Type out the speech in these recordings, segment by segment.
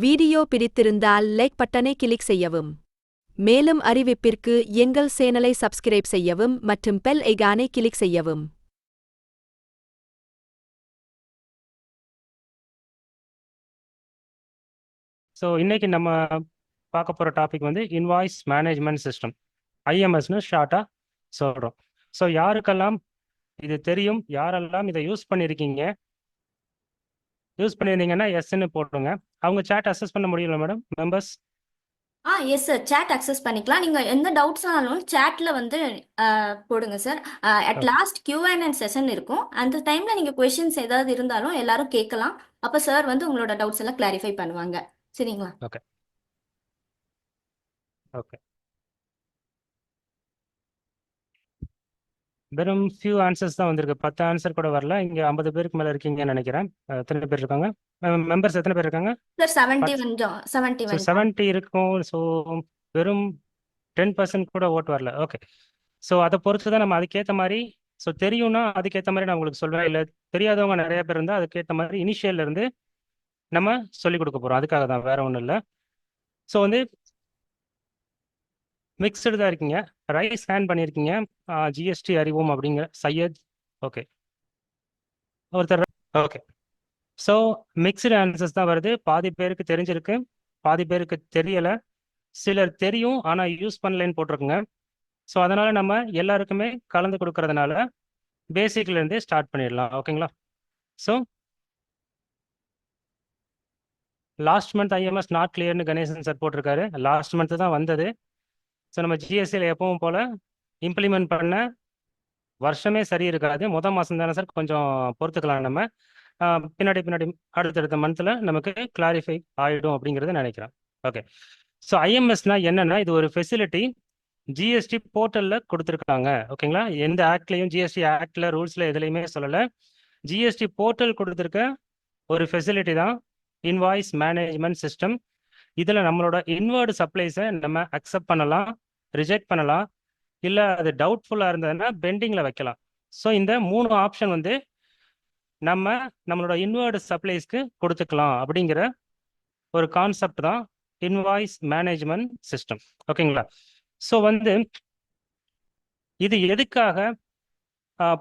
Video பிடித்திருந்தால் like பட்டனை click செய்யவும். மேலும் அறிவிப்பிற்கு எங்கள் சேனலை சப்ஸ்கிரைப் செய்யவும் மற்றும் பெல் ஐகானை கிளிக் செய்யவும். ஸோ இன்னைக்கு நம்ம பார்க்க போகிற டாபிக் வந்து இன்வாய்ஸ் மேனேஜ்மெண்ட் சிஸ்டம், ஐஎம்எஸ்னு ஷார்ட்டாக சொல்கிறோம். ஸோ யாருக்கெல்லாம் இது தெரியும், யாரெல்லாம் இதை யூஸ் பண்ணியிருக்கீங்க, யூஸ் பண்ணியிருந்தீங்கன்னா எஸ்ன்னு போட்டுருங்க. அவங்க சேட் அக்சஸ் பண்ண முடியல madam members? Yes sir, chat access பண்ணிக்கலாம். நீங்கள் எந்த டவுட்ஸ்னாலும் சேட்டில் வந்து போடுங்க sir. At last Q&A session இருக்கும். அந்த டைமில் நீங்கள் கொஷின்ஸ் ஏதாவது இருந்தாலும் எல்லாரும் கேட்கலாம். அப்போ சார் வந்து உங்களோட டவுட்ஸ் எல்லாம் கிளாரிஃபை பண்ணுவாங்க. சரிங்களா? Okay okay. வெறும் ஃபியூ ஆன்சர்ஸ் தான் வந்திருக்கு, 10 ஆன்சர் கூட வரல. இங்கே 50 பேருக்கு மேலே இருக்கீங்கன்னு நினைக்கிறேன். எத்தனை பேர் இருக்காங்க மெம்பர்ஸ்? எத்தனை பேர் இருக்காங்க சார் 70 70 இருக்கும். ஸோ வெறும் 10% கூட ஓட்டு வரல. ஓகே. ஸோ அதை பொறுத்து தான் நம்ம அதுக்கேற்ற மாதிரி, ஸோ தெரியும்னா அதுக்கேற்ற மாதிரி நான் உங்களுக்கு சொல்வேன். இல்லை தெரியாதவங்க நிறைய பேர் இருந்தால் அதுக்கேற்ற மாதிரி இனிஷியல்ல இருந்து நம்ம சொல்லிக் கொடுக்க போகிறோம். அதுக்காக தான், வேற ஒன்றும் இல்லை. ஸோ வந்து மிக்சடு தான் இருக்கீங்க. ரைஸ் ஹேண்ட் பண்ணியிருக்கீங்க. ஜிஎஸ்டி அறிவோம் அப்படிங்கிற சையத். ஓகே, ஒருத்தர். ஓகே. ஸோ மிக்சடு ஆன்சர்ஸ் தான் வருது. பாதி பேருக்கு தெரிஞ்சிருக்கு, பாதி பேருக்கு தெரியலை. சிலர் தெரியும் ஆனால் யூஸ் பண்ணலைன்னு போட்டிருக்குங்க. ஸோ அதனால நம்ம எல்லாருக்குமே கலந்து கொடுக்கறதுனால பேசிக்ல இருந்தே ஸ்டார்ட் பண்ணிடலாம். ஓகேங்களா? So last month IMS not கிளியர்னு கணேசன் சார் போட்டிருக்காரு. லாஸ்ட் மந்த் தான் வந்தது. ஸோ நம்ம ஜிஎஸ்டியில் எப்பவும் போல் இம்ப்ளிமெண்ட் பண்ண வருஷமே சரி இருக்காது. மாதம் தானே சார், கொஞ்சம் பொறுத்துக்கலாம். நம்ம பின்னாடி அடுத்தடுத்த மந்தில் நமக்கு கிளாரிஃபை ஆகிடும் அப்படிங்கிறத நினைக்கிறேன். ஓகே. ஸோ ஐஎம்எஸ்னா என்னன்னா, இது ஒரு ஃபெசிலிட்டி ஜிஎஸ்டி போர்ட்டலில் கொடுத்துருக்காங்க. ஓகேங்களா? எந்த ஆக்ட்லையும், ஜிஎஸ்டி ஆக்டில், ரூல்ஸில் எதுலையுமே சொல்லலை. ஜிஎஸ்டி போர்ட்டல் கொடுத்துருக்க ஒரு ஃபெசிலிட்டி தான் இன்வாய்ஸ் மேனேஜ்மெண்ட் சிஸ்டம். இதில் நம்மளோட இன்வர்டு சப்ளைஸை நம்ம அக்செப்ட் பண்ணலாம், ரிஜெக்ட் பண்ணலாம், இல்லை அது டவுட்ஃபுல்லாக இருந்ததுன்னா பெண்டிங்கில் வைக்கலாம். ஸோ இந்த 3 ஆப்ஷன் வந்து நம்மளோட இன்வர்டு சப்ளைஸ்க்கு கொடுத்துக்கலாம் அப்படிங்கிற ஒரு கான்செப்ட் தான் இன்வாய்ஸ் மேனேஜ்மெண்ட் சிஸ்டம். ஓகேங்களா? ஸோ வந்து இது எதுக்காக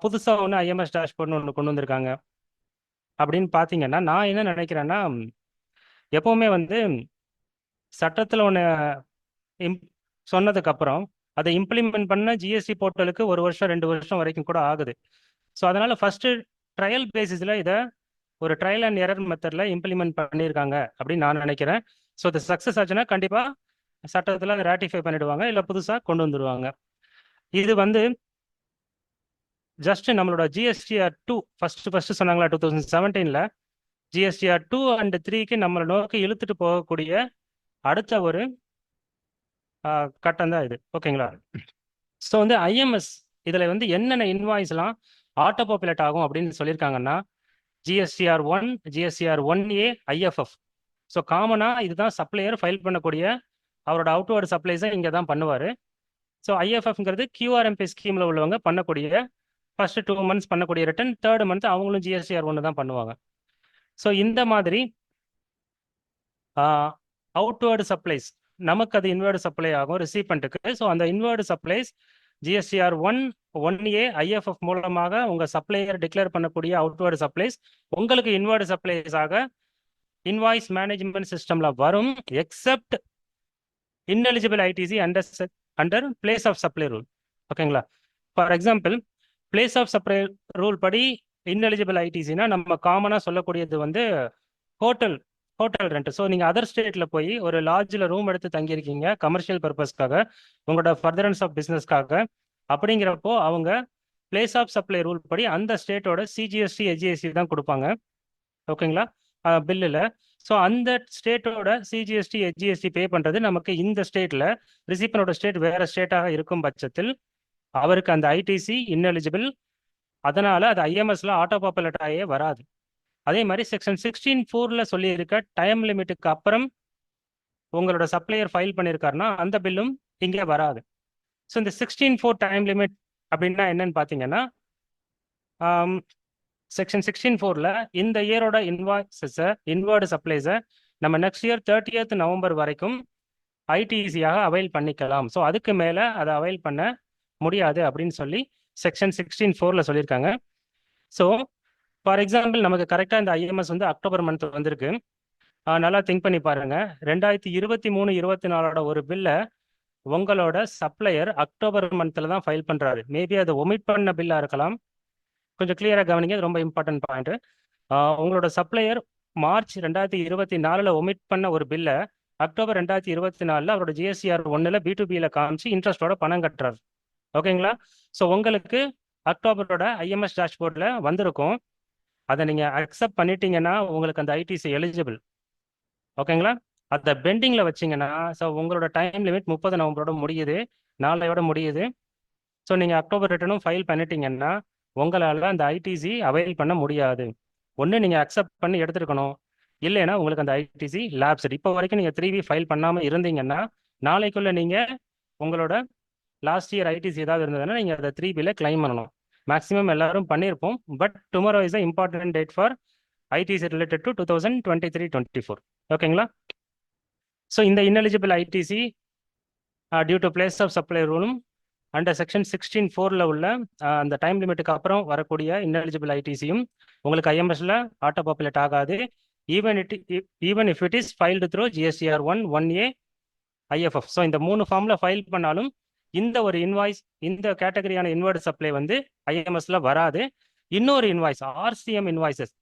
புதுசாக ஒன்று ஐஎம்எஸ் டேஷ்போர்ட்னு ஒன்று கொண்டு வந்திருக்காங்க அப்படின்னு பார்த்தீங்கன்னா, நான் என்ன நினைக்கிறேன்னா, எப்போவுமே வந்து சட்டத்தில் ஒன்று சொன்னதுக்கப்புறம் அதை இம்ப்ளிமெண்ட் பண்ண ஜிஎஸ்டி போர்ட்டலுக்கு 1 வருஷம் 2 வருஷம் வரைக்கும் கூட ஆகுது. ஸோ அதனால் ஃபஸ்ட்டு ட்ரையல் பேசிஸில் இதை ஒரு ட்ரையல் அண்ட் எரர் மெத்தடில் இம்ப்ளிமெண்ட் பண்ணியிருக்காங்க அப்படின்னு நான் நினைக்கிறேன். ஸோ இது சக்ஸஸ் ஆச்சுன்னா கண்டிப்பாக சட்டத்தில் அதை ரேட்டிஃபை பண்ணிடுவாங்க, இல்லை புதுசாக கொண்டு வந்துடுவாங்க. இது வந்து ஜஸ்ட் நம்மளோட GSTR 2 ஃபர்ஸ்ட் சொன்னாங்களா 2017ல், GSTR 2 and 3க்கு நம்மளை நோக்கி இழுத்துட்டு போகக்கூடிய அடுத்த ஒரு கட்டம் தான் இது. ஓகேங்களா? ஸோ வந்து ஐஎம்எஸ் இதில் வந்து என்னென்ன இன்வாய்ஸ்லாம் ஆட்டோ பாப்புலேட் ஆகும் அப்படின்னு சொல்லியிருக்காங்கன்னா, GSTR 1, GSTR 1A, IFF. So காமனாக இதுதான் சப்ளையர் ஃபைல் பண்ணக்கூடிய அவரோட அவுட்வர்டு சப்ளைஸை இங்கே தான் பண்ணுவார். ஸோ IFFங்கிறது QRMP ஸ்கீமில் உள்ளவங்க பண்ணக்கூடிய ஃபர்ஸ்ட் 2 months பண்ணக்கூடிய ரிட்டர்ன், 3rd month அவங்களும் GSTR 1 தான் பண்ணுவாங்க. ஸோ இந்த மாதிரி அவுட்வர்டு சப்ளைஸ் நமக்கு அது இன்வர்டு சப்ளை ஆகும் ரிசீப்மெண்ட்டுக்கு. ஸோ அந்த inward supplies GSTR 1, 1A, IFF மூலமாக உங்கள் சப்ளையர் டிக்ளேர் பண்ணக்கூடிய அவுட்வர்டு சப்ளைஸ் உங்களுக்கு இன்வர்டு சப்ளைஸ் ஆக இன்வாய்ஸ் மேனேஜ்மெண்ட் சிஸ்டம்ல வரும், except ineligible ITC under place of supply rule. ஓகேங்களா? For example, place of supply rule படி இன்எலிஜிபிள் ஐடிசினா நம்ம காமனாக சொல்லக்கூடியது வந்து ஹோட்டல் ரெண்ட். ஸோ நீங்கள் அதர் ஸ்டேட்டில் போய் ஒரு லாட்ஜில் ரூம் எடுத்து தங்கியிருக்கீங்க கமர்ஷியல் பர்பஸ்க்காக, உங்களோட ஃபர்தரன்ஸ் ஆஃப் பிஸ்னஸ்க்காக. அப்படிங்கிறப்போ அவங்க பிளேஸ் ஆஃப் சப்ளை ரூல் படி அந்த ஸ்டேட்டோட CGST, HGST தான் கொடுப்பாங்க. ஓகேங்களா? பில்லில். ஸோ அந்த ஸ்டேட்டோட CGST, HGST பே பண்ணுறது நமக்கு இந்த ஸ்டேட்டில், ரிசிப்பனோட ஸ்டேட் வேறு ஸ்டேட்டாக இருக்கும் பட்சத்தில் அவருக்கு அந்த ஐடிசி இன்எலிஜிபிள். அதனால் அது ஐஎம்எஸ்ல ஆட்டோ பாப்புலேட் ஆகியே வராது. அதே மாதிரி செக்ஷன் 16(4) சொல்லியிருக்க டைம் லிமிட்டுக்கு அப்புறம் உங்களோட சப்ளையர் ஃபைல் பண்ணியிருக்காருன்னா அந்த பில்லும் இங்கே வராது. ஸோ இந்த 16(4) டைம் லிமிட் அப்படின்னா என்னன்னு பார்த்தீங்கன்னா, செக்ஷன் 16(4)ல் இந்த இயரோட இன்வாய்ஸஸை, இன்வர்டு சப்ளைஸை நம்ம நெக்ஸ்ட் இயர் 30th நவம்பர் வரைக்கும் ஐடிசியாக அவைல் பண்ணிக்கலாம். ஸோ அதுக்கு மேலே அதை அவைல் பண்ண முடியாது அப்படின்னு சொல்லி செக்ஷன் 16(4)ல் சொல்லியிருக்காங்க. ஸோ ஃபார் எக்ஸாம்பிள் நமக்கு கரெக்டாக இந்த ஐஎம்எஸ் வந்து அக்டோபர் மந்த் வந்திருக்கு. நல்லா திங்க் பண்ணி பாருங்க, 2023-24 ஒரு பில்லை உங்களோட சப்ளையர் அக்டோபர் மந்த்ல தான் ஃபைல் பண்றாரு. மேபி அதை ஒமிட் பண்ண பில்லா இருக்கலாம். கொஞ்சம் கிளியரா கவனிங்க, ரொம்ப இம்பார்ட்டன்ட் பாயிண்ட். உங்களோட சப்ளையர் மார்ச் 2024 ஒமிட் பண்ண ஒரு பில்லை அக்டோபர் 2024 அவரோட ஜிஎஸ்டிஆர் 1ல் B2Bல காமிச்சு இன்ட்ரெஸ்டோட பணம் கட்டுறாரு. ஓகேங்களா? ஸோ உங்களுக்கு அக்டோபரோட ஐஎம்எஸ் டேஷ்போர்டில் வந்திருக்கும். அதை நீங்கள் அக்செப்ட் பண்ணிட்டீங்கன்னா உங்களுக்கு அந்த ஐடிசி எலிஜிபிள். ஓகேங்களா? அதை பெண்டிங்கில் வச்சிங்கன்னா ஸோ உங்களோட டைம் லிமிட் 30 நவம்பரோட முடியுது, நாளையோட முடியுது. ஸோ நீங்கள் அக்டோபர் ரிட்டனும் ஃபைல் பண்ணிட்டீங்கன்னா உங்களால் அந்த ஐடிசி அவைல் பண்ண முடியாது. ஒன்று நீங்கள் அக்செப்ட் பண்ணி எடுத்துருக்கணும், இல்லைன்னா உங்களுக்கு அந்த ஐடிசி லேப்ஸ்டு. இப்போ வரைக்கும் நீங்கள் 3V ஃபைல் பண்ணாமல் இருந்தீங்கன்னா நாளைக்குள்ளே நீங்கள் உங்களோட லாஸ்ட் இயர் ஐடிசி ஏதாவது இருந்ததுன்னா நீங்கள் அதை 3Bல கிளைம் பண்ணணும். மேக்ஸிமம் எல்லாரும் பண்ணியிருப்போம். But tomorrow is a important date for ITC related to 2023-24. ஓகேங்களா? ஸோ இந்த ineligible ITC due to place of supply ரூலும் அண்டர் செக்ஷன் 16(4)ல் உள்ள அந்த டைம் லிமிட்டுக்கு அப்புறம் வரக்கூடிய ineligible ஐடிசியும் உங்களுக்கு ஐஎம்எஸ்ல ஆட்டோ பாப்புலேட் ஆகாது. Even if it is filed through GSTR 1, 1A, IFF. So இந்த 3 ஃபார்மில் ஃபைல் பண்ணாலும் இந்த ஒரு இன்வாய்ஸ், இந்த கேட்டகரியான இன்வெர்ட் சப்ளை வந்து ஐஎம்எஸ்ல வராது. இன்னொரு இன்வாய்ஸ், RCM இன்வாய்சஸ்,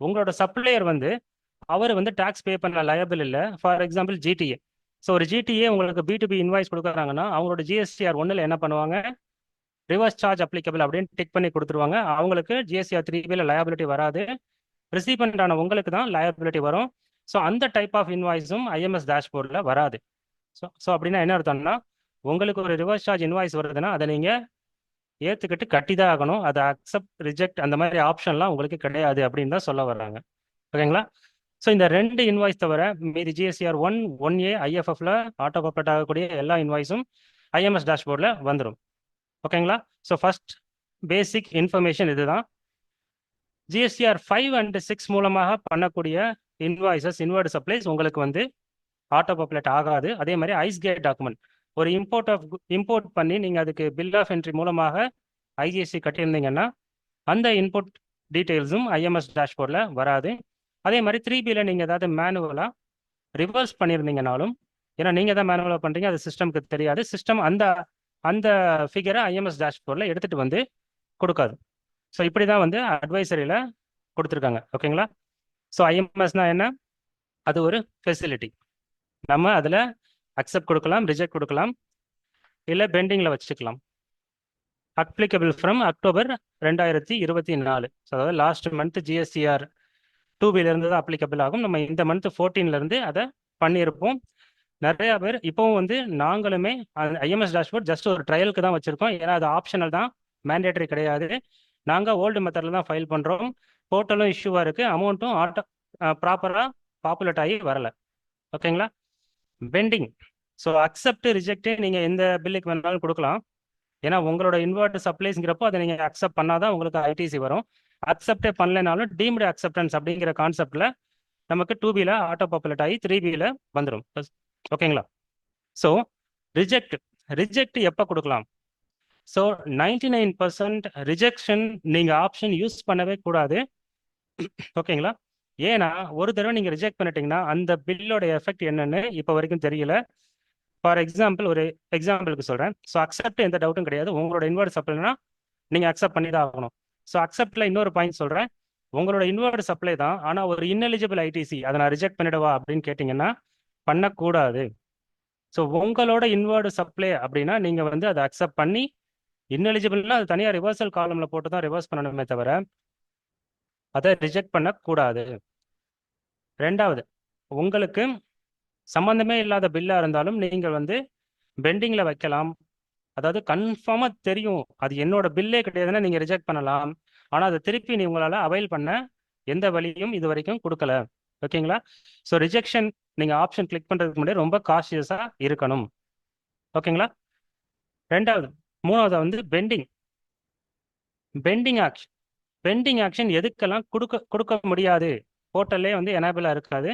உங்களோட சப்ளையர் வந்து அவர் வந்து டேக்ஸ் பே பண்ண லயபிள் இல்லை. For example GTA. ஸோ ஒரு GTA உங்களுக்கு B2B இன்வாய்ஸ் கொடுக்குறாங்கன்னா அவங்களோட GSTR 1ல் என்ன பண்ணுவாங்க, ரிவர்ஸ் சார்ஜ் அப்ளிகபிள் அப்படின்னு டிக் பண்ணி கொடுத்துருவாங்க. அவங்களுக்கு GSTR 3Bல லயபிலிட்டி வராது. ரிசீவண்ட் ஆன உங்களுக்கு தான் லயபிலிட்டி வரும். ஸோ அந்த டைப் ஆஃப் இன்வாய்ஸும் ஐஎம்எஸ் டேஷ்போர்டில் வராது. ஸோ அப்படின்னா என்ன அர்த்தம்னா, உங்களுக்கு ஒரு ரிவர்ஸ் சார்ஜ் இன்வாய்ஸ் வருதுன்னா அதை நீங்கள் ஏற்றுக்கிட்டு கட்டி தான் ஆகணும். அதை அக்செப்ட், ரிஜெக்ட் அந்த மாதிரி ஆப்ஷன்லாம் உங்களுக்கு கிடையாது அப்படின்னு தான் சொல்ல வர்றாங்க. ஓகேங்களா? ஸோ இந்த 2 இன்வாய்ஸ் தவிர மீதி GSTR 1, 1A, IFFல ஆட்டோ பாப்புலேட் ஆகக்கூடிய எல்லா இன்வாய்ஸும் ஐஎம்எஸ் டேஷ்போர்டில் வந்துடும். ஓகேங்களா? ஸோ ஃபர்ஸ்ட் பேசிக் இன்ஃபர்மேஷன் இதுதான். GSTR 5 and 6 மூலமாக பண்ணக்கூடிய இன்வாய்சஸ், இன்வெர்ட் சப்ளைஸ் உங்களுக்கு வந்து ஆட்டோ பாப்புலேட் ஆகாது. அதே மாதிரி ஐஸ்கேட் டாக்குமெண்ட், ஒரு இம்போர்ட் பண்ணி நீங்கள் அதுக்கு பில் ஆஃப் என்ட்ரி மூலமாக IGST கட்டியிருந்தீங்கன்னா அந்த இன்புட் டீட்டெயில்ஸும் ஐஎம்எஸ் டேஷ்போர்டில் வராது. அதே மாதிரி 3Bல நீங்கள் ஏதாவது மேனுவலாக ரிவர்ஸ் பண்ணியிருந்தீங்கனாலும், ஏன்னா நீங்கள் தான் மேனுவலாக பண்ணுறீங்க, அது சிஸ்டம்க்கு தெரியாது. சிஸ்டம் அந்த ஃபிகரை ஐஎம்எஸ் டேஷ்போர்டில் எடுத்துகிட்டு வந்து கொடுக்காது. ஸோ இப்படி தான் வந்து அட்வைசரியில் கொடுத்துருக்காங்க. ஓகேங்களா? ஸோ ஐஎம்எஸ்னா என்ன? அது ஒரு ஃபெசிலிட்டி. நம்ம அதில் அக்செப்ட் கொடுக்கலாம், ரிஜெக்ட் கொடுக்கலாம், இல்லை பெண்டிங்கில் வச்சுக்கலாம். Applicable from October 2024. ஸோ அதாவது லாஸ்ட் மந்த் GSTR 2Bலேருந்து தான் அப்ளிகபிள் ஆகும். நம்ம இந்த மந்த் 14லேருந்து அதை பண்ணியிருப்போம். நிறையா பேர் இப்போவும் வந்து நாங்களுமே ஐஎம்எஸ் டேஷ்போர்ட் ஜஸ்ட் ஒரு ட்ரையலுக்கு தான் வச்சுருக்கோம். ஏன்னா அது ஆப்ஷனல் தான், மேண்டேட்டரி கிடையாது. நாங்கள் ஓல்டு மெத்தடில் தான் ஃபைல் பண்ணுறோம். போர்ட்டலும் இஷ்யூவாக இருக்குது, அமௌண்ட்டும் ப்ராப்பராக பாப்புலேட் ஆகி வரலை. ஓகேங்களா? பெண்டிங். ஸோ அக்செப்ட், ரிஜெக்ட் நீங்கள் எந்த பில்லுக்கு வேணாலும் கொடுக்கலாம். ஏன்னா உங்களோட இன்வெர்ட் சப்ளைஸ்ங்கிறப்போ அதை நீங்கள் அக்செப்ட் பண்ணாதான் உங்களுக்கு ஐடிசி வரும். அக்செப்டே பண்ணலைனாலும் டீம்டு அக்செப்டன்ஸ் அப்படிங்கிற கான்செப்டில் நமக்கு 2Bல ஆட்டோ பாப்புலேட் ஆகி 3Bல வந்துடும். ஓகேங்களா? ஸோ ரிஜெக்ட் எப்போ கொடுக்கலாம்? ஸோ 99% ரிஜெக்ஷன் நீங்கள் ஆப்ஷன் யூஸ் பண்ணவே கூடாது. ஓகேங்களா? ஏன்னா ஒரு தடவை நீங்கள் ரிஜெக்ட் பண்ணிட்டீங்கன்னா அந்த பில்லோட எஃபெக்ட் என்னன்னு இப்போ வரைக்கும் தெரியல. ஃபார் எக்ஸாம்பிள், ஒரு எக்ஸாம்பிளுக்கு சொல்கிறேன். ஸோ அக்செப்ட் எந்த டவுட்டும் கிடையாது. உங்களோட இன்வெர்ட் சப்ளைனா நீங்கள் அக்செப்ட் பண்ணி தான் ஆகணும். ஸோ அக்செப்டில் இன்னொரு பாயிண்ட் சொல்கிறேன். உங்களோட இன்வெர்ட் சப்ளை தான், ஆனால் ஒரு ineligible ஐடிசி அதை நான் ரிஜெக்ட் பண்ணிடவா அப்படின்னு கேட்டிங்கன்னா பண்ணக்கூடாது. ஸோ உங்களோட இன்வெர்ட் சப்ளை அப்படின்னா நீங்கள் வந்து அதை அக்செப்ட் பண்ணி, ineligible-னா அது தனியாக ரிவர்சல் காலமில் போட்டு தான் ரிவர்ஸ் பண்ணணுமே தவிர அதை ரிஜெக்ட் பண்ணக்கூடாது. ரெண்டாவது, உங்களுக்கு சம்மந்தமே இல்லாத பில்லாக இருந்தாலும் நீங்கள் வந்து பெண்டிங்கில் வைக்கலாம். அதாவது கன்ஃபார்மாக தெரியும் அது என்னோட பில்லே கிடையாதுன்னா நீங்கள் ரிஜெக்ட் பண்ணலாம். ஆனால் அதை திருப்பி நீ உங்களால் அவைல் பண்ண எந்த வழியும் இது வரைக்கும் கொடுக்கல. ஓகேங்களா? ஸோ ரிஜெக்ஷன் நீங்கள் ஆப்ஷன் கிளிக் பண்ணுறதுக்கு முன்னாடி ரொம்ப காஷியஸாக இருக்கணும். ஓகேங்களா? மூணாவது வந்து பெண்டிங் ஆக்ஷன் எதுக்கெல்லாம் கொடுக்க முடியாது, போர்ட்டல்லே வந்து எனேபிளாக இருக்காது.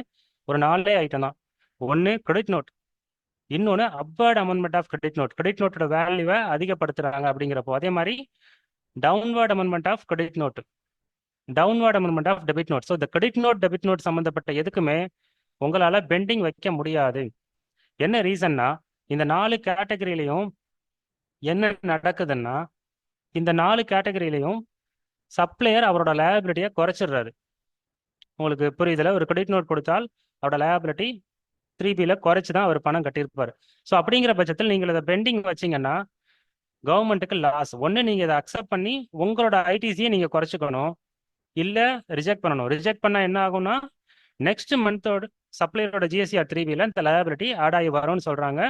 ஒரு 4 ஐட்டம் தான். ஒன்று கிரெடிட் நோட், இன்னொன்று upward amendment of credit note. Credit நோட்டோட வேல்யூவை அதிகப்படுத்துறாங்க அப்படிங்கிறப்போ, அதே மாதிரி downward amendment of credit note, downward amendment of debit note. So இந்த கிரெடிட் நோட் டெபிட் நோட் சம்மந்தப்பட்ட எதுக்குமே உங்களால் பெண்டிங் வைக்க முடியாது. என்ன ரீசன்னா, இந்த 4 கேட்டகரியிலையும் என்ன நடக்குதுன்னா, இந்த 4 கேட்டகரியிலையும் சப்ளையர் அவரோட லைபிலிட்டியை குறைச்சிடுறாரு. உங்களுக்கு புரியுதுல? ஒரு கிரெடிட் நோட் கொடுத்தால் அவரோட லைபிலிட்டி 3Bல குறைச்சி தான் அவர் பணம் கட்டியிருப்பார். ஸோ அப்படிங்கிற பட்சத்தில் நீங்கள் இதை பெண்டிங் வச்சிங்கன்னா கவர்மெண்ட்டுக்கு லாஸ். ஒன்று நீங்கள் இதை அக்செப்ட் பண்ணி உங்களோட ஐடிசியை நீங்கள் குறைச்சிக்கணும், இல்லை ரிஜெக்ட் பண்ணணும். ரிஜெக்ட் பண்ணால் என்ன ஆகும்னா, நெக்ஸ்ட் மந்தோட சப்ளையரோட ஜிஎஸ்டிஆர் 3Bல இந்த லைபிலிட்டி ஆட் ஆகி வரும்னு சொல்கிறாங்க.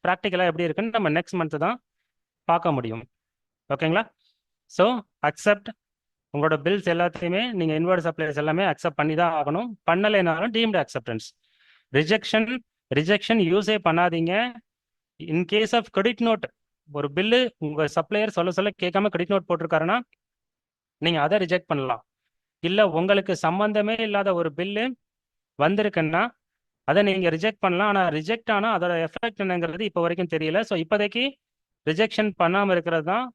ப்ராக்டிக்கலாக எப்படி இருக்குன்னு நம்ம நெக்ஸ்ட் மந்த்து தான் பார்க்க முடியும். ஓகேங்களா? ஸோ அக்செப்ட், உங்களோட பில்ஸ் எல்லாத்தையுமே நீங்கள் இன்வெர்ட் சப்ளையர்ஸ் எல்லாமே அக்செப்ட் பண்ணி தான் ஆகணும். பண்ணலைனாலும் டீம்டு அக்செப்டன்ஸ். ரிஜெக்ஷன் யூஸே பண்ணாதீங்க. In case of credit note, ஒரு பில்லு உங்கள் சப்ளையர் சொல்ல கேட்காம கிரெடிட் நோட் போட்டிருக்காருன்னா நீங்கள் அதை ரிஜெக்ட் பண்ணலாம். இல்லை உங்களுக்கு சம்மந்தமே இல்லாத ஒரு பில்லு வந்திருக்குன்னா அதை நீங்கள் ரிஜெக்ட் பண்ணலாம். ஆனால் ரிஜெக்ட் ஆனால் அதோட எஃபெக்ட் என்னங்கிறது இப்போ வரைக்கும் தெரியல. ஸோ இப்போதைக்கு ரிஜெக்ஷன் பண்ணாமல் இருக்கிறது தான்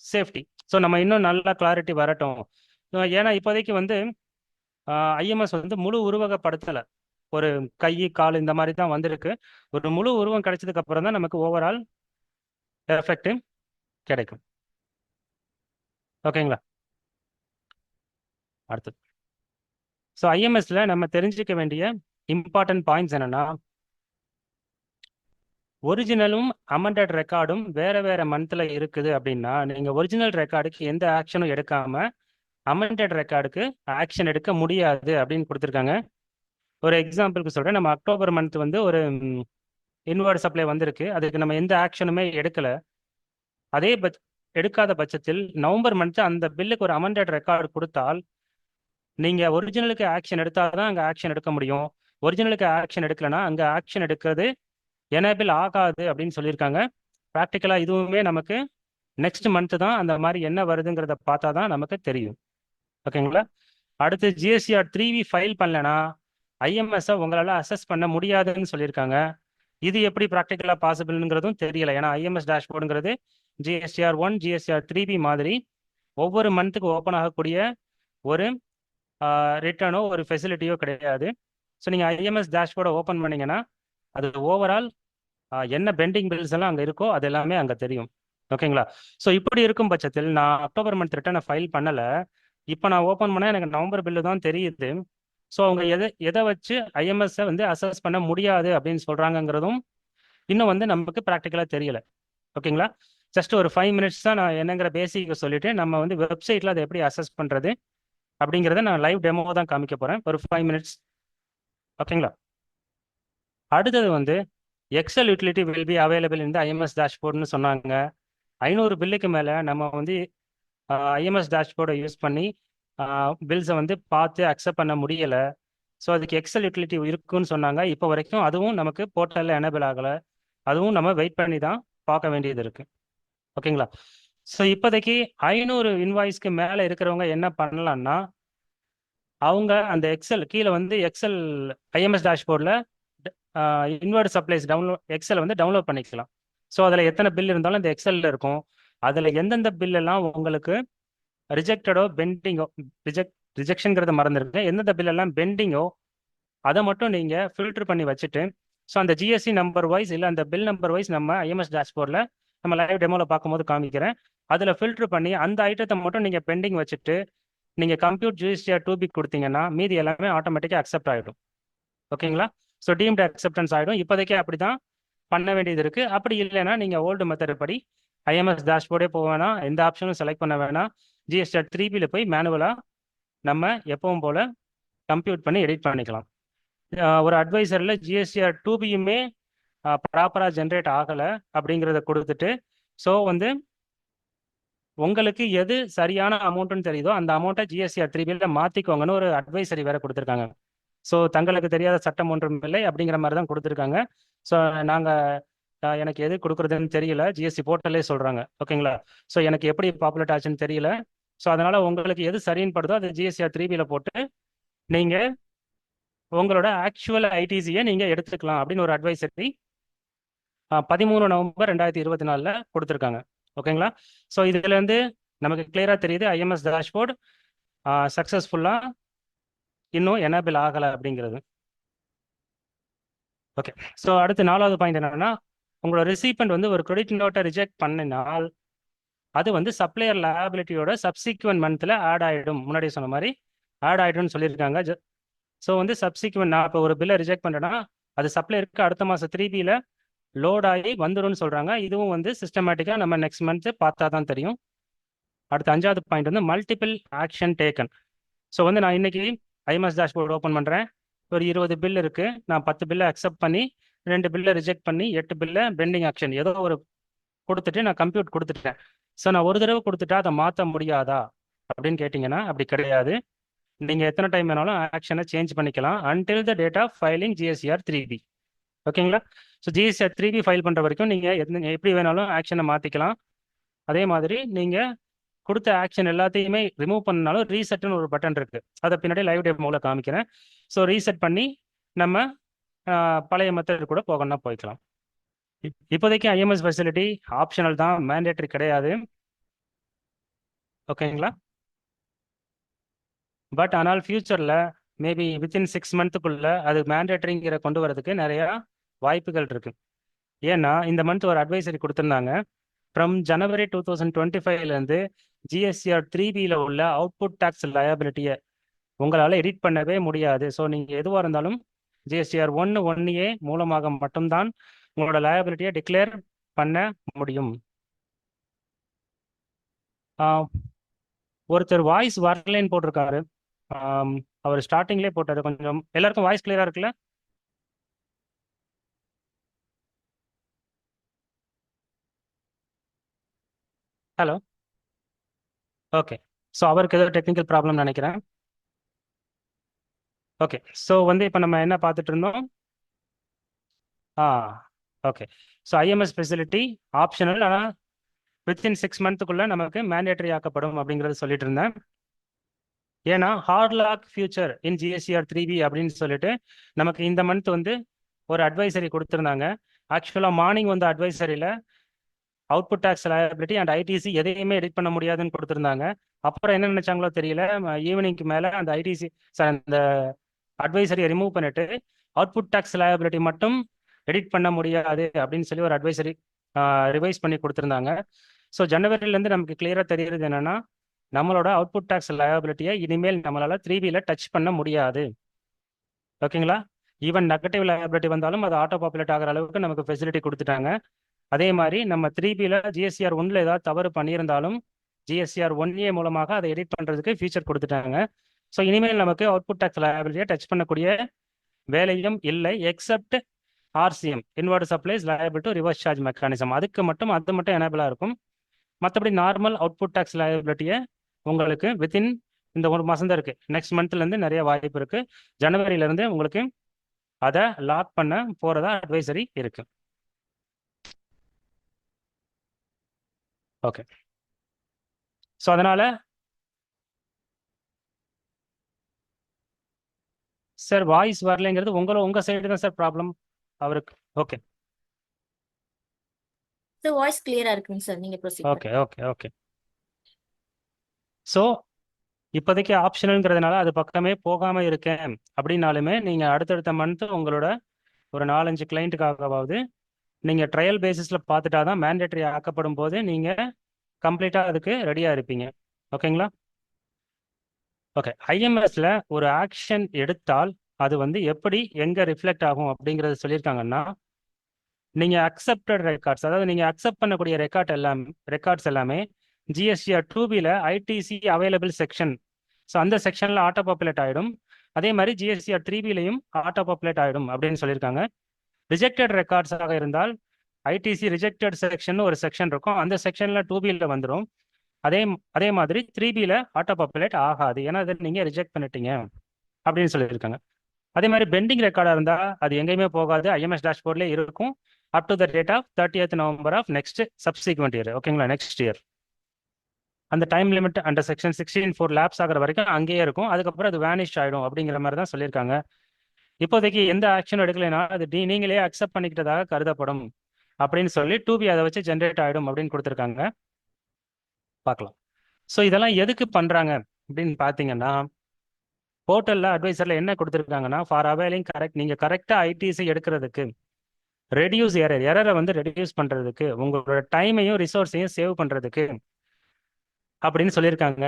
சேஃப்டி. ஸோ நம்ம இன்னும் நல்லா கிளாரிட்டி வரட்டும். ஏன்னா இப்போதைக்கு வந்து ஐஎம்எஸ் வந்து முழு உருவகப்படுத்தலை, ஒரு கை கால் இந்த மாதிரி தான் வந்திருக்கு. ஒரு முழு உருவம் கிடைச்சதுக்கு அப்புறம் தான் நமக்கு ஓவரால் எஃபெக்ட் கிடைக்கும். ஓகேங்களா? அடுத்தது, ஸோ ஐஎம்எஸ்ல நம்ம தெரிஞ்சுக்க வேண்டிய இம்பார்ட்டன்ட் பாயிண்ட்ஸ் என்னன்னா, ஒரிஜினலும் அமெண்டட் ரெக்கார்டும் வேற மந்த்ல இருக்குது அப்படின்னா நீங்கள் ஒரிஜினல் ரெக்கார்டுக்கு எந்த ஆக்ஷனும் எடுக்காம அமெண்டட் ரெக்கார்டுக்கு ஆக்ஷன் எடுக்க முடியாது அப்படின்னு கொடுத்துருக்காங்க. ஒரு எக்ஸாம்பிளுக்கு சொல்கிறேன். நம்ம அக்டோபர் மந்த் வந்து ஒரு இன்வெர்ட் சப்ளை வந்திருக்கு, அதுக்கு நம்ம எந்த ஆக்ஷனுமே எடுக்கலை. அதே எடுக்காத பட்சத்தில் நவம்பர் மந்த் அந்த பில்லுக்கு ஒரு அமெண்டட் ரெக்கார்டு கொடுத்தால் நீங்கள் ஒரிஜினலுக்கு ஆக்ஷன் எடுத்தால் தான் அங்கே ஆக்ஷன் எடுக்க முடியும். ஒரிஜினலுக்கு ஆக்ஷன் எடுக்கலைன்னா அங்கே ஆக்ஷன் எடுக்கிறது எனேபிள் ஆகாது அப்படின்னு சொல்லியிருக்காங்க. ப்ராக்டிக்கலாக இதுவுமே நமக்கு நெக்ஸ்ட் மந்த்து தான் அந்த மாதிரி என்ன வருதுங்கிறத பார்த்தா தான் நமக்கு தெரியும். ஓகேங்களா? அடுத்து ஜிஎஸ்டிஆர் 3V ஃபைல் பண்ணலன்னா ஐஎம்எஸ்ஸை உங்களால் அசஸ் பண்ண முடியாதுன்னு சொல்லியிருக்காங்க. இது எப்படி ப்ராக்டிக்கலாக பாசிபிள்ங்கிறதும் தெரியல. ஏன்னா ஐஎம்எஸ் டேஷ்போர்டுங்கிறது ஜிஎஸ்டிஆர் 1 ஜிஎஸ்டிஆர் 3B மாதிரி ஒவ்வொரு மந்த்துக்கு ஓப்பன் ஆகக்கூடிய ஒரு ரிட்டர்னோ ஒரு ஃபெசிலிட்டியோ கிடையாது. ஸோ நீங்கள் ஐஎம்எஸ் டேஷ்போர்டை ஓப்பன் பண்ணிங்கன்னா அது ஓவரால் என்ன பெண்டிங் பில்ஸ் எல்லாம் அங்கே இருக்கோ அது எல்லாமே அங்கே தெரியும். ஓகேங்களா? ஸோ இப்படி இருக்கும் பட்சத்தில் நான் அக்டோபர் மந்த் ரிட்டர்னை ஃபைல் பண்ணலை, இப்போ நான் ஓப்பன் பண்ணால் எனக்கு நவம்பர் பில்லு தான் தெரியுது. ஸோ அவங்க எதை வச்சு ஐஎம்எஸ்ஸை வந்து அசஸ் பண்ண முடியாது அப்படின்னு சொல்கிறாங்கங்கிறதும் இன்னும் வந்து நமக்கு ப்ராக்டிக்கலாக தெரியல. ஓகேங்களா? ஜஸ்ட் ஒரு 5 மினிட்ஸ் தான் நான் என்னங்கிற பேசிக்கை சொல்லிட்டு நம்ம வந்து வெப்சைட்டில் அதை எப்படி அசஸ் பண்ணுறது அப்படிங்கிறத நான் லைவ் டெமோ தான் காமிக்க போகிறேன், ஒரு 5 மினிட்ஸ். ஓகேங்களா? அடுத்தது வந்து Excel utility will be available இந்த ஐஎம்எஸ் டேஷ்போர்டுன்னு சொன்னாங்க. 500 பில்லுக்கு மேலே நம்ம வந்து ஐஎம்எஸ் டேஷ்போர்டை யூஸ் பண்ணி பில்ஸை வந்து பார்த்து அக்செப்ட் பண்ண முடியலை. ஸோ அதுக்கு எக்ஸல் யூட்டிலிட்டி இருக்குன்னு சொன்னாங்க. இப்போ வரைக்கும் அதுவும் நமக்கு போர்ட்டலில் எனேபிள் ஆகலை. அதுவும் நம்ம வெயிட் பண்ணி தான் பார்க்க வேண்டியது இருக்குது. ஓகேங்களா? ஸோ இப்போதைக்கு 500 இன்வாய்ஸ்க்கு மேலே இருக்கிறவங்க என்ன பண்ணலான்னா, அவங்க அந்த எக்ஸல் கீழே வந்து எக்ஸல் ஐஎம்எஸ் டேஷ்போர்டில் இன்வெர்ட் சப்ளைஸ் எக்ஸல் வந்து டவுன்லோட் பண்ணிக்கலாம். ஸோ அதில் எத்தனை பில் இருந்தாலும் இந்த எக்ஸலில் இருக்கும். அதில் எந்தெந்த பில்லெல்லாம் உங்களுக்கு ரிஜெக்டடோ பெண்டிங்கோ, ரிஜெக்ஷனுங்கிறத மறந்துருக்கு, எந்தெந்த பில்லெல்லாம் பெண்டிங்கோ அதை மட்டும் நீங்கள் ஃபில்டர் பண்ணி வச்சுட்டு, ஸோ அந்த ஜிஎஸ்டி நம்பர் வைஸ் இல்லை அந்த பில் நம்பர் வைஸ் நம்ம ஐஎம்எஸ் டேஷ்போர்டில் நம்ம லைவ் டெமோவில் பார்க்கும்போது காமிக்கிறேன். அதில் ஃபில்டர் பண்ணி அந்த ஐட்டத்தை மட்டும் நீங்கள் பெண்டிங் வச்சுட்டு நீங்கள் கம்ப்யூட் ஜிஎஸ்டிஆர் 2B கொடுத்தீங்கன்னா மீதி எல்லாமே ஆட்டோமேட்டிக்காக அக்செப்ட் ஆகிடும். ஓகேங்களா? ஸோ டீம்டு அக்செப்டன்ஸ் ஆகிடும். இப்போதைக்கு அப்படி தான் பண்ண வேண்டியது இருக்குது. அப்படி இல்லைன்னா நீங்கள் ஓல்டு மெத்தட் படி ஐஎம்எஸ் டேஷ்போர்டே போக வேணாம், எந்த ஆப்ஷனும் செலக்ட் பண்ண வேணாம், ஜிஎஸ்டிஆர் 3Bல போய் மேனுவலாக நம்ம எப்பவும் போல் கம்ப்யூட் பண்ணி எடிட் பண்ணிக்கலாம். ஒரு அட்வைசரில் ஜிஎஸ்டிஆர் 2Bயுமே ப்ராப்பராக ஜென்ரேட் ஆகலை அப்படிங்கிறத கொடுத்துட்டு, ஸோ வந்து உங்களுக்கு எது சரியான அமௌண்ட்டுன்னு தெரியுதோ அந்த அமௌண்ட்டை ஜிஎஸ்டிஆர் 3Bல மாற்றிக்கோங்கன்னு ஒரு அட்வைசரி வேறு கொடுத்துருக்காங்க. ஸோ தங்களுக்கு தெரியாத சட்டம் ஒன்றும் இல்லை அப்படிங்கிற மாதிரி தான் கொடுத்துருக்காங்க. ஸோ எனக்கு எது கொடுக்குறதுன்னு தெரியல, ஜிஎஸ்டி போர்ட்டலே சொல்கிறாங்க. ஓகேங்களா? ஸோ எனக்கு எப்படி பாப்புலேட் ஆச்சுன்னு தெரியல. ஸோ அதனால் உங்களுக்கு எது சரின்னு படுதோ அது ஜிஎஸ்டிஆர் 3Bல போட்டு நீங்கள் உங்களோட ஆக்சுவல் ஐடிசியை நீங்கள் எடுத்துக்கலாம் அப்படின்னு ஒரு அட்வைசரி 13 நவம்பர் 2024 கொடுத்துருக்காங்க. ஓகேங்களா? ஸோ இதுலேருந்து நமக்கு கிளியராக தெரியுது ஐஎம்எஸ் டேஷ்போர்ட் சக்ஸஸ்ஃபுல்லாக இன்னும் எனேபிள் ஆகலை அப்படிங்கிறது. ஓகே, ஸோ அடுத்து 4வது பாயிண்ட் என்னன்னா, உங்களோட ரிசிபெண்ட் வந்து ஒரு கிரெடிட் நோட்டை ரிஜெக்ட் பண்ணினால் அது வந்து சப்ளையர் லயபிலிட்டியோட சப்சிக்வெண்ட் மந்த்தில் ஆட் ஆகிடும். முன்னாடி சொன்ன மாதிரி ஆட் ஆகிடும்னு சொல்லியிருக்காங்க. ஸோ வந்து சப்சிக்வெண்ட் நான் இப்போ ஒரு பில்லை ரிஜெக்ட் பண்ணுறேன்னா அது சப்ளையருக்கு அடுத்த மாதம் 3Bல லோட் ஆகி வந்துடும்னு சொல்கிறாங்க. இதுவும் வந்து சிஸ்டமேட்டிக்காக நம்ம நெக்ஸ்ட் மந்த்து பார்த்தா தான் தெரியும். அடுத்த 5வது பாயிண்ட் வந்து மல்டிபிள் ஆக்ஷன் டேக்கன். ஸோ வந்து நான் இன்னைக்கு ஐஎம்எஸ் டேஷ்போர்ட் ஓப்பன் பண்ணுறேன். ஒரு 20 பில் இருக்குது. நான் 10 பில்லை அக்செப்ட் பண்ணி 2 பில்லை ரிஜெக்ட் பண்ணி 8 பில்லை பெண்டிங் ஆக்ஷன் ஏதோ ஒரு கொடுத்துட்டு நான் கம்ப்யூட் கொடுத்துட்டேன். ஸோ நான் ஒரு தடவை கொடுத்துட்டா அதை மாற்ற முடியாதா அப்படின்னு கேட்டிங்கன்னா அப்படி கிடையாது. நீங்கள் எத்தனை டைம் வேணாலும் ஆக்ஷனை சேஞ்ச் பண்ணிக்கலாம் until the date of filing GSTR 3B. ஓகேங்களா? ஸோ GSTR 3B ஃபைல் பண்ணுற வரைக்கும் நீங்கள் எப்படி வேணாலும் ஆக்ஷனை மாற்றிக்கலாம். அதே மாதிரி நீங்கள் கொடுத்த ஆக்ஷன் எல்லாத்தையுமே ரிமூவ் பண்ணாலும் ரீசெட்னு ஒரு பட்டன் இருக்குது. அதை பின்னாடி லைவ் டெமோவில் காமிக்கிறேன். ஸோ ரீசெட் பண்ணி நம்ம பழைய மெத்தட் கூட போகணும்னா போய்க்கலாம். இப்போதைக்கு ஐஎம்எஸ் ஃபெசிலிட்டி ஆப்ஷனல் தான், மேண்டேட்டரி கிடையாது. ஓகேங்களா? பட் ஆனால் ஃபியூச்சரில் மேபி வித்தின் 6 மந்த்துக்குள்ளே அது மேண்டேட்டரிங்கிற கொண்டு வரதுக்கு நிறையா வாய்ப்புகள் இருக்குது. ஏன்னா இந்த மந்த் ஒரு அட்வைசரி கொடுத்துருந்தாங்க. ஃப்ரம் ஜனவரி 2025லேருந்து GSTR 3Bயில் உள்ள அவுட்புட் டேக்ஸ் லயபிலிட்டியை உங்களால் எடிட் பண்ணவே முடியாது. ஸோ நீங்கள் எதுவாக இருந்தாலும் GSTR 1A மூலமாக மட்டும்தான் உங்களோட லயபிலிட்டியை டிக்ளேர் பண்ண முடியும். ஒருத்தர் வாய்ஸ் வரலைன்னு போட்டிருக்காரு. அவர் ஸ்டார்டிங்லேயே போட்டார். கொஞ்சம் எல்லாருக்கும் வாய்ஸ் கிளியராக இருக்குல்ல? Hello, okay. ஸோ அவருக்கு ஏதோ டெக்னிக்கல் ப்ராப்ளம் நினைக்கிறேன். ஓகே, ஸோ வந்து இப்போ நம்ம என்ன பார்த்துட்டு இருந்தோம்? Okay. So IMS facility optional, ஆனால் வித்தின் 6 மந்த்துக்குள்ளே நமக்கு மேண்டேட்டரி ஆக்கப்படும் அப்படிங்கிறது சொல்லிட்டு இருந்தேன். ஏன்னா hard lock future in GSTR 3B அப்படின்னு சொல்லிட்டு நமக்கு இந்த மந்த் வந்து ஒரு அட்வைசரி கொடுத்துருந்தாங்க. ஆக்சுவலாக மார்னிங் வந்து அட்வைசரியில் output tax liability and ITC எதையுமே எடிட் பண்ண முடியாதுன்னு கொடுத்துருந்தாங்க. அப்புறம் என்ன நினைச்சாங்களோ தெரியல, ஈவினிங்க்கு மேலே அந்த ஐடிசி அந்த அட்வைசரியை ரிமூவ் பண்ணிட்டு அவுட்புட் டேக்ஸ் லயபிலிட்டி மட்டும் எடிட் பண்ண முடியாது அப்படின்னு சொல்லி ஒரு அட்வைசரி ரிவைஸ் பண்ணி கொடுத்துருந்தாங்க. ஸோ ஜனவரிலேருந்து நமக்கு கிளியராக தெரியுறது என்னென்னா, நம்மளோட அவுட்புட் டேக்ஸ் லயபிலிட்டியை இனிமேல் நம்மளால் 3Bயில் டச் பண்ண முடியாது. ஓகேங்களா? ஈவன் நெகட்டிவ் லயபிலிட்டி வந்தாலும் அது ஆட்டோ பாப்புலேட் ஆகிற அளவுக்கு நமக்கு ஃபெசிலிட்டி கொடுத்துட்டாங்க. அதே மாதிரி நம்ம 3Bயில் GSTR 1ல் ஏதாவது தவறு பண்ணியிருந்தாலும் GSTR 1A மூலமாக அதை எடிட் பண்ணுறதுக்கு ஃபீச்சர் கொடுத்துட்டாங்க. ஸோ இனிமேல் நமக்கு அவுட்புட் டேக்ஸ் லயபிலிட்டியை டச் பண்ணக்கூடிய வேலையும் இல்லை, accept RCM invert supplies liable to reverse charge mechanism. அது மட்டும் எனேபிளாக இருக்கும். மற்றபடி நார்மல் அவுட்புட் டேக்ஸ் லயபிலிட்டியை உங்களுக்கு வித்தின் இந்த ஒரு மாதம் தான் இருக்குது. நெக்ஸ்ட் மந்த்லேருந்து நிறைய வாய்ப்பு இருக்குது. ஜனவரியிலேருந்து உங்களுக்கு அதை லாக் பண்ண போகிறதா அட்வைசரி இருக்கு. ஓகே, ஸோ அதனால் சார் வாய்ஸ் வரலைங்கிறது உங்கள் சைடு தான் சார் ப்ராப்ளம் அவருக்கு. ஓகே, சார் வாய்ஸ் கிளியரா இருக்குங்க சார், நீங்க proceed okay okay okay. So இப்போதைக்கு ஆப்ஷனல்ங்கிறதுனால அது பக்கமே போகாமல் இருக்கேன் அப்படின்னாலுமே நீங்கள் அடுத்தடுத்த மந்த்து உங்களோட ஒரு 4-5 கிளைண்ட்டுக்காகவாவது நீங்கள் ட்ரையல் பேசிஸில் பார்த்துட்டா தான் மேண்டேட்டரி ஆக்கப்படும் போது நீங்கள் கம்ப்ளீட்டாக அதுக்கு ரெடியாக இருப்பீங்க. ஓகேங்களா? ஓகே, ஐஎம்எஸில் ஒரு ஆக்ஷன் எடுத்தால் அது வந்து எப்படி எங்கே ரிஃப்ளெக்ட் ஆகும் அப்படிங்கிறது சொல்லியிருக்காங்கன்னா, நீங்கள் அக்செப்டட் ரெக்கார்ட்ஸ், அதாவது நீங்கள் அக்செப்ட் பண்ணக்கூடிய ரெக்கார்ட்ஸ் எல்லாமே GSTR 2Bயில் ஐடிசி அவைலபிள் செக்ஷன், ஸோ அந்த செக்ஷனில் ஆட்டோ பாப்புலேட் ஆகிடும். அதே மாதிரி GSTR 3Bலையும் ஆட்டோ பாப்புலேட் ஆகிடும் அப்படின்னு சொல்லியிருக்காங்க. ரிஜெக்டட் ரெக்கார்ட்ஸாக இருந்தால் ஐடிசி ரிஜெக்டட் செக்ஷன் ஒரு செக்ஷன் இருக்கும், அந்த செக்ஷனில் 2Bயில் வந்துடும். அதே மாதிரி 3Bயில் ஆட்டோ பாப்புலேட் ஆகாது, ஏன்னா அதை நீங்கள் ரிஜெக்ட் பண்ணிட்டீங்க அப்படின்னு சொல்லியிருக்காங்க. அதே மாதிரி பெண்டிங் ரெக்கார்டாக இருந்தால் அது எங்கேயுமே போகாது, ஐஎம்எஸ் டேஷ்போர்ட்லேயே இருக்கும் up to the date of 30th November of next subsequent year. ஓகேங்களா? நெக்ஸ்ட் இயர் அந்த டைம் லிமிட் அந்த செக்ஷன் 16(4) லேப்ஸ் ஆகிற வரைக்கும் அங்கேயே இருக்கும். அதுக்கப்புறம் அது வேனிஷ் ஆகிடும் அப்படிங்கிற மாதிரி தான் சொல்லியிருக்காங்க. இப்போதைக்கு எந்த ஆக்ஷனும் எடுக்கலைன்னா அது நீங்களே அக்செப்ட் பண்ணிக்கிட்டதாக கருதப்படும் அப்படின்னு சொல்லி 2B அதை வச்சு ஜென்ரேட் ஆகிடும் அப்படின்னு கொடுத்துருக்காங்க. பார்க்கலாம். ஸோ இதெல்லாம் எதுக்கு பண்ணுறாங்க அப்படின்னு பார்த்தீங்கன்னா, போர்ட்டலில் அட்வைசரில் என்ன கொடுத்துருக்காங்கன்னா, ஃபார் அவைலிங் கரெக்ட், நீங்கள் கரெக்டாக ஐடிசி எடுக்கிறதுக்கு, ரெடியூஸ் எரரை வந்து ரெடியூஸ் பண்ணுறதுக்கு, உங்களோட டைமையும் ரிசோர்ஸையும் சேவ் பண்ணுறதுக்கு அப்படின்னு சொல்லியிருக்காங்க.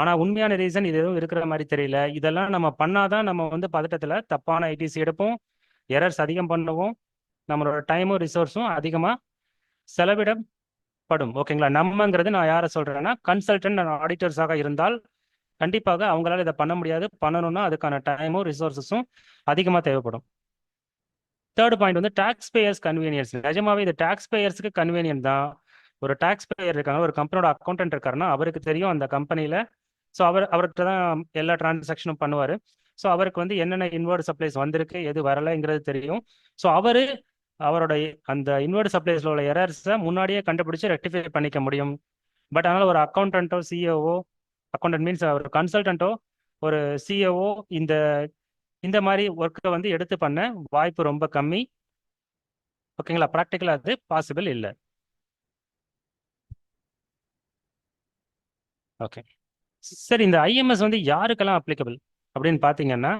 ஆனால் உண்மையான ரீசன் இது எதுவும் இருக்கிற மாதிரி தெரியல. இதெல்லாம் நம்ம பண்ணாதான் நம்ம வந்து பதட்டத்தில் தப்பான ஐடிசி எடுப்போம், எரர்ஸ் அதிகம் பண்ணுவோம், நம்மளோட டைமும் ரிசோர்ஸும் அதிகமாக செலவிடப்படும். ஓகேங்களா? நம்மங்கிறது நான் யாரை சொல்கிறேன்னா, கன்சல்டன்ட் அண்ட் ஆடிட்டர்ஸாக இருந்தால் கண்டிப்பாக அவங்களால இதை பண்ண முடியாது. பண்ணணும்னா அதுக்கான டைமும் ரிசோர்ஸஸும் அதிகமாக தேவைப்படும். தேர்ட் பாயிண்ட் வந்து டாக்ஸ் பேயர்ஸ் கன்வீனியன்ஸ். நிஜமாவே இது டாக்ஸ் பேயர்ஸுக்கு கன்வீனியன்ட் தான். ஒரு டாக்ஸ் பேயர் இருக்காங்க, ஒரு கம்பெனியோட அக்கௌண்டன்ட் இருக்காருன்னா அவருக்கு தெரியும் அந்த கம்பெனியில். ஸோ அவர்கிட்ட தான் எல்லா டிரான்சாக்ஷனும் பண்ணுவார். ஸோ அவருக்கு வந்து என்னென்ன இன்வெர்ட் சப்ளைஸ் வந்திருக்கு, எது வரலைங்கிறது தெரியும். ஸோ அவரோட அந்த இன்வெர்ட் சப்ளைஸில் உள்ள எரர்ஸை முன்னாடியே கண்டுபிடிச்சு ரெக்டிஃபை பண்ணிக்க முடியும். பட் அதனால் ஒரு அக்கௌண்டன்ட்டோ சிஏஓ, அக்கௌண்டன்ட் மீன்ஸ் ஒரு கன்சல்டன்ட்டோ ஒரு சிஏஓ இந்த மாதிரி ஒர்க்கை வந்து எடுத்து பண்ண வாய்ப்பு ரொம்ப கம்மி. ஓகேங்களா? ப்ராக்டிக்கலாக அது பாசிபிள் இல்லை. ஓகே, சரி. இந்த ஐஎம்எஸ் வந்து யாருக்கெல்லாம் அப்ளிகபிள் அப்படின்னு பார்த்தீங்கன்னா,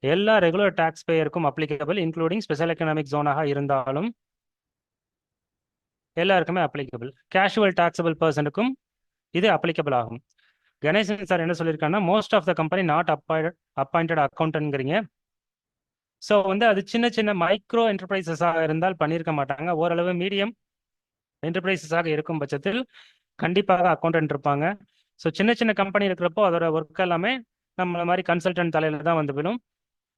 எல்லா ரெகுலர் டாக்ஸ் பேயருக்கும் அப்ளிகபிள், இன்க்ளூடிங் ஸ்பெஷல் எக்கனாமிக் ஜோனாக இருந்தாலும் எல்லாருக்குமே அப்ளிகபிள். கேஷுவல் டாக்ஸபிள் பர்சனுக்கும் இது அப்ளிகபிள் ஆகும். கணேசன் சார் என்ன சொல்லியிருக்காங்கன்னா, most of the company not appointed அக்கௌண்டன்ட்ங்கிறீங்க. ஸோ வந்து அது சின்ன சின்ன மைக்ரோ என்டர்பிரைசஸாக இருந்தால் பண்ணியிருக்க மாட்டாங்க. ஓரளவு மீடியம் என்டர்பிரைசஸாக இருக்கும் பட்சத்தில் கண்டிப்பாக அக்கௌண்டன்ட் இருப்பாங்க. ஸோ சின்ன சின்ன கம்பெனி இருக்கிறப்போ அதோட ஒர்க் எல்லாமே நம்மள மாதிரி கன்சல்டன்ட் தலையில தான் வந்து விழும்.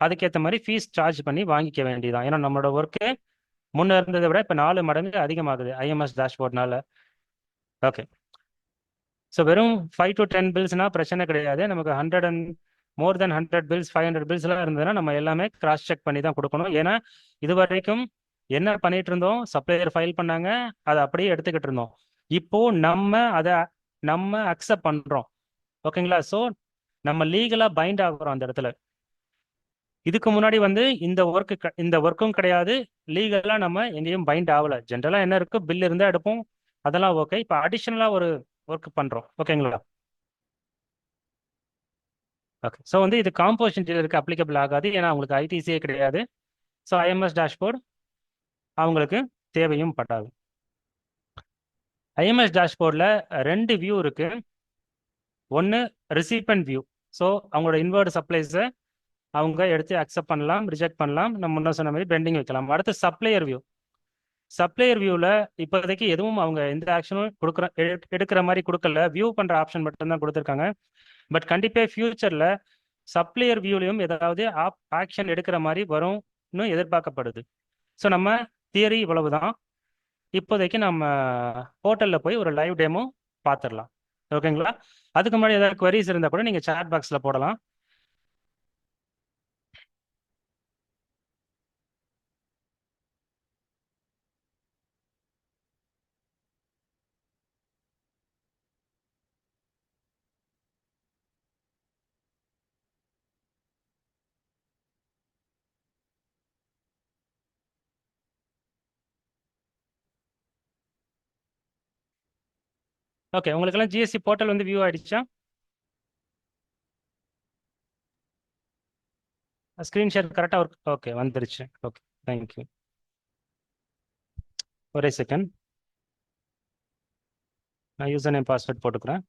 அதுக்கேற்ற மாதிரி ஃபீஸ் சார்ஜ் பண்ணி வாங்கிக்க வேண்டியதான். ஏன்னா நம்மளோட ஒர்க்கு முன்ன இருந்ததை விட இப்போ 4 மடங்கு அதிகமாகுது ஐஎம்எஸ் டேஷ்போர்ட்னால. ஓகே, ஸோ வெறும் 5 to 10 பில்ஸ்னா பிரச்சனை கிடையாது. நமக்கு 100 and more than 100 பில்ஸ், 500 பில்ஸ்லாம் இருந்ததுன்னா நம்ம எல்லாமே கிராஸ் செக் பண்ணி தான் கொடுக்கணும். ஏன்னா இது வரைக்கும் என்ன பண்ணிட்டு இருந்தோம், சப்ளையர் ஃபைல் பண்ணாங்க, அதை அப்படியே எடுத்துக்கிட்டு இருந்தோம். இப்போ நம்ம அக்செப்ட் பண்றோம். ஓகேங்களா? ஸோ நம்ம லீகலா பைண்ட் ஆகுறோம் அந்த இடத்துல. இதுக்கு முன்னாடி வந்து இந்த ஒர்க்கும் கிடையாது, லீகலா நம்ம எங்கேயும் பைண்ட் ஆகல. ஜென்ரலா என்ன இருக்கு, பில் இருந்தா எடுப்போம், அதெல்லாம் ஓகே. இப்போ அடிஷனலா ஒரு ஒர்க் பண்றோம். ஓகேங்களா? ஓகே, ஸோ வந்து இது காம்போசிஷன் டீலருக்கு அப்ளிகபிள் ஆகாது, ஏன்னா அவங்களுக்கு ஐடிசியே கிடையாது. ஸோ ஐஎம்எஸ் டேஷ்போர்டு அவங்களுக்கு தேவையும் படாது. ஐஎம்எஸ் டேஷ்போர்டில் 2 வியூ இருக்கு. ஒன்று ரிசிபென்ட் வியூ. ஸோ அவங்களோட இன்வெர்ட் சப்ளைஸை அவங்க எடுத்து அக்செப்ட் பண்ணலாம், ரிஜெக்ட் பண்ணலாம், நம்ம முன்ன சொன்ன மாதிரி பெண்டிங் வைக்கலாம். அடுத்து சப்ளையர் வியூ. சப்ளையர் வியூவில் இப்போதைக்கு எதுவும் அவங்க எந்த ஆக்ஷனும் எடுக்கிற மாதிரி கொடுக்கல, வியூ பண்ணுற ஆப்ஷன் மட்டும்தான் கொடுத்துருக்காங்க. பட் கண்டிப்பாக ஃபியூச்சரில் சப்ளையர் வியூலையும் ஏதாவது ஆக்ஷன் எடுக்கிற மாதிரி வரும்னு எதிர்பார்க்கப்படுது. ஸோ நம்ம தியரி இவ்வளவுதான். இப்போதைக்கு நம்ம போர்ட்டலில் போய் ஒரு லைவ் டெமோ பார்த்துடலாம். ஓகேங்களா? அதுக்கு முன்னாடி ஏதாவது குவரிஸ் இருந்தால் கூட நீங்கள் சாட் பாக்ஸில் போடலாம். ஓகே, உங்களுக்கெல்லாம் ஜிஎஸ்டி போர்ட்டல் வந்து வியூ ஆயிடுச்சா? ஸ்க்ரீன் ஷேர் கரெக்டாக ஒர்க்? ஓகே, வந்துருச்சு. Okay, thank you. ஒரே செகண்ட், நான் யூசர் நேம் பாஸ்வேர்ட் போட்டுக்கிறேன்.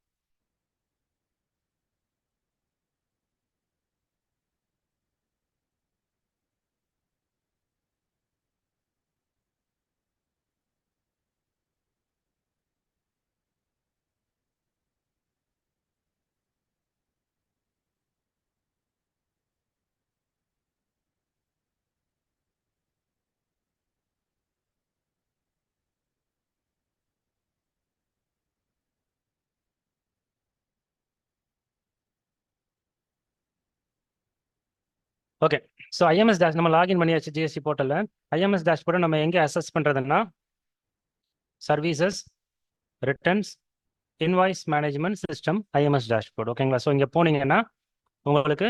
ஓகே, ஸோ ஐஎம்எஸ் டேஷ் நம்ம லாகின் பண்ணியாச்சு ஜிஎஸ்டி போர்ட்டலில். ஐஎம்எஸ் டேஷ்போர்டை நம்ம எங்கே அசஸ் பண்ணுறதுன்னா, services, returns, invoice management system, IMS dashboard. ஓகேங்களா? ஸோ இங்கே போனீங்கன்னா உங்களுக்கு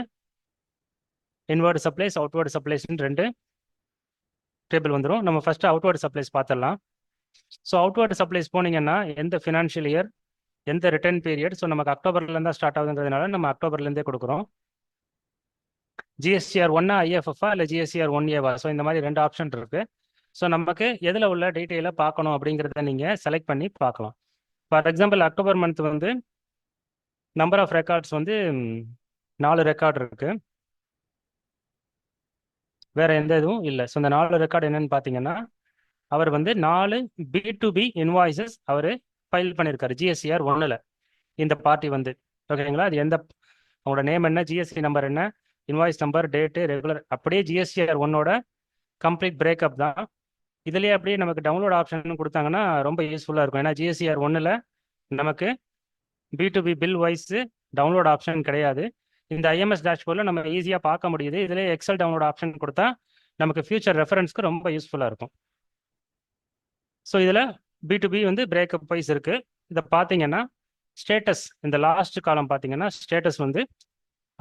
இன்வெர்ட் சப்ளைஸ் அவுட்வர்ட் சப்ளைஸ்ன்னு 2 டேபிள் வந்துடும். நம்ம ஃபர்ஸ்ட் அவுட்வர்ட் சப்ளைஸ் பார்த்துடலாம். ஸோ அவுட்வர்ட் சப்ளைஸ் போனீங்கன்னா எந்த ஃபினான்ஷியல் இயர், எந்த ரிட்டர்ன் பீரியட், ஸோ நமக்கு அக்டோபர்லேருந்து தான் ஸ்டார்ட் ஆகுதுங்கிறதுனால நம்ம அக்டோபர்லேருந்தே கொடுக்குறோம். ஜிஎஸ்டிஆர் 1 ஐஎஃப்எஃப்ஆ இல்லை ஜிஎஸ்டிஆர் 1ஏவா, ஸோ இந்த மாதிரி 2 ஆப்ஷன் இருக்கு. ஸோ நமக்கு எதில் உள்ள டீட்டெயிலை பார்க்கணும் அப்படிங்கிறத நீங்கள் செலக்ட் பண்ணி பார்க்கலாம். ஃபார் எக்ஸாம்பிள் அக்டோபர் மந்த் வந்து நம்பர் ஆஃப் ரெக்கார்ட்ஸ் வந்து 4 ரெக்கார்ட் இருக்கு, வேற எந்த இதுவும் இல்லை. ஸோ இந்த 4 ரெக்கார்டு என்னன்னு பார்த்தீங்கன்னா, அவர் வந்து 4 B2B இன்வாய்சஸ் அவர் ஃபைல் பண்ணியிருக்காரு ஜிஎஸ்டிஆர் 1ல். இந்த பார்ட்டி வந்து ஓகேங்களா, அது எந்த அவங்களோட நேம் என்ன, ஜிஎஸ்டி நம்பர் என்ன, இன்வாய்ஸ் நம்பர், டேட்டு, ரெகுலர், அப்படியே ஜிஎஸ்டிஆர் 1ஓட கம்ப்ளீட் பிரேக்கப் தான். இதுலேயே அப்படியே நமக்கு டவுன்லோட் ஆப்ஷன் கொடுத்தாங்கன்னா ரொம்ப யூஸ்ஃபுல்லாக இருக்கும். ஏன்னா ஜிஎஸ்டிஆர் 1ல் நமக்கு B2B bill wise download option கிடையாது. இந்த ஐஎம்எஸ் டேஷ்போர்டில் நம்ம ஈஸியாக பார்க்க முடியுது. இதில் எக்ஸல் டவுன்லோட் ஆப்ஷன் கொடுத்தா நமக்கு ஃபியூச்சர் ரெஃபரன்ஸ்க்கு ரொம்ப யூஸ்ஃபுல்லாக இருக்கும். ஸோ இதில் B2B வந்து பிரேக்கப் வைஸ் இருக்குது. இதை பார்த்தீங்கன்னா ஸ்டேட்டஸ், இந்த லாஸ்ட் காலம் பார்த்தீங்கன்னா ஸ்டேட்டஸ் வந்து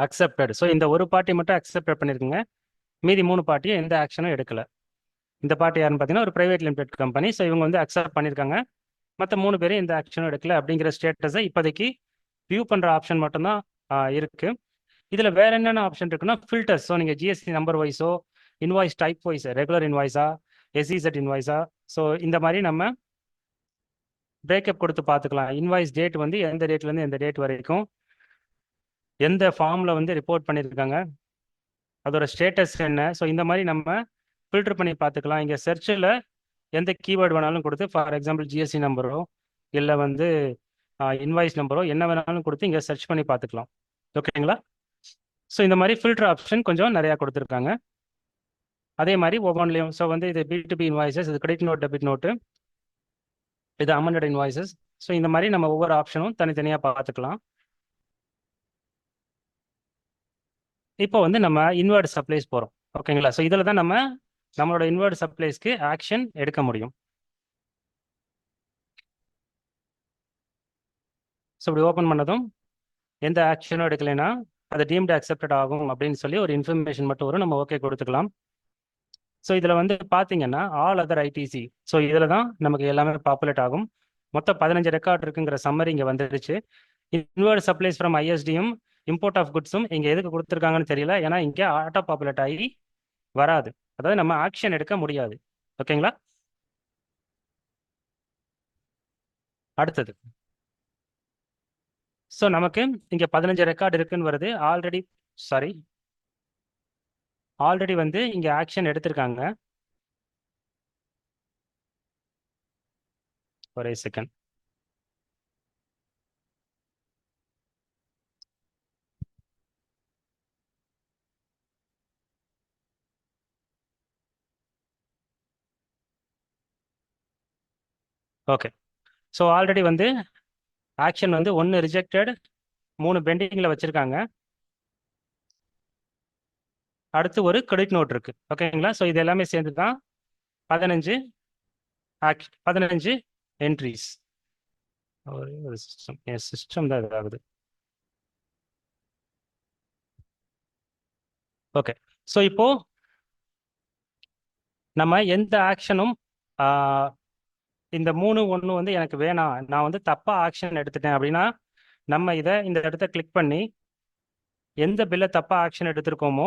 அக்செப்டட். ஸோ இந்த ஒரு பார்ட்டி மட்டும் அக்செப்ட் பண்ணியிருக்குங்க, மீதி 3 பார்ட்டியும் எந்த ஆக்ஷனும் எடுக்கலை. இந்த பார்ட்டி யாருன்னு பார்த்தீங்கன்னா ஒரு பிரைவேட் லிமிடெட் கம்பெனி. ஸோ இவங்க வந்து அக்செப்ட் பண்ணியிருக்காங்க, மற்ற 3 பேரும் எந்த ஆக்ஷனும் எடுக்கல அப்படிங்கிற ஸ்டேட்டஸை இப்போதைக்கு வியூ பண்ணுற ஆப்ஷன் மட்டும்தான் இருக்குது. இதில் வேற என்னென்ன ஆப்ஷன் இருக்குன்னா ஃபில்டர்ஸ். ஸோ நீங்கள் ஜிஎஸ்டி நம்பர் வைஸோ, இன்வாய்ஸ் டைப் வைஸ், ரெகுலர் இன்வாய்ஸா, எஸ்இசட் இன்வாய்ஸா, ஸோ இந்த மாதிரி நம்ம பிரேக்கப் கொடுத்து பார்த்துக்கலாம். இன்வாய்ஸ் டேட் வந்து எந்த டேட்லேருந்து எந்த டேட் வரைக்கும், எந்த ஃபார்மில் வந்து ரிப்போர்ட் பண்ணியிருக்காங்க, அதோட ஸ்டேட்டஸ் என்ன. ஸோ இந்த மாதிரி நம்ம ஃபில்டர் பண்ணி பார்த்துக்கலாம். இங்கே சர்ச்சில் எந்த கீவேர்டு வேணாலும் கொடுத்து, ஃபார் எக்ஸாம்பிள் ஜிஎஸ்டி நம்பரோ இல்லை வந்து இன்வாய்ஸ் நம்பரோ என்ன வேணாலும் கொடுத்து இங்கே சர்ச் பண்ணி பார்த்துக்கலாம். ஓகேங்களா. ஸோ இந்த மாதிரி ஃபில்டர் ஆப்ஷன் கொஞ்சம் நிறையா கொடுத்துருக்காங்க. அதே மாதிரி ஒவ்வொன்றிலையும் ஸோ வந்து இது B2B இன்வாய்சஸ், இது கிரெடிட் நோட், டெபிட் நோட்டு, இது அமெண்டட் இன்வாய்சஸ். ஸோ இந்த மாதிரி நம்ம ஒவ்வொரு ஆப்ஷனும் தனித்தனியாக பார்த்துக்கலாம். இப்போ வந்து நம்ம இன்வெர்ட் சப்ளைஸ் போகிறோம். ஓகேங்களா. ஸோ இதில் தான் நம்மளோட இன்வெர்ட் சப்ளைஸ்க்கு ஆக்ஷன் எடுக்க முடியும். ஸோ இப்படி ஓப்பன் பண்ணதும் எந்த ஆக்ஷனும் எடுக்கலைன்னா அது டீம்டு அக்செப்டட் ஆகும் அப்படின்னு சொல்லி ஒரு இன்ஃபர்மேஷன் மட்டும் வரும். நம்ம ஓகே கொடுத்துக்கலாம். ஸோ இதில் வந்து பார்த்தீங்கன்னா ஆல் அதர் ஐடிசி, ஸோ இதில் தான் நமக்கு எல்லாமே பாப்புலேட் ஆகும். மொத்தம் 15 ரெக்கார்ட் இருக்குங்கிற சம்மரி இங்கே வந்துடுச்சு. இன்வெர்ட் சப்ளைஸ் ஃப்ரம் ஐஎஸ்டியும் இம்போர்ட் ஆஃப் குட்ஸும் இங்கே எதுக்கு கொடுத்துருக்காங்கன்னு தெரியல, ஏன்னா இங்கே ஆட்டோ பாப்புலேட் ஆகி வராது, அதாவது நம்ம ஆக்ஷன் எடுக்க முடியாது. ஓகேங்களா. அடுத்தது ஸோ நமக்கு இங்கே 15 ரெக்கார்டு இருக்குன்னு வருது. ஆல்ரெடி வந்து இங்கே ஆக்ஷன் எடுத்திருக்காங்க. ஒரே செகண்ட். ஓகே. ஸோ ஆல்ரெடி வந்து ஆக்ஷன் வந்து 1 ரிஜெக்டட், 3 பெண்டிங்கில் வச்சுருக்காங்க. அடுத்து ஒரு கிரெடிட் நோட் இருக்குது. ஓகேங்களா. ஸோ இது எல்லாமே சேர்ந்து தான் 15 என்ட்ரிஸ். ஒரு சிஸ்டம் தான் இதாகுது. ஓகே. ஸோ இப்போ நம்ம எந்த ஆக்ஷனும் இந்த 3 வந்து எனக்கு வேணாம், நான் வந்து தப்பாக ஆக்ஷன் எடுத்துட்டேன் அப்படின்னா நம்ம இந்த இடத்த கிளிக் பண்ணி எந்த பில்லை தப்பாக ஆக்ஷன் எடுத்திருக்கோமோ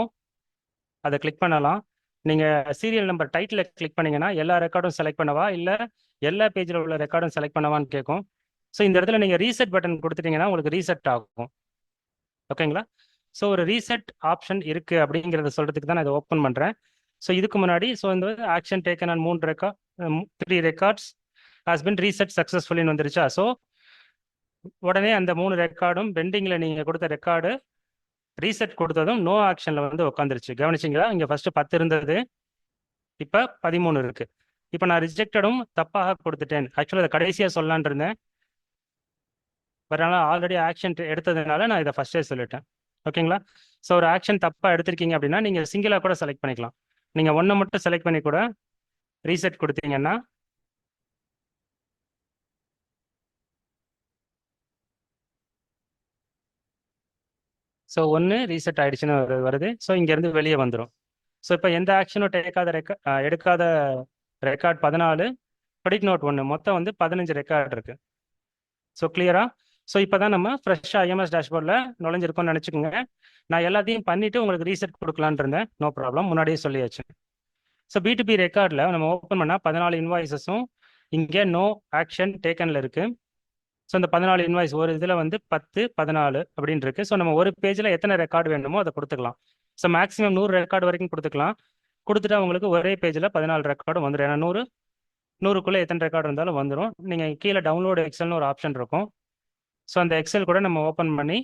அதை கிளிக் பண்ணலாம். நீங்கள் சீரியல் நம்பர் டைட்டில் கிளிக் பண்ணிங்கன்னா எல்லா ரெக்கார்டும் செலக்ட் பண்ணவா இல்லை எல்லா பேஜில் உள்ள ரெக்கார்டும் செலக்ட் பண்ணவான்னு கேட்கும். ஸோ இந்த இடத்துல நீங்கள் ரீசெட் பட்டன் கொடுத்துட்டீங்கன்னா உங்களுக்கு ரீசெட் ஆகும். ஓகேங்களா. ஸோ ஒரு ரீசெட் ஆப்ஷன் இருக்குது அப்படிங்கிறத சொல்கிறதுக்கு தான் நான் இதை ஓப்பன் பண்ணுறேன். ஸோ இதுக்கு முன்னாடி இந்த action taken on 3 records has been reset சக்ஸஸ்ஃபுல்லின்னு வந்துருச்சா. ஸோ உடனே அந்த 3 ரெக்கார்டும் பெண்டிங்கில் நீங்கள் கொடுத்த ரெக்கார்டு ரீசெட் கொடுத்ததும் நோ ஆக்ஷனில் வந்து உட்காந்துருச்சு. கவனிச்சிங்களா. இங்கே ஃபஸ்ட்டு 10 இருந்தது, இப்போ 13 இருக்குது. இப்போ நான் ரிஜெக்டடும் தப்பாக கொடுத்துட்டேன். ஆக்சுவலாக அதை கடைசியாக சொல்லலான் இருந்தேன், பட் ஆனால் ஆல்ரெடி ஆக்ஷன் எடுத்ததுனால நான் இதை ஃபஸ்ட்டே சொல்லிட்டேன். ஓகேங்களா. ஸோ ஒரு ஆக்ஷன் தப்பாக எடுத்திருக்கீங்க அப்படின்னா நீங்கள் சிங்கிளாக கூட செலக்ட் பண்ணிக்கலாம். நீங்கள் 1 மட்டும் செலக்ட் பண்ணி கூட ரீசெட் கொடுத்தீங்கன்னா ஸோ ஒன்று ரீசெட் ஆயிடுச்சுன்னு வருது. ஸோ இங்கேருந்து வெளியே வந்துடும். ஸோ இப்போ எந்த ஆக்ஷனும் எடுக்காத ரெக்கார்ட் 14, ப்ரெடிக்ட் நோட் 1, மொத்தம் வந்து 15 ரெக்கார்ட் இருக்கு. ஸோ கிளியரா? ஸோ இப்போ தான் நம்ம ஃப்ரெஷ்ஷாக ஐஎம்எஸ் டேஷ்போர்டில் நுழைஞ்சிருக்கோம்னு நினச்சிக்கோங்க. நான் எல்லாத்தையும் பண்ணிவிட்டு உங்களுக்கு ரீசெட் கொடுக்கலான் இருந்தேன். நோ ப்ராப்ளம், முன்னாடியே சொல்லியாச்சு. ஸோ பிடிபி ரெக்கார்டில் நம்ம ஓப்பன் பண்ணால் 14 இன்வாய்ஸஸும் இங்கே நோ ஆக்ஷன் டேக்கனில் இருக்குது. ஸோ இந்த 14 இன்வாய்ஸ் ஒரு இதில் வந்து 10, 14 அப்படின்னு இருக்குது. ஸோ நம்ம ஒரு பேஜில் எத்தனை ரெக்கார்டு வேணுமோ அதை கொடுத்துக்கலாம். ஸோ மேக்ஸிமம் 100 ரெக்கார்டு வரைக்கும் கொடுத்துக்கலாம். கொடுத்துட்டு அவங்களுக்கு ஒரே பேஜில் 14 ரெக்கார்டும் வந்துடும். ஏன்னா 100க்குள்ளே எத்தனை ரெக்கார்டு இருந்தாலும் வந்துடும். நீங்கள் கீழே டவுன்லோடு எக்ஸல்னு ஒரு ஆப்ஷன் இருக்கும். ஸோ அந்த எக்ஸல் கூட நம்ம ஓப்பன் பண்ணி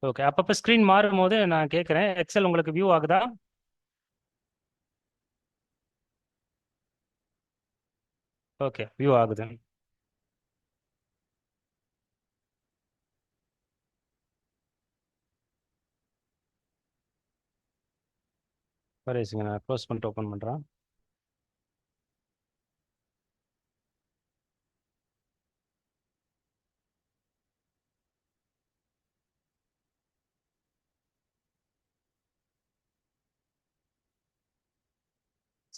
ஓகே, அப்பப்போ ஸ்க்ரீன் மாறும் போது நான் கேட்குறேன், எக்ஸல் உங்களுக்கு வியூ ஆகுதா? ஓகே, வியூ ஆகுது. நான் க்ளோஸ் பண்ணிட்டு ஓப்பன் பண்ணுறேன்.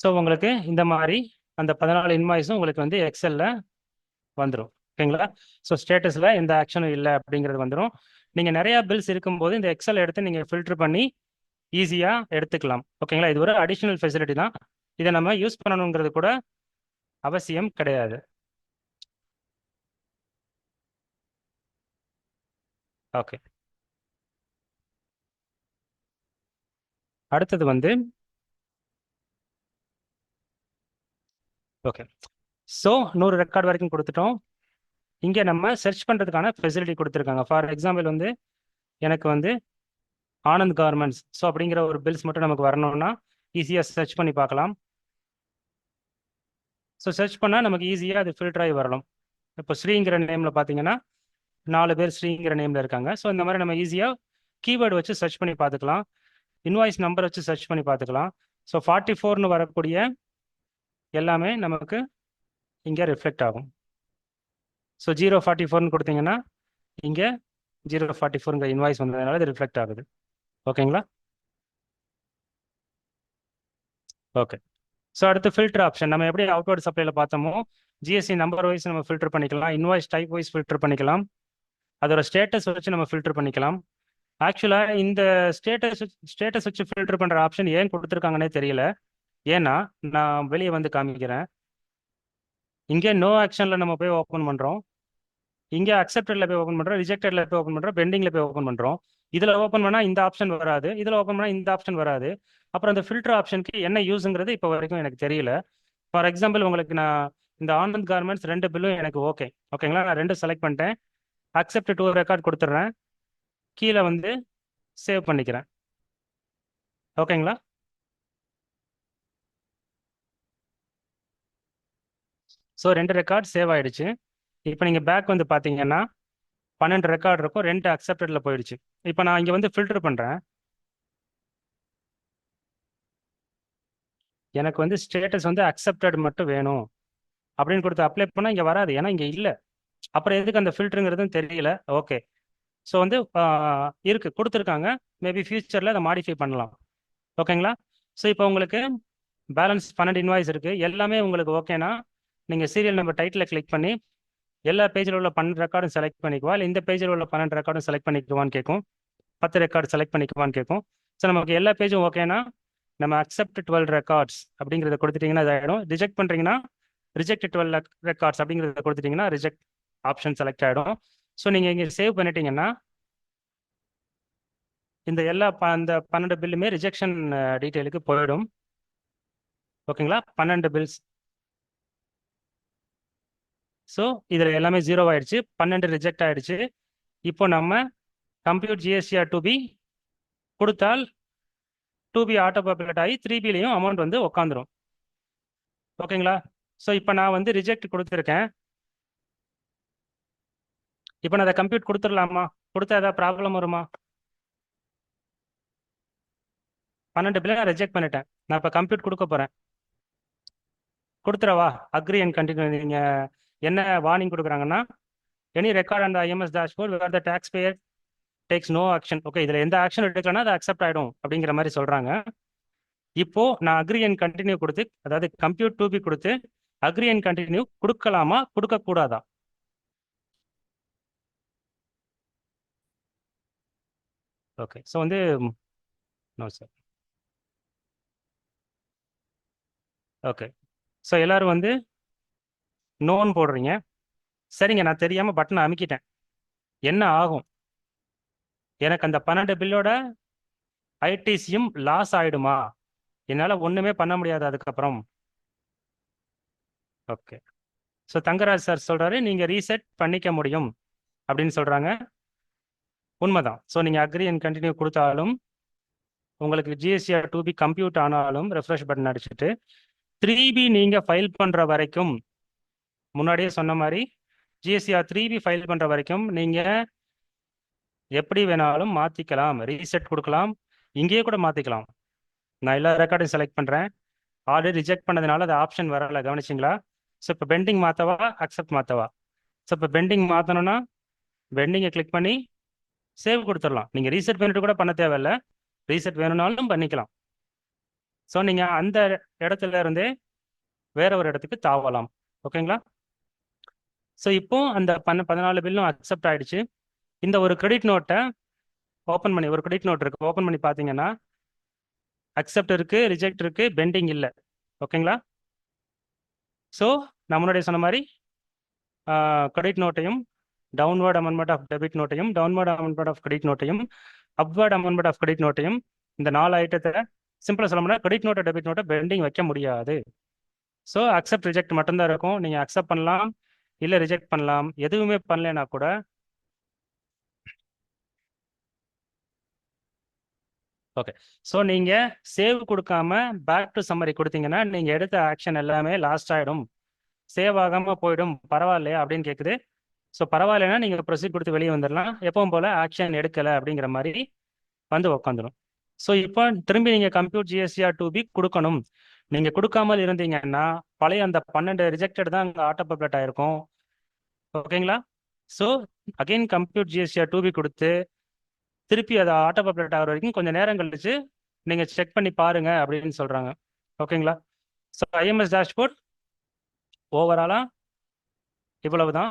ஸோ உங்களுக்கு இந்த மாதிரி அந்த 14 இன்வாய்ஸும் உங்களுக்கு வந்து எக்ஸலில் வந்துடும். ஓகேங்களா? ஸோ ஸ்டேட்டஸில் எந்த ஆக்ஷனும் இல்லை அப்படிங்கிறது வந்துடும். நீங்கள் நிறையா பில்ஸ் இருக்கும்போது இந்த எக்ஸல் எடுத்து நீங்கள் ஃபில்டர் பண்ணி ஈஸியாக எடுத்துக்கலாம். ஓகேங்களா? இது ஒரு அடிஷ்னல் ஃபெசிலிட்டி தான். இதை நம்ம யூஸ் பண்ணணுங்கிறது கூட அவசியம் கிடையாது. ஓகே, அடுத்தது வந்து ஓகே, ஸோ 100 ரெக்கார்ட் வரைக்கும் கொடுத்துட்டோம். இங்கே நம்ம சர்ச் பண்ணுறதுக்கான ஃபெசிலிட்டி கொடுத்துருக்காங்க. ஃபார் எக்ஸாம்பிள் வந்து எனக்கு வந்து ஆனந்த் கார்மெண்ட்ஸ் ஸோ அப்படிங்கிற ஒரு பில்ஸ் மட்டும் நமக்கு வரணும்னா ஈஸியாக சர்ச் பண்ணி பார்க்கலாம். ஸோ சர்ச் பண்ணால் நமக்கு ஈஸியாக அது ஃபில்டர் ஆகி வரலாம். இப்போ ஸ்ரீங்கிற நேமில் பார்த்தீங்கன்னா 4 பேர் ஸ்ரீங்கிற நேமில் இருக்காங்க. ஸோ இந்த மாதிரி நம்ம ஈஸியாக கீவேர்டு வச்சு சர்ச் பண்ணி பார்த்துக்கலாம். இன்வாய்ஸ் நம்பர் வச்சு சர்ச் பண்ணி பார்த்துக்கலாம். ஸோ 44ன்னு வரக்கூடிய எல்லாமே நமக்கு இங்கே ரிஃப்ளெக்ட் ஆகும். ஸோ 044ன்னு கொடுத்தீங்கன்னா இங்கே 044ங்கிற இன்வாய்ஸ் வந்ததுனால இது ரிஃப்ளெக்ட் ஆகுது. ஓகேங்களா? ஓகே, ஸோ அடுத்து ஃபில்டர் ஆப்ஷன். நம்ம எப்படி அவுட்வர்ட் சப்ளைல பார்த்தோமோ ஜிஎஸ்டி நம்பர் வைஸ் நம்ம ஃபில்டர் பண்ணிக்கலாம். இன்வாய்ஸ் டைப் வைஸ் ஃபில்டர் பண்ணிக்கலாம். அதோட ஸ்டேட்டஸ் வச்சு நம்ம ஃபில்டர் பண்ணிக்கலாம். ஆக்சுவலாக இந்த ஸ்டேட்டஸ் வச்சு ஃபில்டர் பண்ணுற ஆப்ஷன் ஏன் கொடுத்துருக்காங்கன்னே தெரியல. ஏன்னா நான் வெளியே வந்து காமிக்கிறேன். இங்கே நோ ஆக்ஷனில் நம்ம போய் ஓப்பன் பண்ணுறோம். இங்கே அக்செப்டடில் போய் ஓப்பன் பண்ணுறோம், ரிஜெக்டடில் போய் ஓப்பன் பண்ணுறோம், பெண்டிங்கில் போய் ஓப்பன் பண்ணுறோம். இதில் ஓப்பன் பண்ணால் இந்த ஆப்ஷன் வராது, இதில் ஓப்பன் பண்ணால் இந்த ஆப்ஷன் வராது. அப்புறம் அந்த ஃபில்டர் ஆப்ஷனுக்கு என்ன யூஸுங்கிறது இப்போ வரைக்கும் எனக்கு தெரியல. ஃபார் எக்ஸாம்பிள் உங்களுக்கு நான் இந்த ஆனந்த் கார்மெண்ட்ஸ் 2 பில்லும் எனக்கு ஓகேங்களா? நான் 2 செலக்ட் பண்ணிட்டேன். அக்செப்ட் 2 ரெக்கார்ட் கொடுத்துட்றேன். கீழே வந்து சேவ் பண்ணிக்கிறேன். ஓகேங்களா? ஸோ 2 ரெக்கார்ட் சேவ் ஆயிடுச்சு. இப்போ நீங்கள் பேக் வந்து பார்த்தீங்கன்னா 12 ரெக்கார்ட் இருக்கும், 2 அக்செப்டடில் போயிடுச்சு. இப்போ நான் இங்கே வந்து ஃபில்டர் பண்ணுறேன். எனக்கு வந்து ஸ்டேட்டஸ் வந்து அக்செப்டட் மட்டும் வேணும் அப்படின்னு கொடுத்து அப்ளை பண்ணால் இங்கே வராது, ஏன்னா இங்கே இல்லை. அப்புறம் எதுக்கு அந்த ஃபில்டருங்கிறதும் தெரியல. ஓகே, ஸோ வந்து இருக்குது, கொடுத்துருக்காங்க. மேபி ஃபியூச்சரில் அதை மாடிஃபை பண்ணலாம். ஓகேங்களா? ஸோ இப்போ உங்களுக்கு பேலன்ஸ் 12 இன்வாய்ஸ் இருக்குது. எல்லாமே உங்களுக்கு ஓகேனா நீங்கள் சீரியல் நம்பர் டைட்டில் கிளிக் பண்ணி எல்லா பேஜில் உள்ள 12 ரெக்கார்டும் செலக்ட் பண்ணிக்குவா, இல்லை இந்த பேஜில் உள்ள 12 ரெக்கார்டும் செலக்ட் பண்ணிக்குவான்னு கேட்கும். 10 ரெக்கார்டு செலக்ட் பண்ணிக்குவான்னு கேட்கும். ஸோ நமக்கு எல்லா பேஜும் ஓகேனா நம்ம அக்செப்ட் 12 ரெக்கார்ட்ஸ் அப்படிங்கிறத கொடுத்துட்டிங்கன்னா இதாகிடும். ரிஜெக்ட் பண்ணுறீங்கன்னா ரிஜெக்ட் 12 ரெக்கார்ட்ஸ் அப்படிங்கிறத கொடுத்துட்டிங்கன்னா ரிஜெக்ட் ஆப்ஷன் செலக்ட் ஆகிடும். ஸோ நீங்கள் இங்கே சேவ் பண்ணிட்டீங்கன்னா இந்த அந்த 12 பில்லுமே ரிஜெக்ஷன் டீட்டெயிலுக்கு போயிடும். ஓகேங்களா? 12 பில்ஸ். ஸோ இதில் எல்லாமே 0 ஆயிடுச்சு, 12 ரிஜெக்ட் ஆயிடுச்சு. இப்போ நம்ம கம்ப்யூட் ஜிஎஸ்டிஆர் 2B கொடுத்தால் 2B ஆட்டோ பாப்புலேட் ஆகி 3Bலையும் அமௌண்ட் வந்து உட்காந்துரும். ஓகேங்களா? ஸோ இப்போ நான் வந்து ரிஜெக்ட் கொடுத்துருக்கேன். இப்போ நான் அதை கம்ப்யூட் கொடுத்துடலாமா? கொடுத்தா ஏதாவது ப்ராப்ளம் வருமா? 12 பில்லை நான் ரிஜெக்ட் பண்ணிட்டேன். நான் இப்போ கம்ப்யூட் கொடுக்க போகிறேன். கொடுத்துறவா? Agree and continue. நீங்கள் என்ன வார்னிங் கொடுக்குறாங்கன்னா எனி ரெக்கார்ட் அந்த IMS dashboard where the taxpayer takes no action. Okay, இதில் எந்த ஆக்ஷன் எடுக்கலன்னா அது அக்செப்ட் ஆகிடும் அப்படிங்கிற மாதிரி சொல்கிறாங்க. இப்போ நான் அக்ரி அண்ட் கண்டினியூ கொடுத்து, அதாவது கம்ப்யூட் டு பி கொடுத்து அக்ரி அண்ட் கண்டினியூ கொடுக்கலாமா கொடுக்கக்கூடாதா? ஓகே, ஸோ வந்து நோ சார். ஓகே, ஸோ எல்லாரும் வந்து நோன்னு போடுறீங்க. சரிங்க, நான் தெரியாமல் பட்டனை அமுக்கிட்டேன். என்ன ஆகும்? எனக்கு அந்த 12 பில்லோட ஐடிசியும் லாஸ் ஆகிடுமா? என்னால் ஒன்றுமே பண்ண முடியாது அதுக்கப்புறம். ஓகே, ஸோ தங்கராஜ் சார் சொல்கிறாரு நீங்கள் ரீசெட் பண்ணிக்க முடியும் அப்படின்னு சொல்கிறாங்க. உண்மைதான். ஸோ நீங்கள் அக்ரி அண்ட் கண்டினியூ கொடுத்தாலும் உங்களுக்கு ஜிஎஸ்டிஆர் 2B கம்ப்யூட் ஆனாலும் ரெஃப்ரெஷ் பட்டன் அடிச்சுட்டு 3B நீங்கள் ஃபைல் பண்ணுற வரைக்கும், முன்னாடியே சொன்ன மாதிரி ஜிஎஸ்டிஆர் 3B ஃபைல் பண்ணுற வரைக்கும் நீங்கள் எப்படி வேணாலும் மாற்றிக்கலாம், ரீசெட் கொடுக்கலாம், இங்கேயே கூட மாற்றிக்கலாம். நான் எல்லா ரெக்கார்டையும் செலக்ட் பண்ணுறேன். ஆல்ரெடி ரிஜெக்ட் பண்ணதுனால அது ஆப்ஷன் வரலை, கவனிச்சிங்களா? ஸோ இப்போ பெண்டிங் மாற்றவா அக்செப்ட் மாற்றவா? ஸோ இப்போ பெண்டிங் மாற்றணும்னா பெண்டிங்கை கிளிக் பண்ணி சேவ் கொடுத்துடலாம். நீங்கள் ரீசெட் பண்ணிட்டு கூட பண்ண தேவையில்லை, ரீசெட் வேணும்னாலும் பண்ணிக்கலாம். ஸோ நீங்கள் அந்த இடத்துல இருந்தே வேற ஒரு இடத்துக்கு தாவலாம். ஓகேங்களா? ஸோ இப்போ அந்த 14 பில்லும் அக்செப்ட் ஆயிடுச்சு. இந்த ஒரு கிரெடிட் நோட்டை ஓப்பன் பண்ணி, ஒரு கிரெடிட் நோட் இருக்கு, ஓப்பன் பண்ணி பார்த்தீங்கன்னா அக்செப்ட் இருக்கு, ரிஜெக்ட் இருக்கு, பெண்டிங் இல்லை. ஓகேங்களா? ஸோ நான் முன்னாடி சொன்ன மாதிரி கிரெடிட் நோட்டையும் டவுன்வர்ட் அமெண்ட்மெண்ட் ஆஃப் டெபிட் நோட்டையும் டவுன்வர்ட் அமெண்ட்மெண்ட் ஆஃப் கிரெடிட் நோட்டையும் அப்வர்ட் அமெண்ட்மெண்ட் ஆஃப் கிரெடிட் நோட்டையும் இந்த 4 ஐட்டத்தை சிம்பிளாக சொல்லணும்னா கிரெடிட் நோட்டை டெபிட் நோட்டை பெண்டிங் வைக்க முடியாது. ஸோ அக்செப்ட் ரிஜெக்ட் மட்டும்தான் இருக்கும். நீங்கள் அக்செப்ட் பண்ணலாம், இல்லை ரிஜெக்ட் பண்ணலாம். எதுவுமே பண்ணலைன்னா கூட ஓகே. ஸோ நீங்கள் சேவ் கொடுக்காம பேக் டு சம்மரி கொடுத்தீங்கன்னா நீங்கள் எடுத்த ஆக்ஷன் எல்லாமே லாஸ்ட் ஆகிடும், சேவ் ஆகாமல் போயிடும். பரவாயில்லையா அப்படின்னு கேட்குது. ஸோ பரவாயில்லைன்னா நீங்கள் ப்ரொசீட் கொடுத்து வெளியே வந்துடலாம். எப்பவும் போல் ஆக்ஷன் எடுக்கலை அப்படிங்கிற மாதிரி வந்து உட்காந்துடும். ஸோ இப்போ திரும்பி நீங்கள் கம்ப்யூட் ஜிஎஸ்டிஆர் 2B கொடுக்கணும். நீங்கள் கொடுக்காமல் இருந்தீங்கன்னா பழைய அந்த 12 ரிஜெக்டட் தான் அங்கே ஆட்டோ பப்ளட் ஆயிருக்கும். ஓகேங்களா? So again compute GSTR 2B கொடுத்து திருப்பி அதை ஆட்டோ பப்ளட் ஆகிற வரைக்கும் கொஞ்சம் நேரம் கழிச்சு நீங்கள் செக் பண்ணி பாருங்க அப்படின்னு சொல்கிறாங்க. ஓகேங்களா? ஸோ ஐஎம்எஸ் டேஷ்போர்ட் ஓவராலாக இவ்வளவு தான்,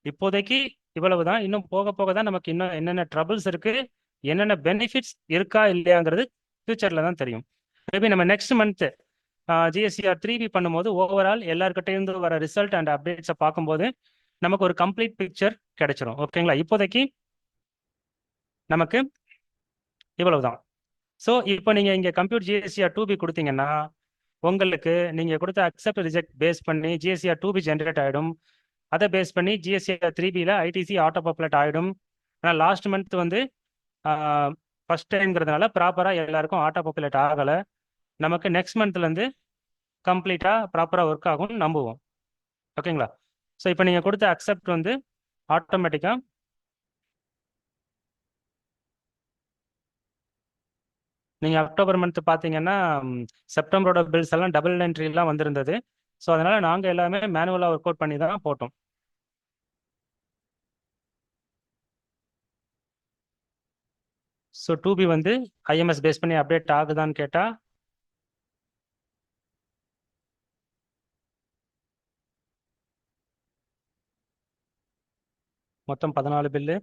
இப்போதைக்கு இவ்வளவு தான். இன்னும் போக போக தான் நமக்கு இன்னும் என்னென்ன ட்ரபிள்ஸ் இருக்குது, என்னென்ன பெனிஃபிட்ஸ் இருக்கா இல்லையாங்கிறது ஃபியூச்சரில் தான் தெரியும். மேபி நம்ம நெக்ஸ்ட் மந்த்து ஜிஎஸ்டிஆர் 3B பண்ணும்போது ஓவரால் எல்லாருக்கிட்டேருந்து வர ரிசல்ட் அண்ட் அப்டேட்ஸை பார்க்கும்போது நமக்கு ஒரு கம்ப்ளீட் பிக்சர் கிடைச்சிரும். ஓகேங்களா? இப்போதைக்கு நமக்கு இவ்வளவு தான். ஸோ இப்போ நீங்கள் இங்கே கம்ப்யூட் ஜிஎஸ்டிஆர் 2B கொடுத்தீங்கன்னா உங்களுக்கு நீங்கள் கொடுத்த அக்செப்ட் ரிஜெக்ட் பேஸ் பண்ணி ஜிஎஸ்டிஆர் 2B ஜென்ரேட் ஆகிடும். அதை பேஸ் பண்ணி ஜிஎஸ்டிஆர் 3Bயில் ஐடிசி ஆட்டோ பாப்புலேட் ஆகிடும். ஆனால் லாஸ்ட் மந்த் வந்து ஃபஸ்ட் டைம்ங்கிறதுனால ப்ராப்பராக எல்லாருக்கும் ஆட்டோ பாப்புலேட் ஆகலை. நமக்கு நெக்ஸ்ட் மந்த்லேருந்து கம்ப்ளீட்டாக ப்ராப்பராக ஒர்க் ஆகும்னு நம்புவோம். ஓகேங்களா? ஸோ இப்போ நீங்கள் கொடுத்த அக்செப்ட் வந்து ஆட்டோமேட்டிக்காக நீங்கள் அக்டோபர் மந்த் பார்த்தீங்கன்னா செப்டம்பரோட பில்ஸ் எல்லாம் டபுள் என்ட்ரிலாம் வந்திருந்தது. ஸோ அதனால் நாங்கள் எல்லாமே மேனுவலாக ஒர்க் அவுட் பண்ணி தான் போட்டோம். ஸோ 2B வந்து ஐஎம்எஸ் பேஸ் பண்ணி அப்டேட் ஆகுதான்னு கேட்டால் மொத்தம் 14 பில்லு,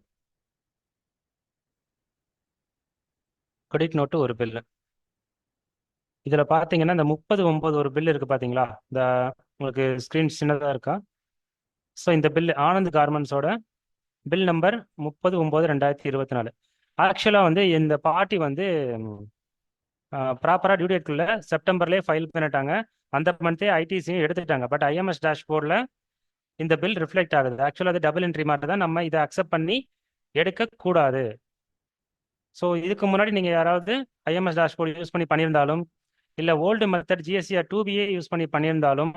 கிரெடிட் நோட்டு ஒரு பில்லு. இதில் பார்த்தீங்கன்னா இந்த 30/9 ஒரு பில் இருக்குது பார்த்தீங்களா? இந்த உங்களுக்கு ஸ்க்ரீன் சின்னதாக இருக்கா? ஸோ இந்த பில்லு ஆனந்த் கார்மெண்ட்ஸோட பில் நம்பர் 30/9/2024. ஆக்சுவலாக வந்து இந்த பார்ட்டி வந்து ப்ராப்பராக டியூ டேட்குள்ளே செப்டம்பர்லேயே ஃபைல் பண்ணிட்டாங்க. அந்த மந்த்தே ஐடிசியும் எடுத்துட்டாங்க. பட் ஐஎம்எஸ் டேஷ்போர்டில் இந்த பில் ரிஃப்ளெக்ட் ஆகுது. ஆக்சுவலாக அது டபுள் என்ட்ரி மாதிரி தான், நம்ம இதை அக்செப்ட் பண்ணி எடுக்கக்கூடாது. ஸோ இதுக்கு முன்னாடி நீங்கள் யாராவது ஐஎம்எஸ் டேஷ்போர்டு யூஸ் பண்ணி பண்ணியிருந்தாலும் இல்லை ஓல்டு மெத்தட் ஜிஎஸ்டிஆர் 2Bயே யூஸ் பண்ணி பண்ணியிருந்தாலும்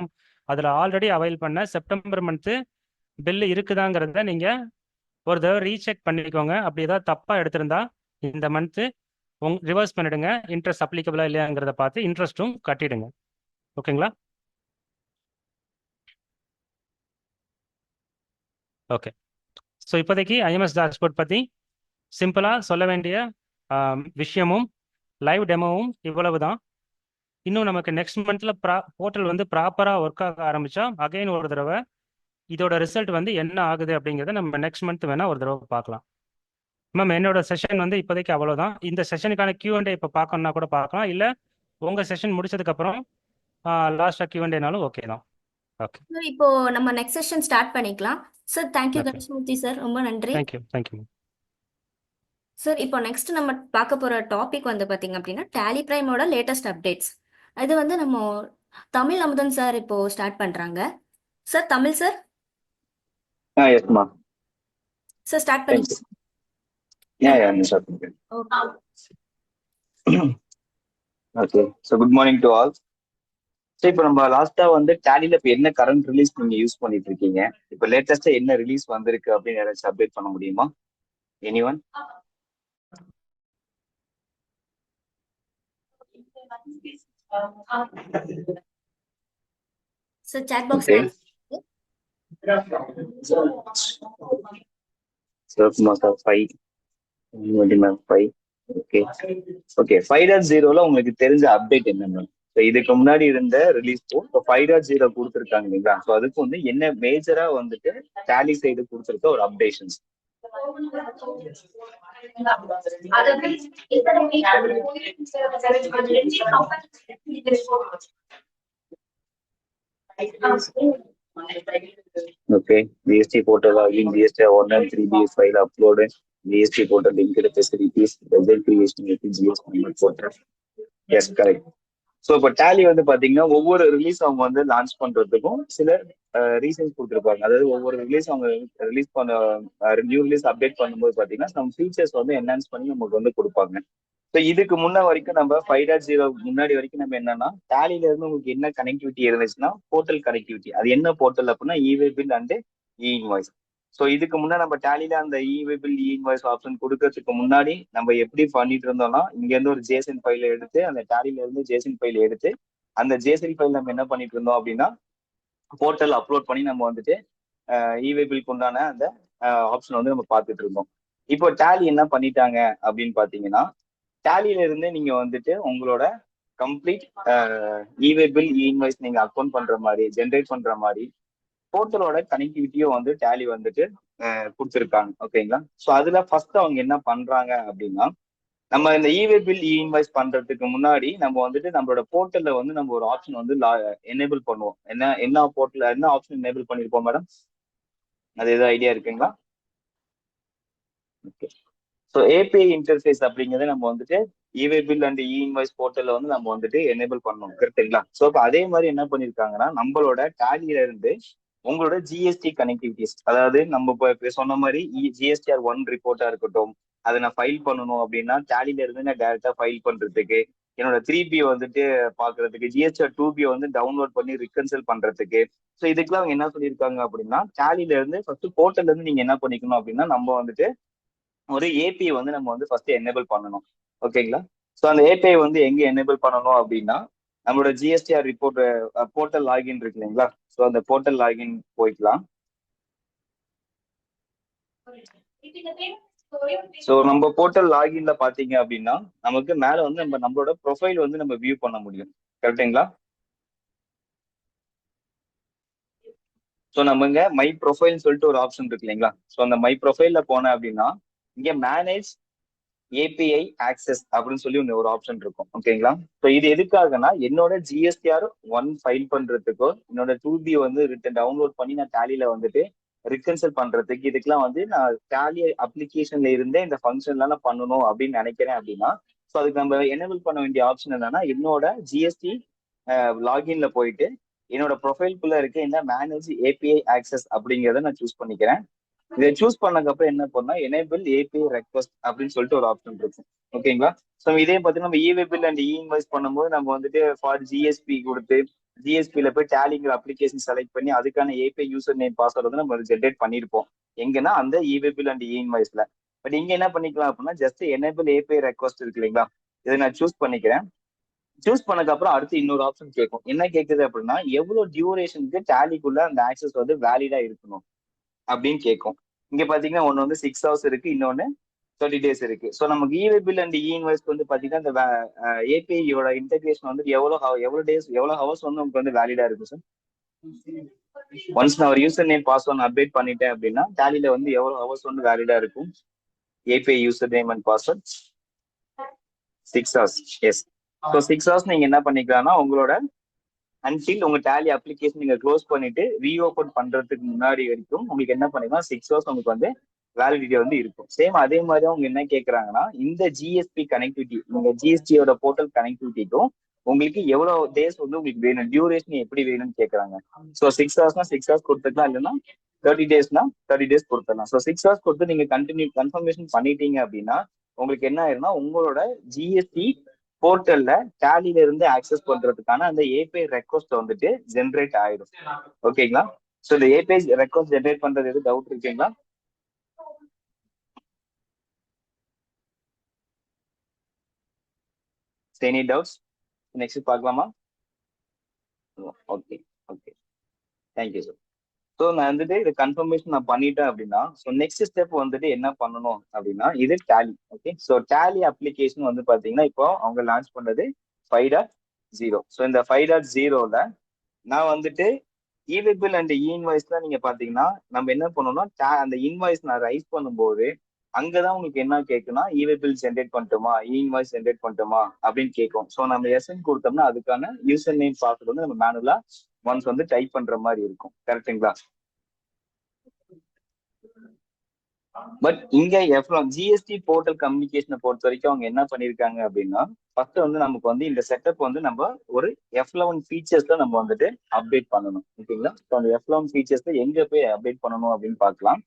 அதில் ஆல்ரெடி அவைல் பண்ண செப்டம்பர் மந்த்து பில்லு இருக்குதாங்கிறத நீங்கள் ஒரு தடவை ரீசெக் பண்ணிக்கோங்க. அப்படி ஏதாவது தப்பாக எடுத்திருந்தா இந்த மந்த்து ரிவர்ஸ் பண்ணிடுங்க. இன்ட்ரெஸ்ட் அப்ளிகபிளா இல்லையாங்கிறத பார்த்து இன்ட்ரெஸ்ட்டும் கட்டிடுங்க. ஓகேங்களா? ஓகே. ஸோ இப்போதைக்கு ஐஎம்எஸ் டேஷ்போர்ட் பற்றி சிம்பிளாக சொல்ல வேண்டிய விஷயமும் லைவ் டெமோவும் இவ்வளவு தான். இன்னும் நமக்கு நெக்ஸ்ட் மந்த்தில் போர்ட்டல் வந்து ப்ராப்பராக ஒர்க் ஆக ஆரம்பித்தா அகைன் ஒரு தடவை இதோட ரிசல்ட் வந்து என்ன ஆகுது அப்படிங்கிறத நம்ம நெக்ஸ்ட் மந்த் வேணால் ஒரு தடவை பார்க்கலாம். மேம் என்னோட செஷன் வந்து இப்போதைக்கு அவ்வளோதான். இந்த செஷனுக்கான Q&A இப்போ பார்க்கணுன்னா கூட பார்க்கலாம், இல்லை உங்கள் செஷன் முடிச்சதுக்கப்புறம் லாஸ்ட்டாக Q&Aனாலும் ஓகே தான். ஓகே, இப்போ நம்ம நெக்ஸ்ட் செஷன் ஸ்டார்ட் பண்ணிக்கலாம் sir. Thank you okay, Ganeshmurthy sir, ரொம்ப நன்றி தேங்க்யூ. சார். இப்போ நெக்ஸ்ட் நம்ம பார்க்க போற டாபிக் வந்து பாத்தீங்க அப்படின்னா டேலி பிரைமோட லேட்டஸ்ட் அப்டேட்ஸ். இது வந்து நம்ம தமிழ் அமுதன் சார் இப்போ ஸ்டார்ட் பண்றாங்க. Sir Tamil sir. Yes, ma. Sir start Thanks. பண்ணி Yeah, I'm starting. Okay. So good morning to all. So இப்போ நம்ம லாஸ்டா வந்து டேலில இப்போ என்ன கரண்ட் ரிலீஸ் நீங்க யூஸ் பண்ணிட்டு இருக்கீங்க, இப்போ லேட்டஸ்டா என்ன ரிலீஸ் வந்திருக்கு அப்படின்னு யாராச்சும் அப்டேட் பண்ண முடியுமா? Anyone? Sir chat box Okay. Surfmaster 5, 5. Okay okay 5.0ல உங்களுக்கு தெரிஞ்ச அப்டேட் என்ன மேம்? ஸோ இதுக்கு முன்னாடி இருந்த ரிலீஸ்க்கும் இப்போ 5.0 கொடுத்துருக்காங்க இல்லைங்களா? ஸோ அதுக்கு வந்து என்ன மேஜரா வந்துட்டு டேலி சைடு கொடுத்துருக்க ஒரு updations? Okay, GST portal login, GST 1 and 3 BS file upload, GST portal linked facilities, result creation with GST portal. Yes, correct. So இப்போ டேலி வந்து பாத்தீங்கன்னா ஒவ்வொரு ரிலீஸ் அவங்க வந்து லான்ச் பண்றதுக்கும் சில ரீசன்ஸ் கொடுத்துருப்பாங்க. அதாவது ஒவ்வொரு ரிலீஸ் அவங்க ரிலீஸ் பண்ண நியூ ரிலீஸ் அப்டேட் பண்ணும்போது பாத்தீங்கன்னா நம்ம ஃபீச்சர்ஸ் வந்து என்ஹான்ஸ் பண்ணி நமக்கு வந்து கொடுப்பாங்க. ஸோ இதுக்கு முன்ன வரைக்கும் நம்ம 5.0 முன்னாடி வரைக்கும் நம்ம என்னன்னா டேலில இருந்து உங்களுக்கு என்ன கனெக்டிவிட்டி இருந்துச்சுன்னா போர்ட்டல் கனெக்டிவிட்டி. அது என்ன போர்ட்டல் அப்படின்னா இவே பில் அண்ட் இன்வாய்ஸ். ஸோ இதுக்கு முன்னாடி நம்ம டேலில அந்த இவே பில் இன்வாய்ஸ் ஆப்ஷன் கொடுக்கறதுக்கு முன்னாடி நம்ம எப்படி பண்ணிட்டு இருந்தோம்னா இங்க இருந்து ஒரு ஜேசன் ஃபைல எடுத்து அந்த டேலில இருந்து ஜேசன் ஃபைல் எடுத்து அந்த ஜேசன் ஃபைல் நம்ம என்ன பண்ணிட்டு இருந்தோம் அப்படின்னா போர்ட்டல் அப்லோட் பண்ணி நம்ம வந்துட்டு இவே பில்க்கு உண்டான அந்த ஆப்ஷன் வந்து நம்ம பார்த்துட்டு இருந்தோம். இப்போ டேலி என்ன பண்ணிட்டாங்க அப்படின்னு பாத்தீங்கன்னா டேலியில இருந்து நீங்க வந்துட்டு உங்களோட கம்ப்ளீட் இவே பில் இன்வாய்ஸ் நீங்க அக்கௌண்ட் பண்ற மாதிரி ஜென்ரேட் பண்ற மாதிரி போர்ட்டலோட கனெக்டிவிட்டியும் வந்து டேலி வந்துட்டு கொடுத்துருக்காங்க. ஓகேங்களா? ஸோ அதுல ஃபர்ஸ்ட் அவங்க என்ன பண்றாங்க அப்படின்னா நம்ம இந்த இவே பில் இன்வாய்ஸ் பண்றதுக்கு முன்னாடி நம்ம வந்துட்டு நம்மளோட போர்ட்டல்ல வந்து நம்ம ஒரு ஆப்ஷன் வந்து எனேபிள் பண்ணுவோம். என்ன போர்ட்டல் என்ன ஆப்ஷன் எனேபிள் பண்ணிருப்போம் மேடம்? அது ஏதோ ஐடியா இருக்குங்களா? ஓகே. ஸோ ஏபிஐ இன்டர்ஃபேஸ் அப்படிங்கிறத நம்ம வந்துட்டு இவே பில் அண்ட் இன்வாய்ஸ் போர்ட்டல்ல வந்து நம்ம வந்துட்டு எனேபிள் பண்ணணும். கரெக்டுங்களா? ஸோ இப்போ அதே மாதிரி என்ன பண்ணிருக்காங்கன்னா நம்மளோட டேலியில இருந்து உங்களோட ஜிஎஸ்டி கனெக்டிவிட்டிஸ், அதாவது நம்ம இப்போ சொன்ன மாதிரி GSTR 1 ரிப்போர்ட்டா இருக்கட்டும், அதை நான் ஃபைல் பண்ணணும் அப்படின்னா டேலியில இருந்து நான் டைரக்டா ஃபைல் பண்றதுக்கு, என்னோட 3B வந்துட்டு பாக்குறதுக்கு, GSTR 2B வந்து டவுன்லோட் பண்ணி ரிகன்சல் பண்றதுக்கு. ஸோ இதுக்கெல்லாம் அவங்க என்ன சொல்லியிருக்காங்க அப்படின்னா டேலியில இருந்து ஃபர்ஸ்ட் போர்ட்டல்ல இருந்து நீங்க என்ன பண்ணிக்கணும் அப்படின்னா நம்ம வந்துட்டு ஒரு ஏபிஐ வந்து நம்ம வந்து ஃபர்ஸ்ட் எனேபிள் பண்ணணும். ஓகேங்களா? ஸோ அந்த ஏபிஐ வந்து எங்க எனேபிள் பண்ணணும் அப்படின்னா நம்மளோட ஜிஎஸ்டிஆர் ரிப்போர்ட் போர்ட்டல் லாகின் இருக்கு இல்லைங்களா? ஸோ அந்த போர்ட்டல் லாகின் போய்க்கலாம். ஸோ நம்ம போர்ட்டல் லாகின்ல பாத்தீங்க அப்படின்னா நமக்கு மேல வந்து நம்மளோட ப்ரொஃபைல் வந்து நம்ம வியூ பண்ண முடியும். கரெக்டுங்களா? ஸோ நம்ம இங்க மை ப்ரொஃபைல்னு சொல்லிட்டு ஒரு ஆப்ஷன் இருக்கு இல்லைங்களா? ஸோ அந்த மை ப்ரொஃபைல்ல போனேன் அப்படின்னா இங்க மேனேஜ் ஏபிஐ ஆக்சஸ் அப்படின்னு சொல்லி ஒரு ஆப்ஷன் இருக்கும். ஓகேங்களா? ஸோ இது எதுக்காகனா என்னோட GSTR 1 ஃபைல் பண்றதுக்கோ என்னோட 2B வந்து டவுன்லோட் பண்ணி நான் டேலியில வந்துட்டு ரிகன்சல் பண்றதுக்கு இதுக்கெல்லாம் வந்து நான் டேலி அப்ளிகேஷன்ல இருந்தே இந்த ஃபங்க்ஷன்லாம் நான் பண்ணணும் அப்படின்னு நினைக்கிறேன் அப்படின்னா ஸோ அதுக்கு நம்ம எனேபிள் பண்ண வேண்டிய ஆப்ஷன் என்னன்னா என்னோட ஜிஎஸ்டி லாகின்ல போயிட்டு என்னோட ப்ரொஃபைல்குள்ள இருக்க இந்த மேனேஜ் ஏபிஐ ஆக்சஸ் அப்படிங்கிறத நான் சூஸ் பண்ணிக்கிறேன். இதை சூஸ் பண்ணதுக்கப்புறம் என்ன பண்ணா எனேபிள் ஏபிஐ ரெக்வஸ்ட் அப்படின்னு சொல்லிட்டு ஒரு ஆப்ஷன் இருக்கும். ஓகேங்களா? ஸோ இதே பார்த்தீங்கன்னா நம்ம இவே பில் அண்ட் இன்வாய்ஸ் பண்ணும்போது நம்ம வந்துட்டு ஃபார் ஜிஎஸ்பி கொடுத்து ஜிஎஸ்பியில போய் டேலிங்கிற அப்ளிகேஷன் செலக்ட் பண்ணி அதுக்கான ஏபிஐ யூசர் நேம் பாஸ்வேர்டு வந்து நம்ம ஜென்ரேட் பண்ணியிருப்போம். எங்கன்னா அந்த இவே பில் அண்ட் இன்வாய்ஸ்ல. பட் இங்க என்ன பண்ணிக்கலாம் அப்படின்னா ஜஸ்ட் எனேபிள் ஏபிஐ ரெக்வஸ்ட் இருக்கு இல்லைங்களா? இதை நான் சூஸ் பண்ணிக்கிறேன். சூஸ் பண்ணதுக்கு அடுத்து இன்னொரு ஆப்ஷன் கேட்கும். என்ன கேட்குது அப்படின்னா எவ்வளவு டியூரேஷனுக்கு டேலிக்குள்ள அந்த ஆக்சஸ் வந்து வேலிடா இருக்கணும் அப்படின்னு கேட்கும். இங்க பாத்தீங்கன்னா ஒன்னு வந்து 6 hours இருக்கு, இன்னொன்னு 30 days இருக்கு. ஸோ நமக்கு இவே பில் அண்ட் இன்வாய்ஸ்க்கு வந்து பாத்தீங்கன்னா இந்த ஏபிஐயோட இன்டெகிரேஷன் வந்து எவ்வளவு டேஸ் எவ்வளவு ஹவர்ஸ் வந்து நமக்கு வந்து வேலிடா இருக்கு சார்? ஒன்ஸ் நான் ஒரு யூசர் நேம் பாஸ்வேர்ட் அப்டேட் பண்ணிட்டேன் அப்படின்னா டேலில வந்து எவ்வளவு ஹவர்ஸ் வந்து வேலிடா இருக்கும்? API user name and password 6 hours. Yes. So 6 hours நீங்க என்ன பண்ணிக்கலாம்னா உங்களோட அன்டில் உங்க டேலி அப்ளிகேஷன் நீங்க க்ளோஸ் பண்ணிட்டு ரீஓபன் பண்றதுக்கு முன்னாடி வரைக்கும் உங்களுக்கு என்ன பண்ணிக்கலாம் 6 hours உங்களுக்கு வந்து வேலிடிட்டி வந்து இருக்கும். சேம் அதே மாதிரி அவங்க என்ன கேட்கறாங்கன்னா இந்த ஜிஎஸ்பி கனெக்டிவிட்டி நீங்க ஜிஎஸ்டியோட போர்ட்டல் கனெக்டிவிட்டிக்கும் உங்களுக்கு எவ்வளவு டேஸ் வந்து உங்களுக்கு வேணும், டியூரேஷன் எப்படி வேணும்னு கேட்கறாங்க. ஸோ 6 hours 6 hours கொடுத்துக்கலாம், இல்லைன்னா 30 daysனா 30 days கொடுத்துடலாம். ஸோ 6 hours கொடுத்து நீங்க கன்ஃபர்மேஷன் பண்ணிட்டீங்க அப்படின்னா உங்களுக்கு என்ன ஆயிரும்னா உங்களோட ஜிஎஸ்டி போர்ட்டல்ல டேலில இருந்து ஆக்சஸ் பண்றதுக்கான அந்த ஏபிஐ ரெக்வஸ்ட் வந்துட்டு ஜென்ரேட் ஆயிடும். ஓகேங்களா? ஸோ இந்த ஏபிஐ ரெக்வஸ்ட் ஜென்ரேட் பண்றது எது டவுட் இருக்குங்களா? Any doubts? நெக்ஸ்ட் பார்க்கலாமா? Okay okay, thank you sir. So நான் வந்துட்டு இது கன்ஃபர்மேஷன் நான் பண்ணிட்டேன் அப்படின்னா ஸோ நெக்ஸ்ட் ஸ்டெப் வந்துட்டு என்ன பண்ணணும் அப்படின்னா இது Tally. Okay, so Tally application வந்து பார்த்தீங்கன்னா இப்போ அவங்க லான்ச் பண்ணது 5.0. ஸோ இந்த 5.0ல நான் வந்துட்டு இவே பில் அண்ட் இன்வாய்ஸ்ல நீங்க பாத்தீங்கன்னா நம்ம என்ன பண்ணணும்னா அந்த இன்வாய்ஸ் நான் ரைஸ் பண்ணும்போது அங்கதான் உங்களுக்கு என்ன கேட்கும்னா இவே பில் ஜென்ரேட் பண்ணட்டுமா, இன்வாய்ஸ் ஜென்ரேட் பண்ணட்டுமா அப்படின்னு கேட்கும். ஸோ நம்ம எஸ்என் கொடுத்தோம்னா அதுக்கான யூசர் நேம் பாஸ்வேர்ட் வந்து நம்ம மேனுவலா ஒன்ஸ் வந்து டைப் பண்ற மாதிரி இருக்கும். கரெக்டுங்களா? பட் இங்க ஜிஎஸ்டி போர்ட்டல் கம்யூனிகேஷனை பொறுத்த வரைக்கும் அவங்க என்ன பண்ணிருக்காங்க அப்படின்னா ஃபர்ஸ்ட் வந்து நமக்கு வந்து இந்த செட்டப் வந்து நம்ம ஒரு F11 ஃபீச்சர்ஸ்ல நம்ம வந்துட்டு அப்டேட் பண்ணணும். ஓகேங்களா? ஸோ அந்த F11 ஃபீச்சர்ஸ்ல எங்க போய் அப்டேட் பண்ணணும் அப்படின்னு பார்க்கலாம்.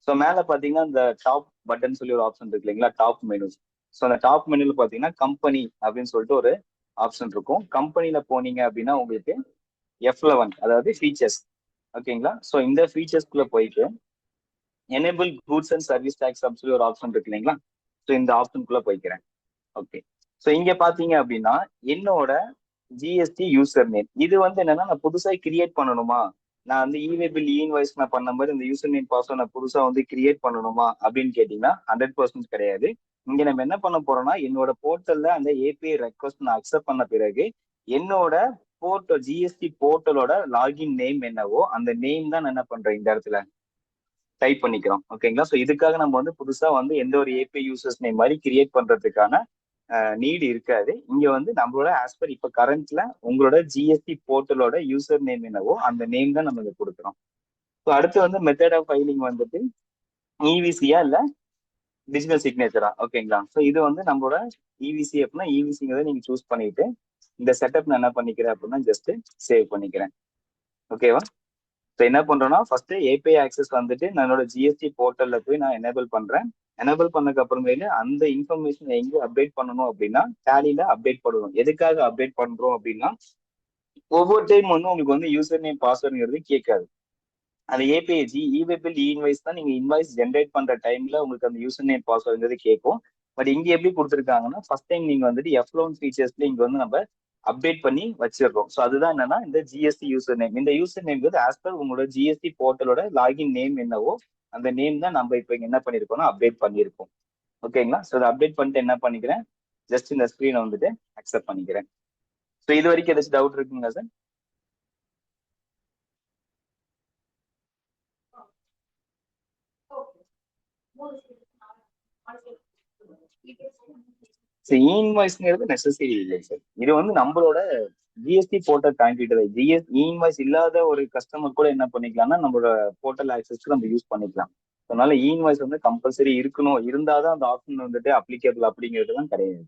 ஸோ மேல பாத்தீங்கன்னா இந்த டாப் பட்டன் சொல்லி ஒரு ஆப்ஷன் இருக்கு இல்லைங்களா, டாப் மெனு. ஸோ அந்த டாப் மெனுல பாத்தீங்கன்னா கம்பெனி அப்படின்னு சொல்லிட்டு ஒரு ஆப்ஷன் இருக்கும். கம்பெனில போனீங்க அப்படின்னா உங்களுக்கு F11 அதாவது ஃபீச்சர்ஸ். ஓகேங்களா? ஸோ இந்த ஃபீச்சர்ஸ்குள்ள போயிட்டு enable goods and service tax அப்படின்னு சொல்லி ஒரு ஆப்ஷன் இருக்கு இல்லைங்களா, ஸோ இந்த ஆப்ஷனுக்குள்ள போய்க்கிறேன். ஓகே, ஸோ இங்க பாத்தீங்க அப்படின்னா என்னோட ஜிஎஸ்டி யூசர் நேம் இது வந்து என்னன்னா நான் புதுசா கிரியேட் பண்ணணுமா, நான் வந்து இவே பில் இன்வாய்ஸ் நான் பண்ண மாதிரி இந்த யூசர் நேம் பாஸ்வேர்ட் நான் புதுசா வந்து கிரியேட் பண்ணணுமா அப்படின்னு கேட்டீங்கன்னா 100% கிடையாது. இங்க நம்ம என்ன பண்ண போறோம்னா என்னோட போர்ட்டல்ல அந்த ஏபிஐ ரெக்வஸ்ட் நான் அக்செப்ட் பண்ண பிறகு என்னோட போர்ட்டல் ஜிஎஸ்டி போர்ட்டலோட லாகின் நேம் என்னவோ அந்த நேம் தான் நான் என்ன பண்றேன் இந்த இடத்துல டைப் பண்ணிக்கிறோம். ஓகேங்களா? ஸோ இதுக்காக நம்ம வந்து புதுசா வந்து எந்த ஒரு ஏபிஐ யூசர்ஸ் நேம் மாதிரி கிரியேட் பண்றதுக்கான நீடு இருக்காது. இங்க வந்து நம்மளோட ஆஸ் பர் இப்ப கரண்ட்ல உங்களோட ஜிஎஸ்டி போர்ட்டலோட யூசர் நேம் என்னவோ அந்த நேம் தான் நம்ம கொடுக்குறோம். ஸோ அடுத்து வந்து மெத்தட் ஆஃப் ஃபைலிங் வந்துட்டு இவிசியா இல்ல டிஜிட்டல் சிக்னேச்சரா? ஓகேங்களா? ஸோ இது வந்து நம்மளோட இவிசி அப்படின்னா இவிசிங்கிறத நீங்க சூஸ் பண்ணிட்டு இந்த செட்டப் நான் என்ன பண்ணிக்கிறேன் அப்படின்னா ஜஸ்ட் சேவ் பண்ணிக்கிறேன். ஓகேவா? ஸோ என்ன பண்றோம்னா ஃபர்ஸ்ட் ஏபிஐ ஆக்சஸ் வந்துட்டு என்னோட ஜிஎஸ்டி போர்ட்டல்ல போய் நான் எனேபிள் பண்றேன். எனேபிள் பண்ணதுக்கு அப்புறமேல அந்த இன்ஃபர்மேஷன் எங்க அப்டேட் பண்ணணும் அப்படின்னா டேலில அப்டேட் பண்ணணும். எதுக்காக அப்டேட் பண்றோம் அப்படின்னா ஒவ்வொரு டைம் வந்து உங்களுக்கு வந்து யூசர் நேம் பாஸ்வேர்டுங்கிறது கேட்காது. அந்த ஏபிஐ இவே பில் இன்வாய்ஸ் தான் நீங்க இன்வாய்ஸ் ஜென்ரேட் பண்ற டைம்ல உங்களுக்கு அந்த யூசர் நேம் பாஸ்வேர்டுங்கிறது கேட்கும். பட் இங்க எப்படி கொடுத்துருக்காங்கன்னா ஃபர்ஸ்ட் டைம் நீங்க வந்துட்டு F11 ஃபீச்சர்ஸ்ல இங்க வந்து நம்ம அப்டேட் பண்ணி வச்சிருக்கோம். ஸோ அதுதான் என்னன்னா இந்த ஜிஎஸ்டி யூசர் நேம். இந்த யூசர் நேம் வந்து ஆஸ் பர் உங்களோட ஜிஎஸ்டி போர்ட்டலோட லாகின் நேம் என்னவோ அந்த நேம் தான் நம்ம இப்போ என்ன பண்ணிருக்கோம்னா அப்டேட் பண்ணியிருக்கோம். ஓகேங்களா? ஸோ அதை அப்டேட் பண்ணிட்டு என்ன பண்ணிக்கிறேன் ஜஸ்ட் இந்த ஸ்கிரீனை வந்துட்டு அக்செப்ட் பண்ணிக்கிறேன். ஸோ இது வரைக்கும் ஏதாச்சும் டவுட் இருக்குங்களா சார்? இன்வாய்ஸ்ங்கிறது நெசசரி இல்லை சார். இது வந்து நம்மளோட ஜிஎஸ்டி போர்ட்டல் கனெக்டிவிட்டி. இன்வாய்ஸ் இல்லாத ஒரு கஸ்டமர் கூட என்ன பண்ணிக்கலாம்னா நம்மளோட போர்ட்டல் ஆக்சஸ்க்கு நம்ம யூஸ் பண்ணிக்கலாம். அதனால இன்வாய்ஸ் வந்து கம்பல்சரி இருக்கணும், இருந்தாதான் அந்த ஆப்ஷன் வந்துட்டு அப்ளிகேபிள் அப்படிங்கிறதுலாம் கிடையாது.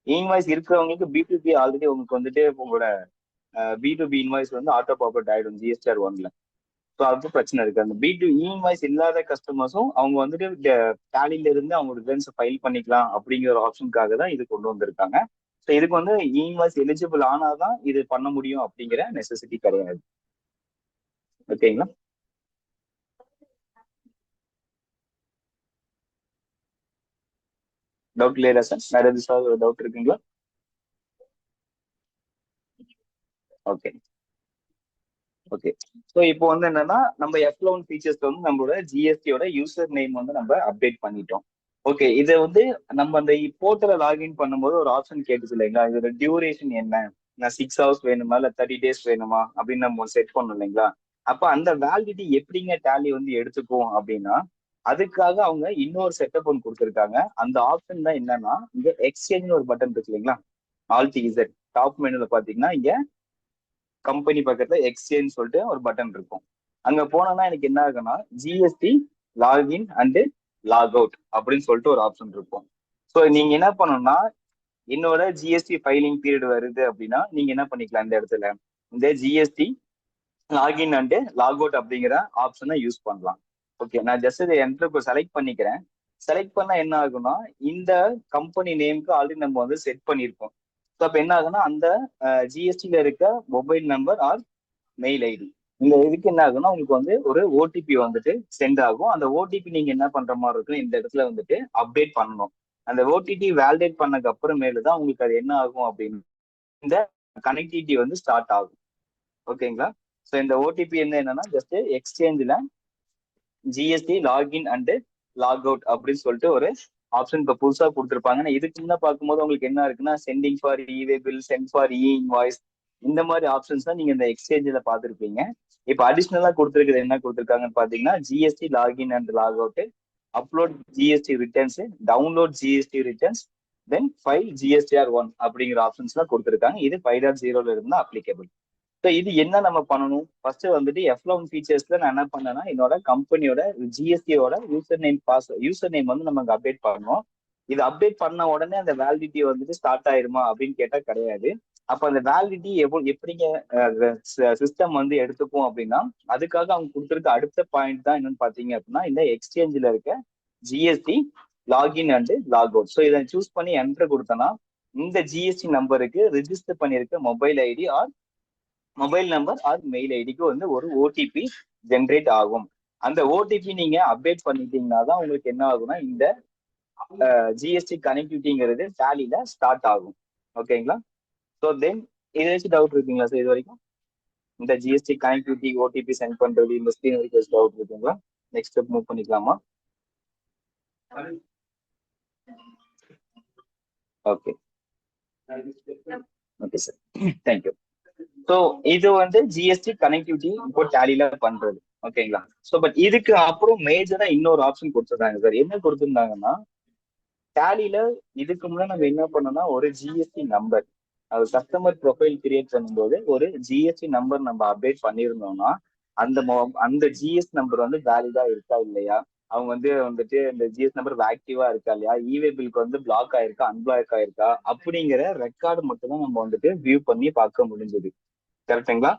இன்வாய்ஸ் இருக்கிறவங்களுக்கு B2B ஆல்ரெடி உங்களுக்கு வந்துட்டு உங்களோட B2B இன்வாய்ஸ் வந்து ஆட்டோ பாப்பட் ஆயிடும் GSTR 1ல. ஸோ அதுக்கு பிரச்சனை இருக்கு. அந்த B2 இன்வாய்ஸ் இல்லாத கஸ்டமர்ஸும் அவங்க வந்துட்டு டேலில இருந்து அவங்க ரிட்டர்ன்ஸ் ஃபைல் பண்ணிக்கலாம் அப்படிங்கிற ஒரு ஆப்ஷனுக்காக தான் இது கொண்டு வந்திருக்காங்க. ஸோ இதுக்கு வந்து இன்வாய்ஸ் எலிஜிபிள் ஆனாதான் இது பண்ண முடியும் அப்படிங்கிற நெசசிட்டி கிடையாது. ஓகேங்களா? டவுட் கிளியரா சார்? வேற எதுவும் டவுட் இருக்குங்களா? ஓகே. ஓகே. ஸோ இப்போ வந்து என்னன்னா நம்ம F11 ஃபீச்சர்ஸ்ல வந்து நம்மளோட ஜிஎஸ்டியோட யூசர் நேம் வந்து நம்ம அப்டேட் பண்ணிட்டோம். ஓகே, இதை வந்து நம்ம அந்த போர்ட்டல லாகின் பண்ணும்போது ஒரு ஆப்ஷன் கேட்டுச்சு இல்லைங்களா, இதோட டியூரேஷன் என்ன, நான் 6 ஹவர்ஸ் வேணுமா இல்ல 30 டேஸ் வேணுமா அப்படின்னு நம்ம செட் பண்ணோம் இல்லைங்களா. அப்ப அந்த வேலிடிட்டி எப்படிங்க டேலி வந்து எடுத்துக்கும் அப்படின்னா, அதுக்காக அவங்க இன்னொரு செட்டப் ஒன்று கொடுத்துருக்காங்க. அந்த ஆப்ஷன் தான் என்னன்னா, இங்க எக்ஸ்சேஞ்ச் ஒரு பட்டன் இருக்கு இல்லைங்களா, ஆல்ட் இசட் டாப் மெனுல பாத்தீங்கன்னா இங்க கம்பெனி பக்கத்துல எக்ஸ்சேஞ்ச் சொல்லிட்டு ஒரு பட்டன் இருக்கும். அங்க போனோம்னா எனக்கு என்ன ஆகுன்னா GST login and log out அப்படின்னு சொல்லிட்டு ஒரு ஆப்ஷன் இருக்கும். ஸோ நீங்க என்ன பண்ணணும்னா, என்னோட ஜிஎஸ்டி ஃபைலிங் பீரியட் வருது அப்படின்னா நீங்க என்ன பண்ணிக்கலாம், இந்த இடத்துல இந்த GST login and log out அப்படிங்கிற ஆப்ஷனை யூஸ் பண்ணலாம். ஓகே, நான் ஜஸ்ட் இதை என்ட்ரு செலக்ட் பண்ணிக்கிறேன். செலக்ட் பண்ணா என்ன ஆகும்னா, இந்த கம்பெனி நேமுக்கு ஆல்ரெடி நம்ம வந்து செட் பண்ணியிருக்கோம். ஸோ அப்போ என்ன ஆகுன்னா, அந்த ஜிஎஸ்டியில இருக்க mobile number or mail ID இந்த இதுக்கு என்ன ஆகும்னா உங்களுக்கு வந்து ஒரு ஓடிபி வந்துட்டு சென்ட் ஆகும். அந்த ஓடிபி நீங்க என்ன பண்ற மாதிரி இருக்கும், இந்த இடத்துல வந்துட்டு அப்டேட் பண்ணணும். அந்த ஓடிபி வேலிடேட் பண்ணதுக்கு அப்புறமேலு தான் உங்களுக்கு அது என்ன ஆகும் அப்படின்னு இந்த கனெக்டிவிட்டி வந்து ஸ்டார்ட் ஆகும். ஓகேங்களா. ஸோ இந்த ஓடிபி என்னன்னா ஜஸ்ட் எக்ஸ்சேஞ்சில் GST login and log out அப்படின்னு சொல்லிட்டு ஒரு ஆப்ஷன் இப்போ புதுசா கொடுத்துருப்பாங்க. இதுக்கு முன்ன பார்க்கும்போது உங்களுக்கு என்ன இருக்குன்னா, sending for e-way bill, send for e invoice, இந்த மாதிரி ஆப்ஷன்ஸ் தான் நீங்க இந்த எக்ஸ்சேஞ்சில் பார்த்துருப்பீங்க. இப்போ அடிஷ்னலா கொடுத்துருக்குது என்ன கொடுத்துருக்காங்கன்னு பாத்தீங்கன்னா, GST login and log out, upload GST returns, download GST returns, then file GSTR1 அப்படிங்கிற ஆப்ஷன்ஸ் எல்லாம் கொடுத்துருக்காங்க. இது 5.0ல இருந்தா அப்ளிகபிள். ஸோ இது என்ன நம்ம பண்ணணும், ஃபர்ஸ்ட் வந்துட்டு F11 ஃபீச்சர்ஸ்ல நான் என்ன பண்ணேன்னா, என்னோட கம்பெனியோட ஜிஎஸ்டியோட யூசர் நேம் வந்து நம்ம அப்டேட் பண்ணணும். இது அப்டேட் பண்ண உடனே அந்த வேலிடிட்டி வந்துட்டு ஸ்டார்ட் ஆயிருமா அப்படின்னு கேட்டா கிடையாது. அப்ப அந்த வேலிடிட்டி எப்படிங்க சிஸ்டம் வந்து எடுத்துக்கும் அப்படின்னா, அதுக்காக அவங்க கொடுத்துருக்க அடுத்த பாயிண்ட் தான் என்னன்னு பாத்தீங்க அப்படின்னா, இந்த எக்ஸ்சேஞ்சில் இருக்க GST login and log out. So இதை சூஸ் பண்ணி என்டர் கொடுத்தோன்னா, இந்த ஜிஎஸ்டி நம்பருக்கு ரிஜிஸ்டர் பண்ணியிருக்க மொபைல் ஐடி ஆர் மெயில் ஐடிக்கு வந்து ஒரு ஓடிபி ஜென்ரேட் ஆகும். அந்த ஓடிபி நீங்க அப்டேட் பண்ணிட்டீங்கன்னா தான் உங்களுக்கு என்ன ஆகும்னா, இந்த ஜிஎஸ்டி கனெக்டிவிட்டிங்கிறது டேலில ஸ்டார்ட் ஆகும். ஓகேங்களா. ஸோ தென் இதை வச்சு டவுட் இருக்குங்களா சார் இது வரைக்கும்? இந்த ஜிஎஸ்டி கனெக்டிவிட்டி ஓடிபி சென்ட் பண்றது இந்த ஸ்கிரீன் வரைக்கும் டவுட் இருக்குங்களா? நெக்ஸ்ட் ஸ்டெப் மூவ் பண்ணிக்கலாமா? Okay okay sir, thank you. So இது வந்து ஜிஎஸ்டி கனெக்டிவிட்டி இப்போ டேலில பண்றது. ஓகேங்களா. ஸோ பட் இதுக்கு அப்புறம் மேஜரா இன்னொரு ஆப்ஷன் கொடுத்துருக்காங்க சார். என்ன கொடுத்துருந்தாங்கன்னா, டேலில இதுக்கு முன்னாடி நம்ம என்ன பண்ணோம்னா, ஒரு ஜிஎஸ்டி நம்பர், அது கஸ்டமர் ப்ரொஃபைல் கிரியேட் பண்ணும்போது ஒரு ஜிஎஸ்டி நம்பர் நம்ம அப்டேட் பண்ணியிருந்தோம்னா, அந்த ஜிஎஸ் நம்பர் வந்து வேலிடா இருக்கா இல்லையா, அவங்க வந்துட்டு இந்த ஜிஎஸ் நம்பர் ஆக்டிவா இருக்கா இல்லையா, இவே பில்க்கு வந்து பிளாக் ஆயிருக்கா அன்பிளாக் ஆயிருக்கா அப்படிங்கிற ரெக்கார்டு மட்டும் தான் நம்ம வந்துட்டு வியூ பண்ணி பார்க்க முடிஞ்சது. கரெக்டுங்களா.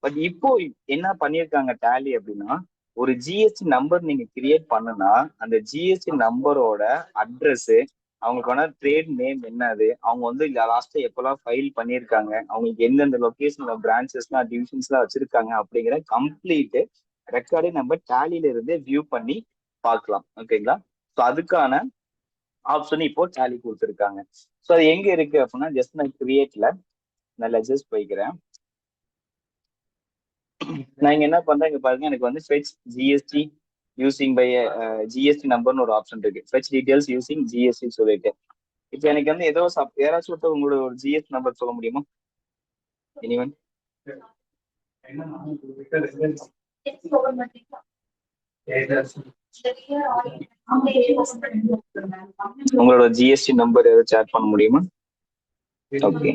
பட் இப்போ என்ன பண்ணியிருக்காங்க டேலி அப்படின்னா, ஒரு ஜிஎஸ்டி நம்பர் நீங்க கிரியேட் பண்ணுனா, அந்த ஜிஎஸ்டி நம்பரோட அட்ரஸ், அவங்களுக்கான ட்ரேட் நேம் என்னது, அவங்க வந்து லாஸ்ட்டா எப்பெல்லாம் ஃபைல் பண்ணியிருக்காங்க, அவங்களுக்கு எந்தெந்த லொகேஷன்ல பிரான்ச்சஸ்லாம் டிவிஷன்ஸ்லாம் வச்சிருக்காங்க அப்படிங்கிற கம்ப்ளீட் ரெக்கார்டை நம்ம டேலியில இருந்தே வியூ பண்ணி பார்க்கலாம். ஓகேங்களா. ஸோ அதுக்கான ஆப்ஷன் இப்போ டேலி கொடுத்துருக்காங்க. ஸோ அது எங்க இருக்கு அப்படின்னா, ஜஸ்ட் நான் கிரியேட்ல நான் லெஜஸ் போய்க்கிறேன். நான் இங்க என்ன பண்றேன், இங்க பாருங்க, எனக்கு வந்து fetch GST using by GST நம்பர்னு ஒரு ஆப்ஷன் இருக்கு. ஃபெச் டீடைல்ஸ் யூசிங் ஜிஎஸ்டி சொல்லிட்டு, இப்போ எனக்கு வந்து ஏதோ யாராச்சும் ஒருத்தர் உங்களோட ஒரு ஜிஎஸ்டி நம்பர் சொல்ல முடியுமா? எனிவன்? உங்களோட ஜிஎஸ்டி நம்பர் ஏதாவது சேட் பண்ண முடியுமா? ஓகே.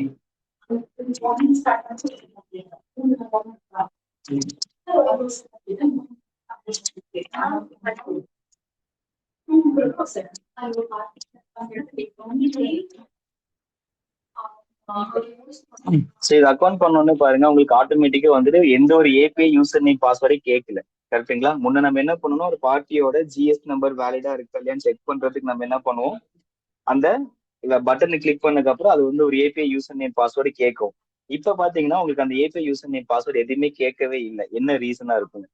சரி, இது அக்கௌண்ட் பண்ணோன்னு பாருங்க, உங்களுக்கு ஆட்டோமேட்டிக்கா வந்துட்டு எந்த ஒரு ஏபிஐ யூசர் நேம் பாஸ்வேர்டே கேட்கல. கரெக்டுங்களா. முன்ன நம்ம என்ன பண்ணணும், ஒரு பார்ட்டியோட ஜிஎஸ் நம்பர் வேலிடா இருக்கா இல்லையான்னு செக் பண்றதுக்கு நம்ம என்ன பண்ணுவோம், அந்த பட்டனை கிளிக் பண்ணதுக்கு அப்புறம் அது வந்து ஒரு ஏபிஐ யூசர் நேம் பாஸ்வேர்டு கேட்கும். இப்ப பாத்தீங்கன்னா உங்களுக்கு அந்த ஏபிஐ யூசர் நேம் பாஸ்வேர்டு எதுவுமே கேட்கவே இல்லை. என்ன ரீசனா இருக்கும்?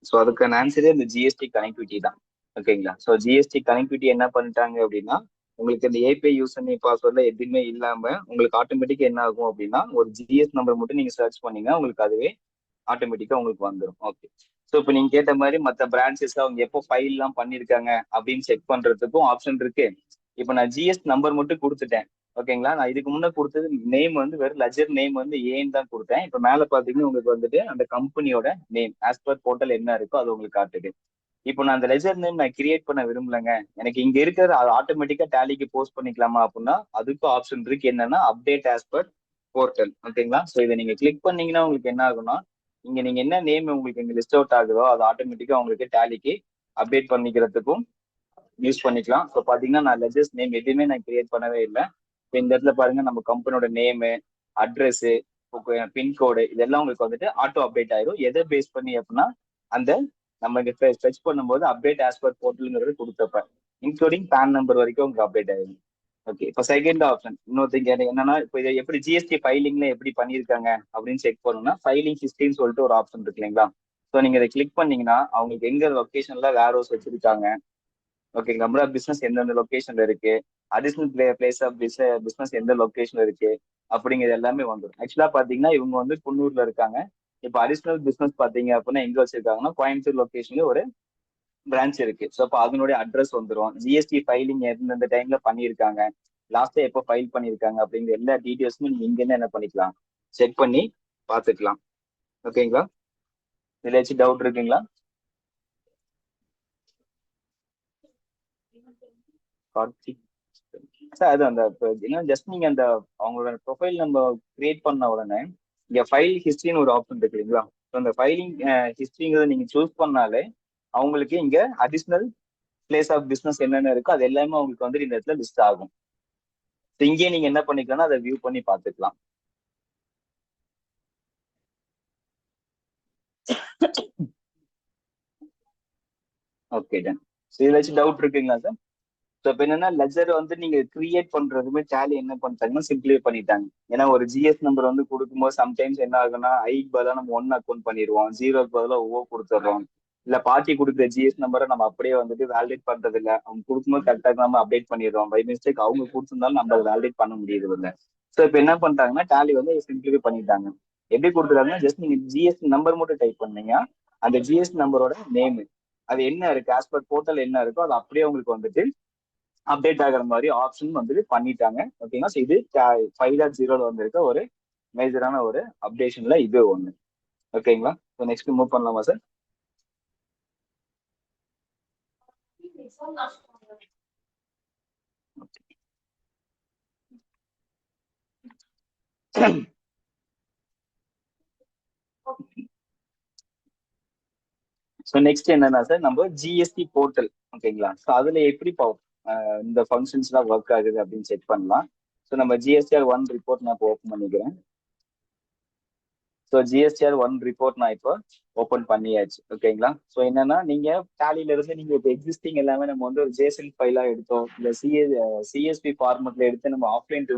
ஸோ அதுக்கான ஆன்சரே இந்த ஜிஎஸ்டி கனெக்டிவிட்டி தான். ஓகேங்களா? ஸோ ஜிஎஸ்டி கனெக்டிவிட்டி என்ன பண்ணிட்டாங்க அப்படின்னா, உங்களுக்கு இந்த ஏபிஐ யூசர் நேம் பாஸ்வேர்ட்ல எதுவுமே இல்லாம உங்களுக்கு ஆட்டோமேட்டிக்கா என்ன ஆகும் அப்படின்னா, ஒரு ஜிஎஸ் நம்பர் மட்டும் நீங்க சர்ச் பண்ணீங்கன்னா உங்களுக்கு அதுவே ஆட்டோமேட்டிக்கா உங்களுக்கு வந்துடும். ஓகே. ஸோ இப்போ நீங்க கேட்ட மாதிரி மற்ற பிரான்ச்சஸ் அவங்க எப்போ ஃபைல் எல்லாம் பண்ணிருக்காங்க அப்படின்னு செக் பண்றதுக்கும் ஆப்ஷன் இருக்கு. இப்போ நான் ஜிஎஸ் நம்பர் மட்டும் கொடுத்துட்டேன். ஓகேங்களா? நான் இதுக்கு முன்னே கொடுத்தது நேம் வந்து வெறும் லெஜர் நேம் வந்து ஏன்னு தான் கொடுத்தேன். இப்போ மேல பாத்தீங்கன்னா உங்களுக்கு வந்துட்டு அந்த கம்பெனியோட நேம் ஆஸ் பர் போர்ட்டல் என்ன இருக்கோ அது உங்களுக்கு காட்டுது. இப்போ நான் அந்த லெஜர் நேம் நான் கிரியேட் பண்ண விரும்பலங்க, எனக்கு இங்க இருக்கிற அது ஆட்டோமேட்டிக்கா டேலிக்கு போஸ்ட் பண்ணிக்கலாமா அப்படின்னா அதுக்கும் ஆப்ஷன் இருக்கு. என்னன்னா அப்டேட் ஆஸ் பர் போர்ட்டல். ஓகேங்களா? ஸோ இதை நீங்க கிளிக் பண்ணீங்கன்னா உங்களுக்கு என்ன ஆகும்னா, இங்க நீங்க என்ன நேம் உங்களுக்கு இங்க லிஸ்ட் அவுட் ஆகுதோ அது ஆட்டோமேட்டிக்கா உங்களுக்கு டேலிக்கு அப்டேட் பண்ணிக்கிறதுக்கும் யூஸ் பண்ணிக்கலாம். ஸோ பாத்தீங்கன்னா நான் லெஜர்ஸ் நேம் எதுவுமே நான் கிரியேட் பண்ணவே இல்லை. இப்போ இந்த இடத்துல பாருங்க நம்ம கம்பெனியோட நேமு, அட்ரஸ், பின்கோடு இதெல்லாம் உங்களுக்கு வந்துட்டு ஆட்டோ அப்டேட் ஆயிரும். எதை பேஸ் பண்ணி அப்படின்னா அந்த நம்ம இங்க ஸ்பெச் பண்ணும்போது அப்டேட் ஆஸ் பர் போர்ட்டல்ங்கிறது கொடுத்தப்ப இன்க்ளூடிங் பேன் நம்பர் வரைக்கும் உங்களுக்கு அப்டேட் ஆயிடும். ஓகே. இப்போ செகண்ட் ஆப்ஷன் இன்னொருத்தங்க என்னன்னா, இப்போ இதை எப்படி ஜிஎஸ்டி ஃபைலிங்ல எப்படி பண்ணியிருக்காங்க அப்படின்னு செக் பண்ணணும்னா ஃபைலிங் ஹிஸ்ட்ரின்னு சொல்லிட்டு ஒரு ஆப்ஷன் இருக்கு இல்லைங்களா? ஸோ நீங்க இதை கிளிக் பண்ணீங்கன்னா அவங்களுக்கு எங்க லொக்கேஷன்ல வேர் ஹவுஸ் வச்சிருக்காங்க, ஓகே, நம்மளோட பிசினஸ் எந்தெந்த லொக்கேஷன்ல இருக்கு, அடிஷனல் பிளேஸ் ஆஃப் பிசினஸ் எந்த லொக்கேஷன்ல இருக்கு அப்படிங்கிறது எல்லாமே வந்துடும். ஆக்சுவலா பாத்தீங்கன்னா இவங்க வந்து குன்னூர்ல இருக்காங்க. இப்போ அடிஷனல் பிசினஸ் பாத்தீங்க அப்படின்னா எங்க வச்சிருக்காங்கன்னா கோயம்புத்தூர் லொக்கேஷன்ல ஒரு பிரான்ச் இருக்கு. ஸோ அப்போ அதனுடைய அட்ரஸ் வந்துடும். ஜிஎஸ்டி ஃபைலிங் எந்தெந்த டைம்ல பண்ணியிருக்காங்க, லாஸ்டா எப்போ ஃபைல் பண்ணியிருக்காங்க அப்படிங்கிற எல்லா டீட்டெயில்ஸுமே நீங்க இங்க என்ன பண்ணிக்கலாம், செக் பண்ணி பார்த்துக்கலாம். ஓகேங்களா? இதுல ஏதாச்சும் டவுட் இருக்குங்களா? கார்த்திக் சார், அது அந்த ஜஸ்ட் நீங்க அந்த அவங்களோட ப்ரொஃபைல் நம்ம கிரியேட் பண்ண உடனே இங்க ஃபைல் ஹிஸ்ட்ரின்னு ஒரு ஆப்ஷன் இருக்கு இல்லைங்களா? ஸோ அந்த ஃபைலிங் ஹிஸ்ட்ரிங்கிறத நீங்க சூஸ் பண்ணாலே அவங்களுக்கு இங்க அடிஷனல் பிளேஸ் ஆஃப் பிசினஸ் என்னென்ன இருக்கோ அது எல்லாமே அவங்களுக்கு வந்து இந்த இடத்துல லிஸ்ட் ஆகும். இங்கேயே நீங்க என்ன பண்ணிக்கலாம்னா அதை வியூ பண்ணி பார்த்துக்கலாம். Okay done. ஸோ இதுல ஏதாச்சும் டவுட் இருக்குங்களா சார்? ஸோ இப்போ என்னன்னா லெஜர் வந்து நீங்க கிரியேட் பண்றதுமே டேலி என்ன பண்ணிட்டாங்கன்னா சிம்பிளே பண்ணிட்டாங்க. ஏன்னா ஒரு ஜிஎஸ் நம்பர் வந்து கொடுக்கும்போது சம்டைம்ஸ் என்ன ஆகுன்னா ஐக்கு பதிலாக நம்ம ஒன் அக்கௌண்ட் பண்ணிடுவோம், ஜீரோக்கு பதிலாக ஓ கொடுத்துட்றோம். இல்ல பார்ட்டி கொடுக்குற ஜிஎஸ் நம்பரை நம்ம அப்படியே வந்துட்டு வேலிடேட் பண்றது இல்லை, அவங்க கொடுக்கும்போது கரெக்டாக நம்ம அப்டேட் பண்ணிடுறோம். பை மிஸ்டேக் அவங்க கொடுத்துருந்தாலும் நம்ம வேலிடேட் பண்ண முடியுது இல்லை. ஸோ இப்போ என்ன பண்ணிட்டாங்கன்னா டேலி வந்து சிம்பிளிஃபை பண்ணிட்டாங்க. எப்படி கொடுத்துருக்காங்கன்னா ஜஸ்ட் நீங்க ஜிஎஸ் நம்பர் மட்டும் டைப் பண்ணீங்க, அந்த ஜிஎஸ் நம்பரோட நேம் அது என்ன இருக்கு ஆஸ் பர் போர்ட்டல் என்ன இருக்கோ அது அப்படியே உங்களுக்கு வந்துட்டு அப்டேட் ஆகிற மாதிரி ஆப்ஷன் வந்துட்டு பண்ணிட்டாங்க. ஓகேங்களா? ஸோ இது 5.0 வந்திருக்க ஒரு மேஜரான ஒரு அப்டேஷன்ல இது ஒண்ணு. ஓகேங்களா? ஸோ நெக்ஸ்ட் மூவ் பண்ணலாமா சார்? ஸோ நெக்ஸ்ட் என்னன்னா சார் நம்ம ஜிஎஸ்டி போர்ட்டல். ஓகேங்களா? ஸோ அதுல எப்படி இந்த ஃபங்க்ஷன்ஸ் எல்லாம் ஒர்க் ஆகுது அப்படின்னு செக் பண்ணலாம். ஸோ நம்ம ஜிஎஸ்டிஆர் 1 ரிப்போர்ட் நான் இப்போ ஓப்பன் பண்ணிக்கிறேன். ஸோ ஜிஎஸ்டிஆர் 1 ரிப்போர்ட் நான் இப்போ ஓப்பன் பண்ணியாச்சு. ஓகேங்களா? ஸோ என்னன்னா நீங்க டேலியில இருந்து நீங்க இப்போ எக்ஸிஸ்டிங் எல்லாமே நம்ம வந்து ஒரு ஜேசன் ஃபைலா எடுத்தோம், இல்ல சிஎஸ்பி ஃபார்மெட்ல எடுத்து நம்ம ஆஃப்லைன்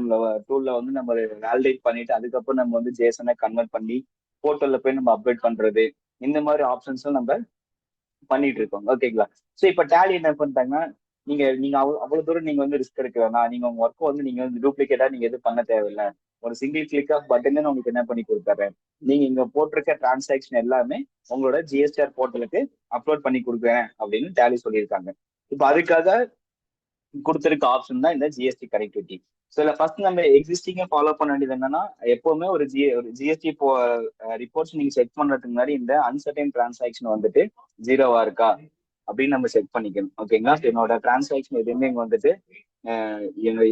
டூல்ல வந்து நம்ம வேலிடேட் பண்ணிட்டு அதுக்கப்புறம் நம்ம வந்து ஜேசனை கன்வெர்ட் பண்ணி போர்ட்டல்ல போய் நம்ம அப்டேட் பண்றது, இந்த மாதிரி ஆப்ஷன்ஸும் நம்ம பண்ணிட்டு இருக்கோம். ஓகேங்களா? ஸோ இப்போ டேலி என்ன பண்ணிட்டாங்கன்னா நீங்க நீங்க அவ்வளவு தூரம் நீங்க வந்து ரிஸ்க் எடுக்க வேணாம், நீங்க உங்க ஒர்க்கை வந்து நீங்க வந்து டூப்ளிகேட்டா நீங்க எதுவும் பண்ண தேவையில்லை, ஒரு சிங்கிள் கிளிக் ஆஃப் பட்டன் உங்களுக்கு என்ன பண்ணி கொடுத்துறேன், நீங்க இங்க போட்டிருக்க டிரான்சாக்ஷன் எல்லாமே உங்களோட ஜிஎஸ்டிஆர் போர்ட்டலுக்கு அப்லோட் பண்ணி கொடுக்குறேன் அப்படின்னு டேலி சொல்லியிருக்காங்க. இப்போ அதுக்காக கொடுத்துருக்க ஆப்ஷன் தான் இந்த ஜிஎஸ்டி கனெக்டிவிட்டி. ஸோ இல்லை ஃபர்ஸ்ட் நம்ம எக்ஸிஸ்டிங்கை ஃபாலோ பண்ண வேண்டியது என்னன்னா எப்பவுமே ஒரு ஜிஎஸ்டி ரிப்போர்ட்ஸ் நீங்க செக் பண்றதுக்கு முன்னாடி இந்த அன்சர்டைன் டிரான்சாக்ஷன் வந்துட்டு ஜீரோவா இருக்கா அப்படின்னு நம்ம செக் பண்ணிக்கணும். ஓகேங்களா? என்னோட டிரான்சாக்ஷன் எதுவுமே இங்க வந்துட்டு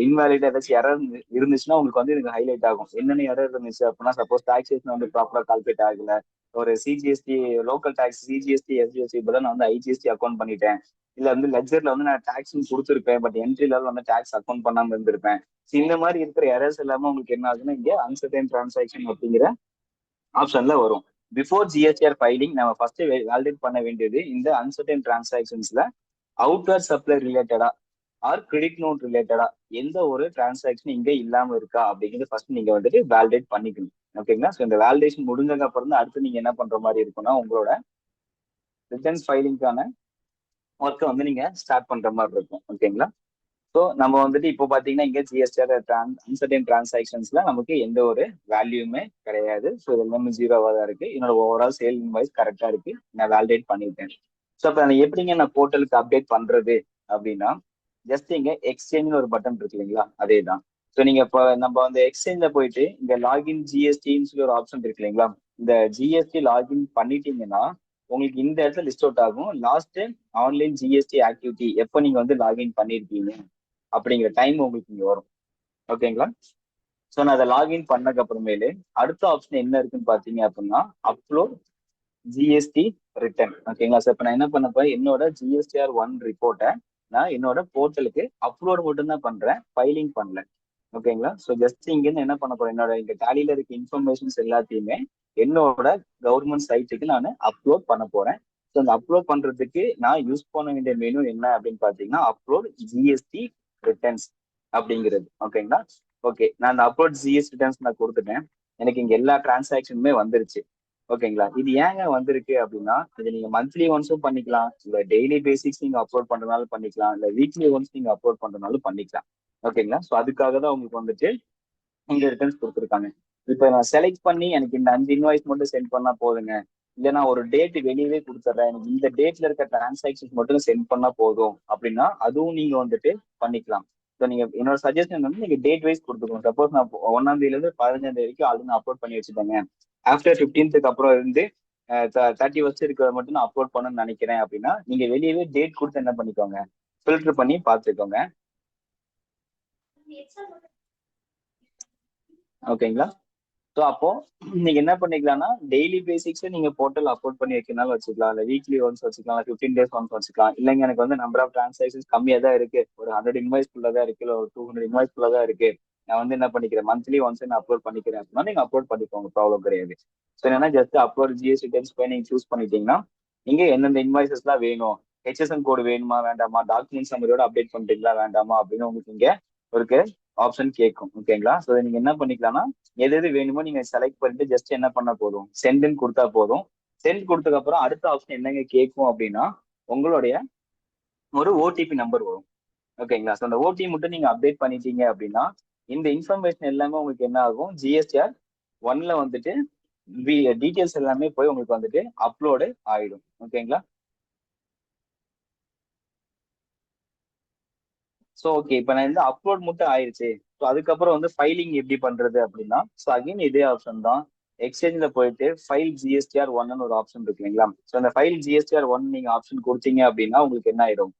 இன்வாலிட் ஏதாச்சும் எரர் இருந்துச்சுன்னா உங்களுக்கு வந்து இதுக்கு ஹைலைட் ஆகும். என்னென்ன எரர் இருந்துச்சு அப்படின்னா சப்போஸ் டாக்ஸேஷன் வந்து ப்ராப்பரா கால்குலேட் ஆகல, ஒரு CGST local tax CGST SGST பதிலாக நான் வந்து ஐஜிஎஸ்டி அக்கௌண்ட் பண்ணிட்டேன், இல்ல வந்து லெட்ஜர்ல வந்து நான் டாக்ஸ் கொடுத்துருப்பேன் பட் என்ட்ரி லெவல் வந்து டாக்ஸ் அக்கௌண்ட் பண்ணாம இருந்திருப்பேன். இந்த மாதிரி இருக்கிற எரர்ஸ் எல்லாமே உங்களுக்கு என்ன ஆகுதுன்னா இங்க அன்சர்டைன் டிரான்சாக்ஷன் அப்படிங்கிற ஆப்ஷன்ல வரும். பிஃபோர் ஜிஎஸ்டிஆர் ஃபைலிங் நம்ம ஃபர்ஸ்ட் வேலிடேட் பண்ண வேண்டியது இந்த அன்சர்டைன் டிரான்சாக்ஷன்ஸ்ல அவுட்வேர்ட் சப்ளை ரிலேட்டடா ஆர் கிரெடிட் நோட் ரிலேட்டடா எந்த ஒரு டிரான்சாக்ஷன் இங்க இல்லாம இருக்கா அப்படிங்கிறது ஃபர்ஸ்ட் நீங்க வந்துட்டு வேலிடேட் பண்ணிக்கணும். ஓகேங்களா? ஸோ இந்த வேலிடேஷன் முடிஞ்சதுக்கு அப்புறம் தான் அடுத்து நீங்க என்ன பண்ற மாதிரி இருக்கும்னா உங்களோட ரிட்டர்ன்ஸ் ஃபைலிங்கான ஒர்க்கை வந்து நீங்க ஸ்டார்ட் பண்ற மாதிரி இருக்கும். ஓகேங்களா? ஸோ நம்ம வந்துட்டு இப்போ பாத்தீங்கன்னா இங்க ஜிஎஸ்டிஆர் அன்சர்டன் டிரான்சாக்ஷன்ஸ்ல நமக்கு எந்த ஒரு வேல்யூமே கிடையாது. ஸோ இது எல்லாமே ஜீரோவா தான் இருக்கு. என்னோட ஓவரால் சேல் இன்வாய்ஸ் கரெக்டா இருக்கு, நான் வேலிடேட் பண்ணிட்டேன். ஸோ அப்ப நான் எப்படிங்க நான் போர்ட்டலுக்கு அப்டேட் பண்றது அப்படின்னா, ஜஸ்ட் இங்க எக்ஸ்சேஞ்ச் ஒரு பட்டன் இருக்கு இல்லைங்களா, அதே தான். ஸோ நீங்க இப்போ நம்ம வந்து எக்ஸ்சேஞ்ச்ல போயிட்டு இங்க லாகின் ஜிஎஸ்டின்னு சொல்லி ஒரு ஆப்ஷன் இருக்கு இல்லைங்களா, இந்த ஜிஎஸ்டி லாகின் பண்ணிட்டீங்கன்னா உங்களுக்கு இந்த இடத்துல லிஸ்ட் அவுட் ஆகும். லாஸ்ட் ஆன்லைன் ஜிஎஸ்டி ஆக்டிவிட்டி எப்போ நீங்க வந்து லாகின் பண்ணிருக்கீங்க அப்படிங்கிற டைம் உங்களுக்கு இங்க வரும். ஓகேங்களா? ஸோ நான் அதை லாகின் பண்ணக்கு அப்புறமேலு அடுத்த ஆப்ஷன் என்ன இருக்குன்னு பாத்தீங்க அப்படின்னா, அப்லோட் ஜிஎஸ்டி ரிட்டர்ன். ஓகேங்களா? ஸோ இப்போ நான் என்ன பண்ண போறேன், என்னோட ஜிஎஸ்டிஆர் 1 ரிப்போர்ட்டை நான் என்னோட போர்ட்டலுக்கு அப்லோட் மட்டும் தான் பண்றேன், ஃபைலிங் பண்ணல. ஓகேங்களா? ஸோ ஜஸ்ட் இங்கிருந்து என்ன பண்ண போறேன், என்னோட இங்க டேலியில இருக்க இன்ஃபர்மேஷன்ஸ் எல்லாத்தையுமே என்னோட கவர்மெண்ட் சைட்டுக்கு நான் அப்லோட் பண்ண போறேன். ஸோ அந்த அப்லோட் பண்றதுக்கு நான் யூஸ் பண்ண வேண்டிய மெனு என்ன அப்படின்னு பாத்தீங்கன்னா, அப்லோட் ஜிஎஸ்டி ரிட்டர்ன்ஸ் அப்படிங்கிறது. ஓகேங்களா? ஓகே, நான் அந்த அப்லோட் ஜிஎஸ்டி ரிட்டர்ன்ஸ் நான் கொடுத்துட்டேன். எனக்கு இங்க எல்லா டிரான்சாக்ஷனுமே வந்துருச்சு. ஓகேங்களா? இது ஏங்க வந்திருக்கு அப்படின்னா, இது நீங்க மந்த்லி ஒன்ஸும் பண்ணிக்கலாம், இல்ல டெய்லி பேசிக்ஸ் நீங்க அப்லோட் பண்றதுனாலும் பண்ணிக்கலாம், இல்ல வீக்லி ஒன்ஸ் நீங்க அப்லோட் பண்றதுனாலும் பண்ணிக்கலாம். ஓகேங்களா? ஸோ அதுக்காக தான் உங்களுக்கு வந்துட்டு இங்க ரிட்டர்ன்ஸ் கொடுத்துருக்காங்க. இப்போ நான் செலக்ட் பண்ணி எனக்கு இந்த 5 இன்வாய்ஸ் மட்டும் சென்ட் பண்ணா போதுங்க, இல்ல நான் ஒரு டேட் வெளியவே கொடுத்துட்றேன், எனக்கு இந்த டேட்ல இருக்க டிரான்சாக்ஷன்ஸ் மட்டும் சென்ட் பண்ணா போதும் அப்படின்னா அதுவும் நீங்க வந்துட்டு பண்ணிக்கலாம். ஸோ நீங்க என்னோட சஜஷன் வந்து நீங்க டேட் வைஸ் கொடுத்துக்கணும். சப்போஸ் நான் 1ஆம் தேதியில இருந்து 15ஆம் தேதி வரைக்கும் ஆல்ரெடி அப்லோட் பண்ணி வச்சுட்டேங்க, ஆஃப்டர் 15th அப்புறம் இருந்து 30 இருக்கிறத மட்டும் நான் அப்லோட் பண்ணணும்னு நினைக்கிறேன் அப்படின்னா நீங்க வெளியவே டேட் கொடுத்து என்ன பண்ணிக்கோங்க, ஃபில்டர் பண்ணி பார்த்துக்கோங்க. ஓகேங்களா? ஸோ அப்போ நீங்க என்ன பண்ணிக்கலாம்னா, டெய்லி பேசிக்ஸ் நீங்க போர்ட்டல் அப்லோட் பண்ணி வைக்கிறனால வச்சுக்கலாம், இல்ல வீக்லி ஒன்ஸ் வச்சுக்கலாம், 15 days ஒன்ஸ் வச்சுக்கலாம். இல்லைங்க எனக்கு வந்து நம்பர் ஆஃப் டிரான்சாக்ஷன்ஸ் கம்மியா தான் இருக்கு, ஒரு 100 இன்வாய்ஸ் தான் இருக்கு, இல்லை ஒரு 200 இன்வாய்ஸ் தான் இருக்கு, நான் வந்து என்ன பண்ணிக்கிறேன் மந்த்லி ஒன்ஸ் நான் அப்லோட் பண்ணிக்கிறேன் அப்படின்னா நீங்க அப்லோட் பண்ணிக்கோங்க, ப்ராப்ளம் கிடையாது. ஸோ என்னன்னா ஜஸ்ட் அப்லோட் ஜிஎஸ்டி ரிட்டர்ன்ஸ் போய் நீங்க சூஸ் பண்ணிட்டீங்கன்னா இங்க எந்தெந்த இன்வாய்சஸ் எல்லாம் வேணும், ஹெச்எஸ்என் கோடு வேணுமா வேண்டாமா, டாக்குமெண்ட்ஸ் நம்பரோட அப்டேட் பண்றீங்களா வேண்டாமா அப்படின்னு உங்களுக்கு இங்க ஒரு ஆப்ஷன் கேட்கும். ஓகேங்களா? ஸோ நீங்க என்ன பண்ணிக்கலாம்னா எது எது வேணுமோ நீங்க செலக்ட் பண்ணிட்டு ஜஸ்ட் என்ன பண்ண போதும், சென்ட்னு கொடுத்தா போதும். சென்ட் கொடுத்ததுக்கு அப்புறம் அடுத்த ஆப்ஷன் என்னங்க கேட்கும் அப்படின்னா, உங்களுடைய ஒரு ஓடிபி நம்பர் வரும். ஓகேங்களா? ஸோ அந்த ஓடிபி மட்டும் நீங்க அப்டேட் பண்ணிட்டீங்க அப்படின்னா இந்த இன்ஃபர்மேஷன் எல்லாமே உங்களுக்கு என்ன ஆகும், ஜிஎஸ்டிஆர் 1ல வந்துட்டு டீட்டெயில்ஸ் எல்லாமே போய் உங்களுக்கு வந்துட்டு அப்லோடு ஆயிடும். ஓகேங்களா? ஸோ ஓகே, இப்போ நான் இந்த அப்லோட் மட்டும் ஆயிடுச்சு. ஸோ அதுக்கப்புறம் வந்து ஃபைலிங் எப்படி பண்றது அப்படின்னா, ஸோ அகைன் இதே ஆப்ஷன் தான். எக்ஸ்சேஞ்சில் போயிட்டு ஃபைல் ஜிஎஸ்டிஆர் 1ன்னு ஒரு ஆப்ஷன் இருக்கு இல்லைங்களா, ஸோ அந்த ஃபைல் ஜிஎஸ்டிஆர் 1 நீங்க ஆப்ஷன் கொடுத்தீங்க அப்படின்னா உங்களுக்கு என்ன ஆயிடும்,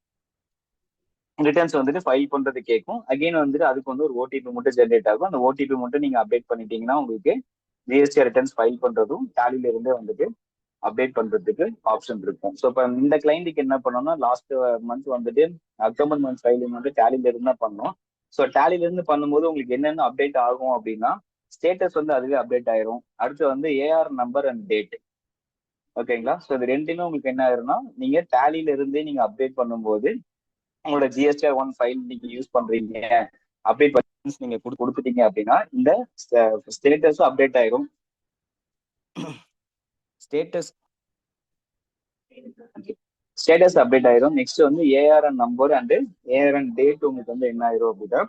ரிட்டர்ன்ஸ் வந்துட்டு ஃபைல் பண்றது கேட்கும். அகைன் வந்துட்டு அதுக்கு வந்து ஒரு ஓடிபி மட்டும் ஜென்ரேட் ஆகும். அந்த ஓடிபி மட்டும் நீங்க அப்டேட் பண்ணிட்டீங்கன்னா உங்களுக்கு ஜிஎஸ்டிஆர் ரிட்டர்ன்ஸ் ஃபைல் பண்றதும் டேலில இருந்தே வந்துட்டு அப்டேட் பண்றதுக்கு ஆப்ஷன் இருக்கும். ஸோ இப்போ இந்த கிளைண்ட்டுக்கு என்ன பண்ணோம்னா, லாஸ்ட் மந்த் வந்துட்டு அக்டோபர் மந்த் ஃபைலிங் வந்து டேலில இருந்து தான் பண்ணோம். ஸோ டேலில இருந்து பண்ணும்போது உங்களுக்கு என்னென்ன அப்டேட் ஆகும் அப்படின்னா, ஸ்டேட்டஸ் வந்து அதுவே அப்டேட் ஆயிரும். அடுத்து வந்து ஏஆர் நம்பர் அண்ட் டேட். ஓகேங்களா? ஸோ இது ரெண்டுமே உங்களுக்கு என்ன ஆயிரும்னா, நீங்க டேலில இருந்தே நீங்க அப்டேட் பண்ணும்போது உங்களோட ஜிஎஸ்டிஆர் 1 ஃபைல் நீங்க யூஸ் பண்றீங்க, அப்டேட் பண்ணி நீங்க கொடுத்துட்டீங்க அப்படின்னா இந்த ஸ்டேட்டஸும் அப்டேட் ஆயிரும். ஸ்டேட்டஸ் அப்டேட் ஆயிரும். நெக்ஸ்ட் வந்து ARN number and ARN date உங்களுக்கு வந்து என்ன ஆயிரும் அப்படின்னா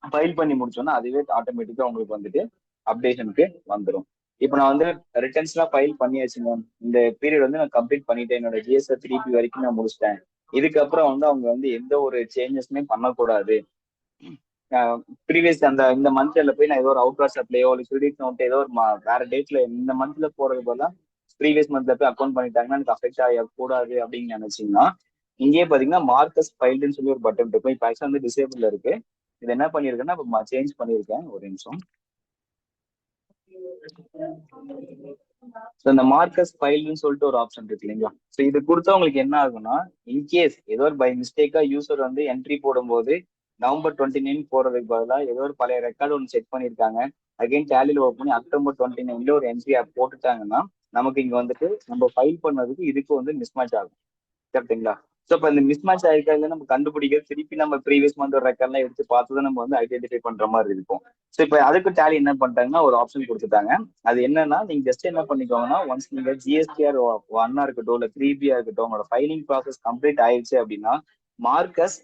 ஃபைல் பண்ணி முடிச்சோன்னா அதுவே ஆட்டோமேட்டிக்கா உங்களுக்கு வந்துட்டு அப்டேஷனுக்கு வந்துடும். இப்போ நான் வந்து ரிட்டர்ன்ஸ்லாம் ஃபைல் பண்ணியாச்சுங்க, இந்த பீரியட் வந்து நான் கம்ப்ளீட் பண்ணிட்டேன், என்னோட ஜிஎஸ்ஆர் 3P வரைக்கும் நான் முடிச்சிட்டேன். இதுக்கப்புறம் வந்து அவங்க வந்து எந்த ஒரு சேஞ்சஸுமே பண்ணக்கூடாது. ப்ரீவியஸ் இந்த மந்த்ல போய் நான் ஏதோ ஒரு அவுட் காஸ்ட் சப்ளையோ இல்லை கிரெடிட் நோட் ஏதோ ஒரு வேற டேட்ல இந்த மந்த்ல போறது போல ப்ரீவியஸ் மந்த்ல போய் அக்கௌண்ட் பண்ணிட்டாங்கன்னா எனக்கு அஃபெக்ட் ஆகக்கூடாது அப்படின்னு நினைச்சீங்கன்னா இங்கேயே பாத்தீங்கன்னா மார்க்கஸ் ஃபைல்டுன்னு சொல்லி ஒரு பட்டன் இருக்கும். இப்போ ஆக்சுவலா வந்து டிசேபிள் இருக்கு. இது என்ன பண்ணிருக்கேன்னா இப்போ சேஞ்ச் பண்ணிருக்கேன், ஒரு நிமிஷம். ஸோ இந்த மார்க்கஸ் ஃபைல்டுன்னு சொல்லிட்டு ஒரு ஆப்ஷன் இருக்கு இல்லைங்களா, ஸோ இது கொடுத்தா உங்களுக்கு என்ன ஆகும்னா, இன்கேஸ் ஏதோ ஒரு பை மிஸ்டேக்கா யூசர் வந்து என்ட்ரி போடும்போது நவம்பர் 29 போறதுக்கு பதிலாக ஏதோ ஒரு பழைய ரெக்கார்டு ஒன்று செக் பண்ணியிருக்காங்க, அகைன் டேலியில் ஓப்பன் பண்ணி அக்டோபர் 29 ஒரு என்ட்ரி போட்டுட்டாங்கன்னா நமக்கு இங்க வந்துட்டு நம்ம ஃபைல் பண்ணதுக்கு இதுக்கு வந்து மிஸ்மேட்ச் ஆகும். கரெக்டுங்களா? ஸோ இப்போ இந்த மிஸ்மேட்ச் ஆயிருக்கிறதுல நம்ம கண்டுபிடிக்கிறது திருப்பி நம்ம ப்ரீவியஸ் மந்த் ரெக்கார்ட்லாம் எடுத்து பார்த்து தான் நம்ம வந்து ஐடென்டிஃபை பண்ற மாதிரி இருக்கும். ஸோ இப்போ அதுக்கு டேலி என்ன பண்ணிட்டாங்கன்னா ஒரு ஆப்ஷன் கொடுத்துட்டாங்க. அது என்னன்னா நீங்க ஜஸ்ட் என்ன பண்ணிக்கோங்கன்னா ஒன்ஸ் நீங்க ஜிஎஸ்டிஆர் 1 இருக்கட்டும் இல்லை 3B இருக்கட்டும் உங்களோட ஃபைலிங் ப்ராசஸ் கம்ப்ளீட் ஆயிடுச்சு அப்படின்னா மார்க்கஸ்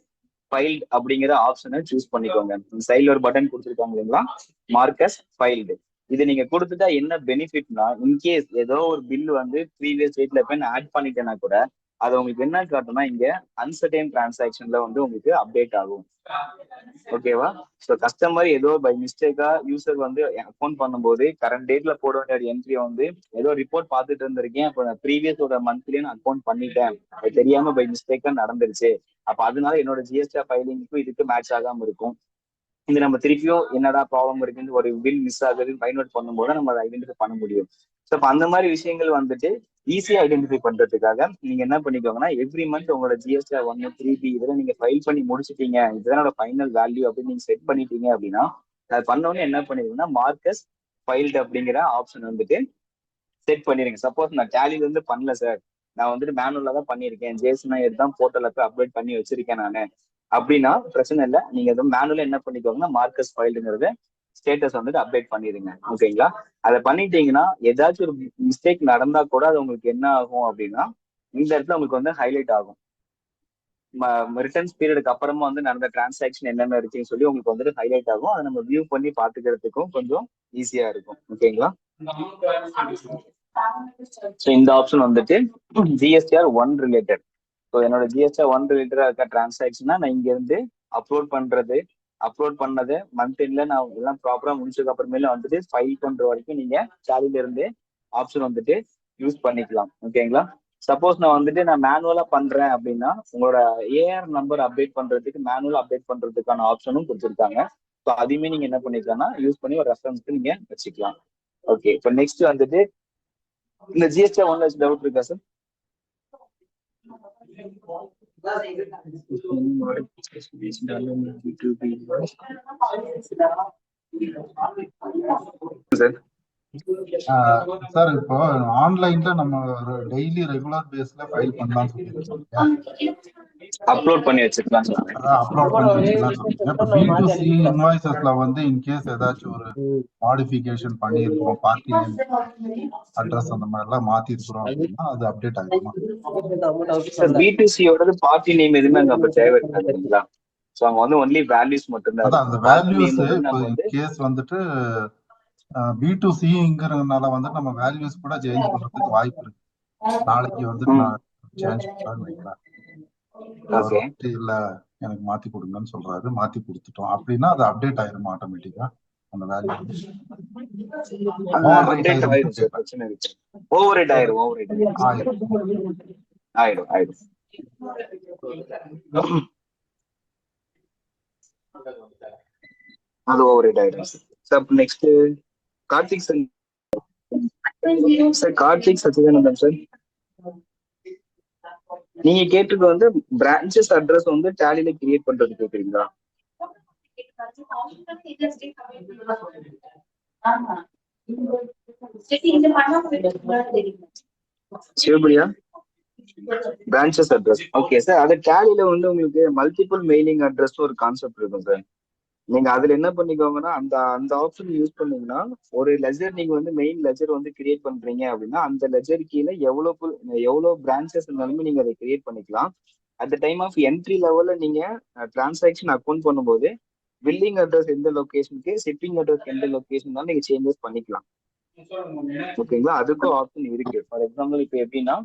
ஃபைல்டு அப்படிங்கிற ஆப்ஷனை சூஸ் பண்ணிக்கோங்க. சைடில் ஒரு பட்டன் கொடுத்துருக்காங்க இல்லைங்களா, மார்க்கஸ் ஃபைல்டு. இது நீங்க கொடுத்துட்டா என்ன பெனிஃபிட்னா இன்கேஸ் ஏதோ ஒரு பில் வந்து ப்ரீவியஸ் டேட்ல போய் நான் ஆட் பண்ணிட்டேன்னா கூட அது உங்களுக்கு என்ன காட்டும்னா இங்க அன்சர்டைன் டிரான்சாக்ஷன்ல வந்து உங்களுக்கு அப்டேட் ஆகும். ஓகேவா? ஸோ கஸ்டமர் ஏதோ பை மிஸ்டேக்கா யூசர் வந்து அக்கௌண்ட் பண்ணும்போது கரண்ட் டேட்ல போட வேண்டிய என்ட்ரி வந்து ஏதோ ரிப்போர்ட் பார்த்துட்டு இருந்திருக்கேன், அப்போ ப்ரீவியஸோட மந்த்லயே நான் அக்கௌண்ட் பண்ணிட்டேன், அது தெரியாம பை மிஸ்டேக்கா நடந்துருச்சு, அப்ப அதனால என்னோட ஜிஎஸ்டி ஃபைலிங்க்கும் இதுக்கு மேட்ச் ஆகாம இருக்கும். இது நம்ம திருப்பியும் என்னடா ப்ராப்ளம் இருக்குன்னு ஒரு பில் மிஸ் ஆகுதுன்னு ஃபைண்ட் அவுட் பண்ணும்போது நம்ம அதை ஐடென்டிஃபை பண்ண முடியும். ஸோ இப்போ அந்த மாதிரி விஷயங்கள் வந்துட்டு ஈஸியா ஐடென்டிஃபை பண்றதுக்காக நீங்க என்ன பண்ணிக்கோங்கன்னா எவ்ரி மந்த் உங்களோட ஜிஎஸ்டி 1, 3B இதெல்லாம் நீங்க ஃபைல் பண்ணி முடிச்சிட்டீங்க, இதனோட ஃபைனல் வேல்யூ அப்படின்னு நீங்க செட் பண்ணிட்டீங்க அப்படின்னா அது பண்ணோன்னு என்ன பண்ணிருக்கீங்கன்னா மார்க்கஸ் ஃபைல்டு அப்படிங்கிற ஆப்ஷன் வந்துட்டு செட் பண்ணிருங்க. சப்போஸ் நான் டேலில இருந்து பண்ணல சார், நான் வந்துட்டு மேனுவலா தான் பண்ணியிருக்கேன், ஜேசனா எடுத்தான் போர்ட்டல்ல போய் அப்டேட் பண்ணி வச்சிருக்கேன் நானு அப்படின்னா பிரச்சனை இல்லை. நீங்க எதுவும் மேனுவலா என்ன பண்ணிக்கோங்கன்னா மார்க்கஸ் ஃபைல்டுங்கிறத ஸ்டேட்டஸ் வந்துட்டு அப்டேட் பண்ணிடுங்க. ஓகேங்களா? அதை பண்ணிட்டீங்கன்னா ஏதாச்சும் ஒரு மிஸ்டேக் நடந்தா கூட அது உங்களுக்கு என்ன ஆகும் அப்படின்னா இந்த இடத்துல உங்களுக்கு வந்து ஹைலைட் ஆகும். ரிட்டர்ன்ஸ் பீரியடுக்கு அப்புறமா வந்து நடந்த டிரான்சாக்ஷன் என்னென்ன இருக்குன்னு சொல்லி உங்களுக்கு வந்துட்டு ஹைலைட் ஆகும். அதை நம்ம வியூ பண்ணி பாத்துக்கிறதுக்கும் கொஞ்சம் ஈஸியா இருக்கும். ஓகேங்களா? ஸோ இந்த ஆப்ஷன் வந்துட்டு ஜிஎஸ்டிஆர் 1 ரிலேட்டட். ஸோ என்னோட ஜிஎஸ்டிஆர் 1 ரிலேட்டடா இருக்க டிரான்சாக்ஷனா நான் இங்க இருந்து அப்லோட் பண்ணது மந்த் எண்ட்ல நான் எல்லாம் ப்ராப்பரா முடிச்சதுக்கு அப்புறமேல வந்துட்டு ஃபைல் பண்ற வரைக்கும் நீங்க டேலில இருந்து ஆப்ஷன் வந்துட்டு யூஸ் பண்ணிக்கலாம். ஓகேங்களா? சப்போஸ் நான் மேனுவலா பண்றேன் அப்படின்னா உங்களோட ஏஆர் நம்பர் அப்டேட் பண்றதுக்கு மேனுவலா அப்டேட் பண்றதுக்கான ஆப்ஷனும் கொடுத்துருக்காங்க. ஸோ அதையுமே நீங்க என்ன பண்ணிக்கலாம்னா யூஸ் பண்ணி ஒரு ரெஃபரன்ஸ்க்கு நீங்க வச்சுக்கலாம். ஓகே, இப்போ நெக்ஸ்ட் வந்துட்டு இந்த ஜிஎஸ்டி 1 டவுட் இருக்கா சார்? சார் சார் இப்போ ஆன்லைன்ல நம்ம ஒரு டெய்லி ரெகுலர் பேஸ்ல ஃபைல் பண்ணலாம் சொல்லிருக்கோம், அப்லோட் பண்ணி வச்சுக்கலாம். அதான் அப்லோட் பண்ணி வச்சுக்கலாம் சொல்றீங்க. இப்போ B2C இன்வாய்சஸ்ல வந்து இன்கேஸ் ஏதாச்சும் ஒரு மாடிஃபிகேஷன் பண்ணியிருக்கோம், பார்ட்டி நேம் அட்ரஸ் அந்த மாதிரி எல்லாம் மாத்தி இருக்கிறோம் அப்படின்னா அது அப்டேட் ஆகுமா? சார் B2C பார்ட்டி நேம் எதுவுமே அங்க அப்ப தேவை இருக்காதுங்களா? சோ அங்க வந்து ஒன்லி வேல்யூஸ் மட்டும் தான். அதான் அந்த வேல்யூஸ் இப்போ கேஸ் வந்துட்டு B2Cங்கிறதுனால வந்து நம்ம வேல்யூஸ் கூட சேஞ்ச் பண்றதுக்கு வாய்ப்பு இருக்கு. நாளைக்கு வந்து நான் சேஞ்ச் பண்ணலாம்னு வைக்கிறேன், அவர் வந்துட்டு இல்ல எனக்கு மாத்தி கொடுங்கன்னு சொல்றாரு, மாத்தி கொடுத்துட்டோம் அப்படின்னா அது அப்டேட் ஆயிரும் ஆட்டோமேட்டிக்கா அந்த வேல்யூ. ஓவர்ரைட் ஆயிடும். அது ஓவர்ரைட் ஆயிடும். Sir next Karthik sir. Sir Karthik Sachidanandan sir, நீங்க கேட்டது வந்து பிரான்ச்சஸ் அட்ரஸ் வந்து டேலில கிரியேட் பண்றது கேக்குறீங்களா? சிவபுரியா பிரான்ச்சஸ் அட்ரஸ். ஓகே சார், அது டேலில வந்து உங்களுக்கு மல்டிபிள் மெயிலிங் அட்ரஸ் ஒரு கான்செப்ட் இருக்கும் சார். நீங்க அதுல என்ன பண்ணிக்கோங்கன்னா அந்த ஆப்ஷன் யூஸ் பண்ணீங்கன்னா ஒரு லெஜர் நீங்க வந்து மெயின் லெஜர் வந்து கிரியேட் பண்றீங்க அப்படின்னா அந்த லெஜர் கீழே எவ்வளவு பிரான்ச்சஸ் இருந்தாலுமே நீங்க அதை கிரியேட் பண்ணிக்கலாம். அட் டைம் ஆஃப் என்ட்ரி லெவல்ல நீங்க டிரான்சாக்ஷன் அக்கௌண்ட் பண்ணும்போது பில்லிங் அட்ரஸ் எந்த லொகேஷனுக்கு, ஷிப்பிங் அட்ரஸ் எந்த லொகேஷன் தான் நீங்க சேஞ்சஸ் பண்ணிக்கலாம். ஓகேங்களா? அதுக்கும் ஆப்ஷன் இருக்கு. ஃபார் எக்ஸாம்பிள் இப்போ எப்படின்னா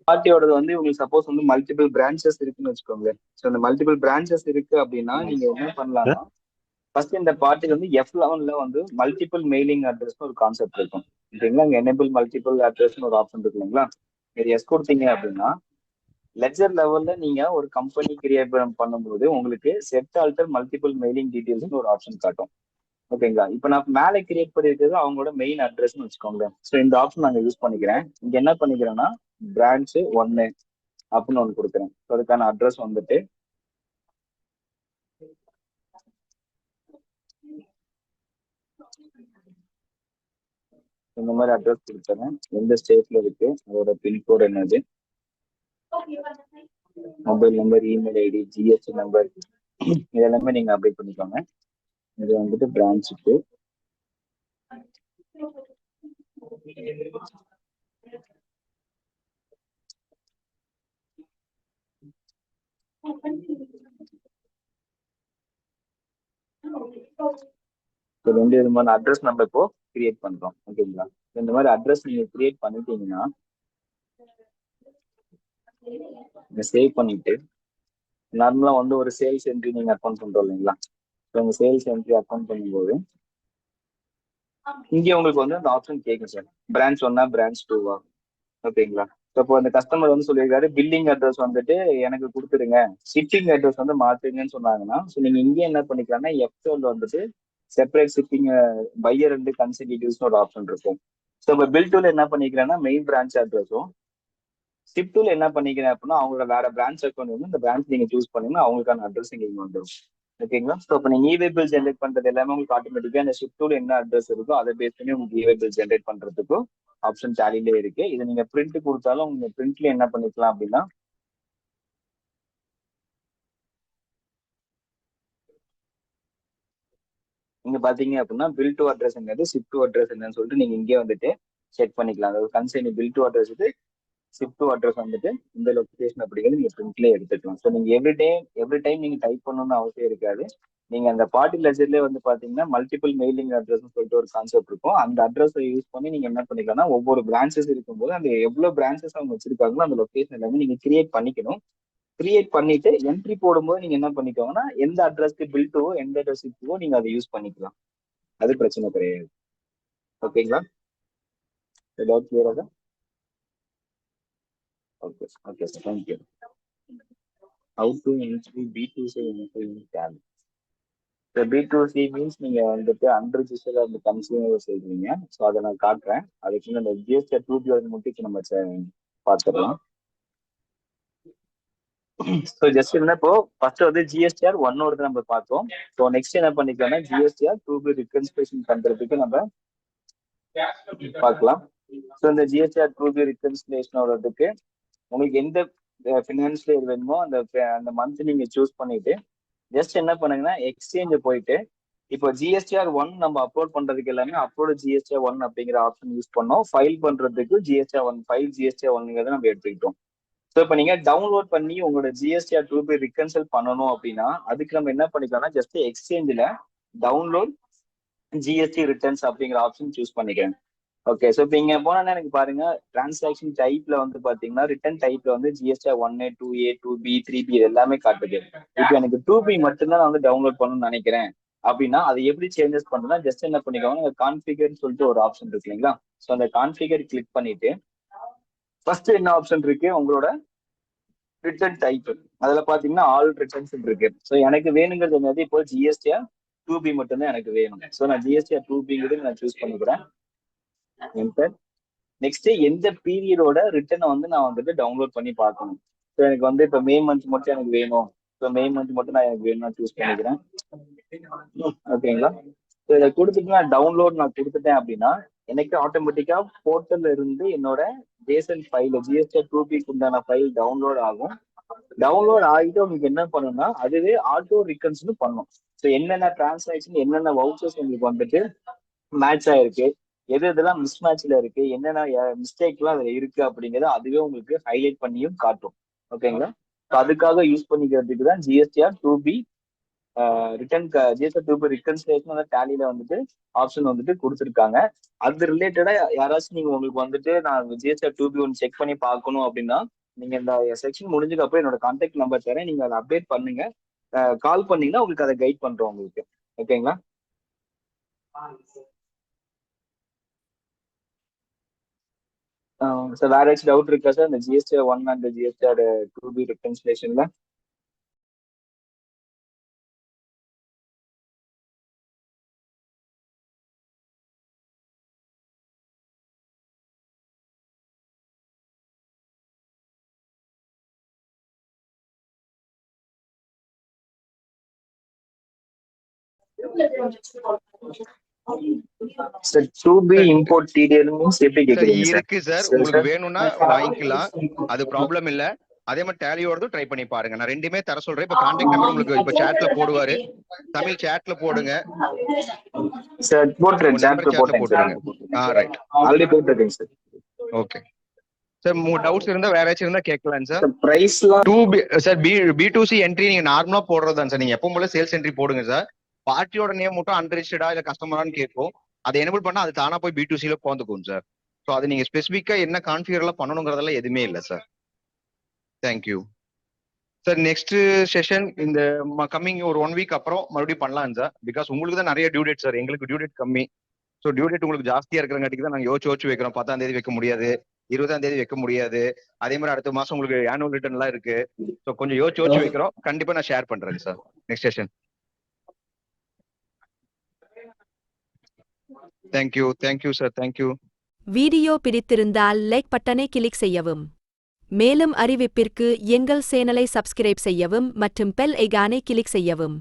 பார்ட்டியோடது வந்து உங்களுக்கு சப்போஸ் வந்து மல்டிபிள் பிரான்ச்சஸ் இருக்குன்னு வச்சுக்கோங்களேன். ஸோ இந்த மல்டிபிள் பிரான்ச்சஸ் இருக்கு அப்படின்னா நீங்க என்ன பண்ணலாம்னா ஃபர்ஸ்ட் இந்த பார்ட்டிக்கு வந்து F11ல வந்து மல்டிபிள் மெயிலிங் அட்ரஸ் ஒரு கான்செப்ட் இருக்கும். ஓகேங்களா? அங்க எனேபிள் மல்டிபிள் அட்ரஸ்னு ஒரு ஆப்ஷன் இருக்கு இல்லைங்களா? இது எஸ் கொடுத்தீங்க அப்படின்னா லெஜர் லெவல்ல நீங்க ஒரு கம்பெனி கிரியேட் பண்ணும்போது உங்களுக்கு செட் ஆல்டர் மல்டிபிள் மெயிலிங் டீடைல்ஸ்னு ஒரு ஆப்ஷன் காட்டும். ஓகேங்களா? இப்போ நான் மேலே கிரியேட் பண்ணிருக்கிறது அவங்களோட மெயின் அட்ரஸ்ன்னு வச்சுக்கோங்க. ஸோ இந்த ஆப்ஷன் நாங்கள் யூஸ் பண்ணிக்கிறேன். இங்க என்ன பண்ணிக்கிறேன்னா பிரான்ச் 1 அப்படின்னு ஒன்று கொடுக்குறேன். ஸோ அதுக்கான அட்ரஸ் வந்துட்டு இந்த மாதிரி அட்ரஸ் கொடுத்துறேன். எந்த ஸ்டேட்ல இருக்கு, அதோட பின்கோடு என்னது, mobile number, email ID, GST number, இதெல்லாமே நீங்க அப்டேட் பண்ணிக்கோங்க. இது வந்துட்டு பிரான்ச்சுக்கு. ரெண்டு விதமான அட்ரஸ் நம்ம இப்போ கிரியேட் பண்றோம். ஓகேங்களா? இந்த மாதிரி அட்ரஸ் நீங்க கிரியேட் பண்ணிட்டீங்கன்னா சேவ் பண்ணிட்டு நார்மலா வந்து ஒரு சேல்ஸ் என்ட்ரி நீங்க அக்கௌண்ட் பண்றோம் இல்லைங்களா? உங்க சேல்ஸ் என்ட்ரி அக்கௌண்ட் பண்ணும்போது இங்கே உங்களுக்கு வந்து அந்த ஆப்ஷன் கேட்கும் சார், பிரான்ச் 1ஆ பிரான்ச் 2வா. ஓகேங்களா? இப்போ அந்த கஸ்டமர் வந்து சொல்லியிருக்காரு பில்லிங் அட்ரஸ் வந்துட்டு எனக்கு கொடுத்துருங்க, ஷிப்பிங் அட்ரஸ் வந்து மாத்துங்கன்னு சொன்னாங்கன்னா, ஸோ நீங்க இங்கே என்ன பண்ணிக்கலாம்னா எஃப்எல் வந்துட்டு செப்பரேட் ஷிப்பிங் பையர் அண்ட் கன்சல்டேட்டிவ்ஸ்னு ஒரு ஆப்ஷன் இருக்கும். ஸோ இப்போ பில் டூல என்ன பண்ணிக்கிறேன்னா மெயின் பிரான்ச் அட்ரஸும், ஷிப் டூல என்ன பண்ணிக்கிறேன் அப்படின்னா அவங்களோட வேற பிரான்ச் அக்கௌண்ட் வந்து இந்த பிரான்ச் நீங்க சூஸ் பண்ணீங்கன்னா அவங்களுக்கான அட்ரஸ் இங்க வந்துடும். ஓகேங்களா? ஸோ இப்போ நீங்க இவே பில் ஜென்ரேட் பண்றது எல்லாமே உங்களுக்கு ஆட்டோமேட்டிக்கா அந்த ஷிப் டூல என்ன அட்ரஸ் இருக்கோ அதை பேஸ் பண்ணி உங்களுக்கு இவே பில் ஜென்ரேட் பண்றதுக்கும் ஆப்ஷன் டேலிலே இருக்கு. இதை நீங்க பிரிண்ட் கொடுத்தாலும் உங்க பிரிண்ட்ல என்ன பண்ணிக்கலாம் அப்படின்னா நீங்க பாத்தீங்க அப்படின்னா பில் டு அட்ரஸ் என்னது, ஷிப் டு அட்ரஸ் என்னன்னு சொல்லிட்டு நீங்க இங்கே வந்துட்டு செக் பண்ணிக்கலாம். அதாவது consign bill to address ship to address வந்துட்டு இந்த லொகேஷன் அப்படிங்கிறது நீங்க பிரிண்ட்லேயே எடுத்துக்கலாம். ஸோ நீங்க எவ்ரி டைம் நீங்க டைப் பண்ணணும்னு அவசியம் இருக்காது. நீங்க அந்த பார்ட்டி லெஜர்லேயே வந்து பாத்தீங்கன்னா மல்டிபிள் மெயிலிங் அட்ரஸ் சொல்லிட்டு ஒரு கான்செப்ட் இருக்கும். அந்த அட்ரஸை யூஸ் பண்ணி நீங்க என்ன பண்ணிக்கலாம்னா ஒவ்வொரு பிரான்ச்சஸ் இருக்கும்போது அந்த எவ்வளவு பிரான்ச்சஸ் அவங்க வச்சிருக்காங்களோ அந்த லொகேஷன் எல்லாமே நீங்க கிரியேட் பண்ணிக்கணும். கிரியேட் பண்ணிட்டு என்ட்ரி போடும்போது நீங்க என்ன பண்ணிக்கோங்கன்னா எந்த அட்ரஸ்க்கு பில் டூவோ எந்த அட்ரஸ் ஷிப்போ நீங்க அதை யூஸ் பண்ணிக்கலாம். அது பிரச்சனை கிடையாது. ஓகேங்களா? ஏதாவது கிளியரா? Okay okay sir, thank you. How to entry B2C tab. இந்த B2C மீன்ஸ் நீங்க வந்துட்டு அன்ரிஜிஸ்டர்ட் அந்த கன்சியூமர் செய்வீங்க. ஸோ அதை நான் காட்டுறேன். அதுக்கு இந்த ஜிஎஸ்டி 2B வந்து மட்டும் நம்ம பார்த்துடலாம். ஸோ ஜஸ்ட் என்ன இப்போ ஃபர்ஸ்ட் வந்து GSTR 1 நம்ம பார்த்தோம். ஸோ நெக்ஸ்ட் என்ன பண்ணிக்கலாம்னா GSTR 2B ரிகன்சிலேஷன் பண்றதுக்கு நம்ம பார்க்கலாம். ஸோ இந்த GSTR 2B ரிகன்சிலேஷனோடதுக்கு உங்களுக்கு எந்த ஃபினான்ஸ்ல வேணுமோ அந்த மந்த் நீங்க சூஸ் பண்ணிட்டு ஜஸ்ட் என்ன பண்ணுங்கன்னா எக்ஸ்சேஞ்ச் போயிட்டு இப்போ GSTR 1 நம்ம அப்லோட் பண்றதுக்கு எல்லாமே அப்லோட் GSTR 1 அப்படிங்கிற ஆப்ஷன் யூஸ் பண்ணோம். ஃபைல் பண்றதுக்கு GSTR 1 ஃபைல் GSTR 1 நம்ம எடுத்துக்கிட்டோம். ஸோ இப்போ நீங்க டவுன்லோட் பண்ணி உங்களோட GSTR 2B ரிகன்சல் பண்ணணும் அப்படின்னா அதுக்கு நம்ம என்ன பண்ணிக்கலாம்னா ஜஸ்ட் எக்ஸ்சேஞ்சில் டவுன்லோட் GST ரிட்டர்ன்ஸ் அப்படிங்கிற ஆப்ஷன் சூஸ் பண்ணிக்கிறேன். ஓகே, ஸோ இப்போ இங்க போனா எனக்கு பாருங்க டிரான்சாக்ஷன் டைப்ல வந்து பாத்தீங்கன்னா ரிட்டர்ன் டைப்ல வந்து GSTR 1A 2A 2B 3B இது எல்லாமே காட்டுது. இப்போ எனக்கு 2B மட்டும்தான் நான் வந்து டவுன்லோட் பண்ணணும்னு நினைக்கிறேன் அப்படின்னா அது எப்படி சேஞ்சஸ் பண்ணணும்னா ஜஸ்ட் என்ன பண்ணிக்கோங்க கான்ஃபிகர்னு சொல்லிட்டு ஒரு ஆப்ஷன் இருக்கு இல்லைங்களா? ஸோ அந்த கான்ஃபிகர் கிளிக் பண்ணிட்டு ஃபர்ஸ்ட் என்ன ஆப்ஷன் இருக்கு உங்களோட ரிட்டர்ன் டைப். அதுல பாத்தீங்கன்னா ஆல் ரிட்டர்ன்ஸ் இருக்கு. ஸோ எனக்கு வேணுங்கிறது என்னது இப்போ GSTR 2B மட்டும்தான் எனக்கு வேணும். ஸோ நான் GSTR 2Bங்கிறது நான் சூஸ் பண்ணிக்கிறேன். நெக்ஸ்ட் எந்த பீரியடோட ரிட்டர்னை வந்து நான் வந்துட்டு டவுன்லோட் பண்ணி பார்க்கணும். ஸோ எனக்கு வந்து இப்போ மே மந்த் மட்டும் எனக்கு வேணும். ஸோ மே மந்த் மட்டும் நான் எனக்கு வேணும் சூஸ் பண்ணிக்கிறேன். ஓகேங்களா? ஸோ இதை கொடுத்துட்டு நான் டவுன்லோட் நான் கொடுத்துட்டேன் அப்படின்னா எனக்கு ஆட்டோமேட்டிக்கா போர்ட்டல்ல இருந்து என்னோட ஜேசன் ஃபைல் GSTR 2Bக்கு உண்டான ஃபைல் டவுன்லோட் ஆகும். டவுன்லோட் ஆகிட்டு உங்களுக்கு என்ன பண்ணும்னா அதுவே ஆட்டோ ரிகன்ஸ்னு பண்ணும். ஸோ என்னென்ன டிரான்சாக்ஷன் என்னென்ன வவுச்சர்ஸ் உங்களுக்கு வந்துட்டு மேட்ச் ஆயிருக்கு, எது எதெல்லாம் மிஸ் மேட்ச்ல இருக்கு, என்னென்ன மிஸ்டேக்லாம் அதுல இருக்கு அப்படிங்கிறத அதுவே உங்களுக்கு ஹைலைட் பண்ணியும் காட்டும். ஓகேங்களா? அதுக்காக யூஸ் பண்ணிக்கிறதுக்கு தான் GSTR 2B GSTR 2B reconciliation டேலியில வந்துட்டு ஆப்ஷன் வந்துட்டு கொடுத்துருக்காங்க. அது ரிலேட்டடா யாராச்சும் நீங்க உங்களுக்கு வந்துட்டு நான் GSTR 2B ஒன்று செக் பண்ணி பார்க்கணும் அப்படின்னா நீங்க இந்த செக்ஷன் முடிஞ்சதுக்கு அப்புறம் என்னோட கான்டாக்ட் நம்பர் தரேன், நீங்க அதை அப்டேட் பண்ணுங்க. கால் பண்ணீங்கன்னா உங்களுக்கு அதை கைட் பண்றோம் உங்களுக்கு. ஓகேங்களா? சார் வேற ஏதாச்சும் டவுட் இருக்கா சார் இந்த GSTR 1 அண்ட் GSTR 2B ரிகன்சிலேஷன்ல? Sir 2B import DTL means எப்படி சார் கேக்குறீங்க சார்? இருக்கு சார், உங்களுக்கு வேணும்னா வாங்கிக்கலாம், அது ப்ராப்ளம் இல்ல. அதே மாதிரி டேலியோடதும் ட்ரை பண்ணி பாருங்க. நான் ரெண்டுமே தர சொல்றேன். இப்ப கான்டாக்ட் நம்பர் உங்களுக்கு இப்ப சாட்ல போடுவாரு, தமிழ் சாட்ல போடுங்க சார். போட்டுறேன், உங்க நம்பர் சாட்ல சாட்ல போட்டேன் சார். போட்டுருங்க. ரைட், ஆல்ரெடி போட்டுருக்கேன் சார். Okay sir. உங்க டவுட்ஸ் இருந்தா வேற ஏதாச்சும் இருந்தா கேட்கலாம் sir. பிரைஸ்லாம் 2B sir, B2C entry நீங்க நார்மலா போடுறதுதான் சார். நீங்க எப்பவும் போல சேல்ஸ் என்ட்ரி போடுங்க சார். பார்ட்டியோட நேம் மட்டும் அன்ரிஜிஸ்டர்டா இல்ல கஸ்டமரான்னு கேட்கும். அதை எனேபிள் பண்ணா அது தானா போய் B2C ல போந்துக்கும் சார். ஸோ அது நீங்க ஸ்பெசிஃபிக்கா என்ன கான்ஃபிகர்லாம் பண்ணணுங்கிறதெல்லாம் எதுவுமே இல்லை sir. Thank you sir. Next session இந்த கம்மிங் ஒரு 1 வீக் அப்புறம் மறுபடியும் பண்ணலாம் சார். பிகாஸ் உங்களுக்கு தான் நிறைய டியூ டேட் சார், எங்களுக்கு டியூ டேட் கம்மி. ஸோ டியூ டேட் உங்களுக்கு ஜாஸ்தியா இருக்கிறங்காட்டிக்கு தான் நாங்கள் யோசிச்சு வைக்கிறோம். 10ஆம் தேதி வைக்க முடியாது, 20ஆம் தேதி வைக்க முடியாது. அதே மாதிரி அடுத்த மாசம் உங்களுக்கு ஆனுவல் ரிட்டர்ன் எல்லாம் இருக்கு. ஸோ கொஞ்சம் யோசிச்சு வைக்கிறோம். கண்டிப்பா நான் ஷேர் பண்றேன் sir next session. Thank you sir, thank you. Video பிடித்திருந்தால் லைக் பட்டனை கிளிக் செய்யவும். மேலும் அறிவிப்பிற்கு எங்கள் சேனலை சப்ஸ்கிரைப் செய்யவும் மற்றும் பெல் ஐகானை கிளிக் செய்யவும்.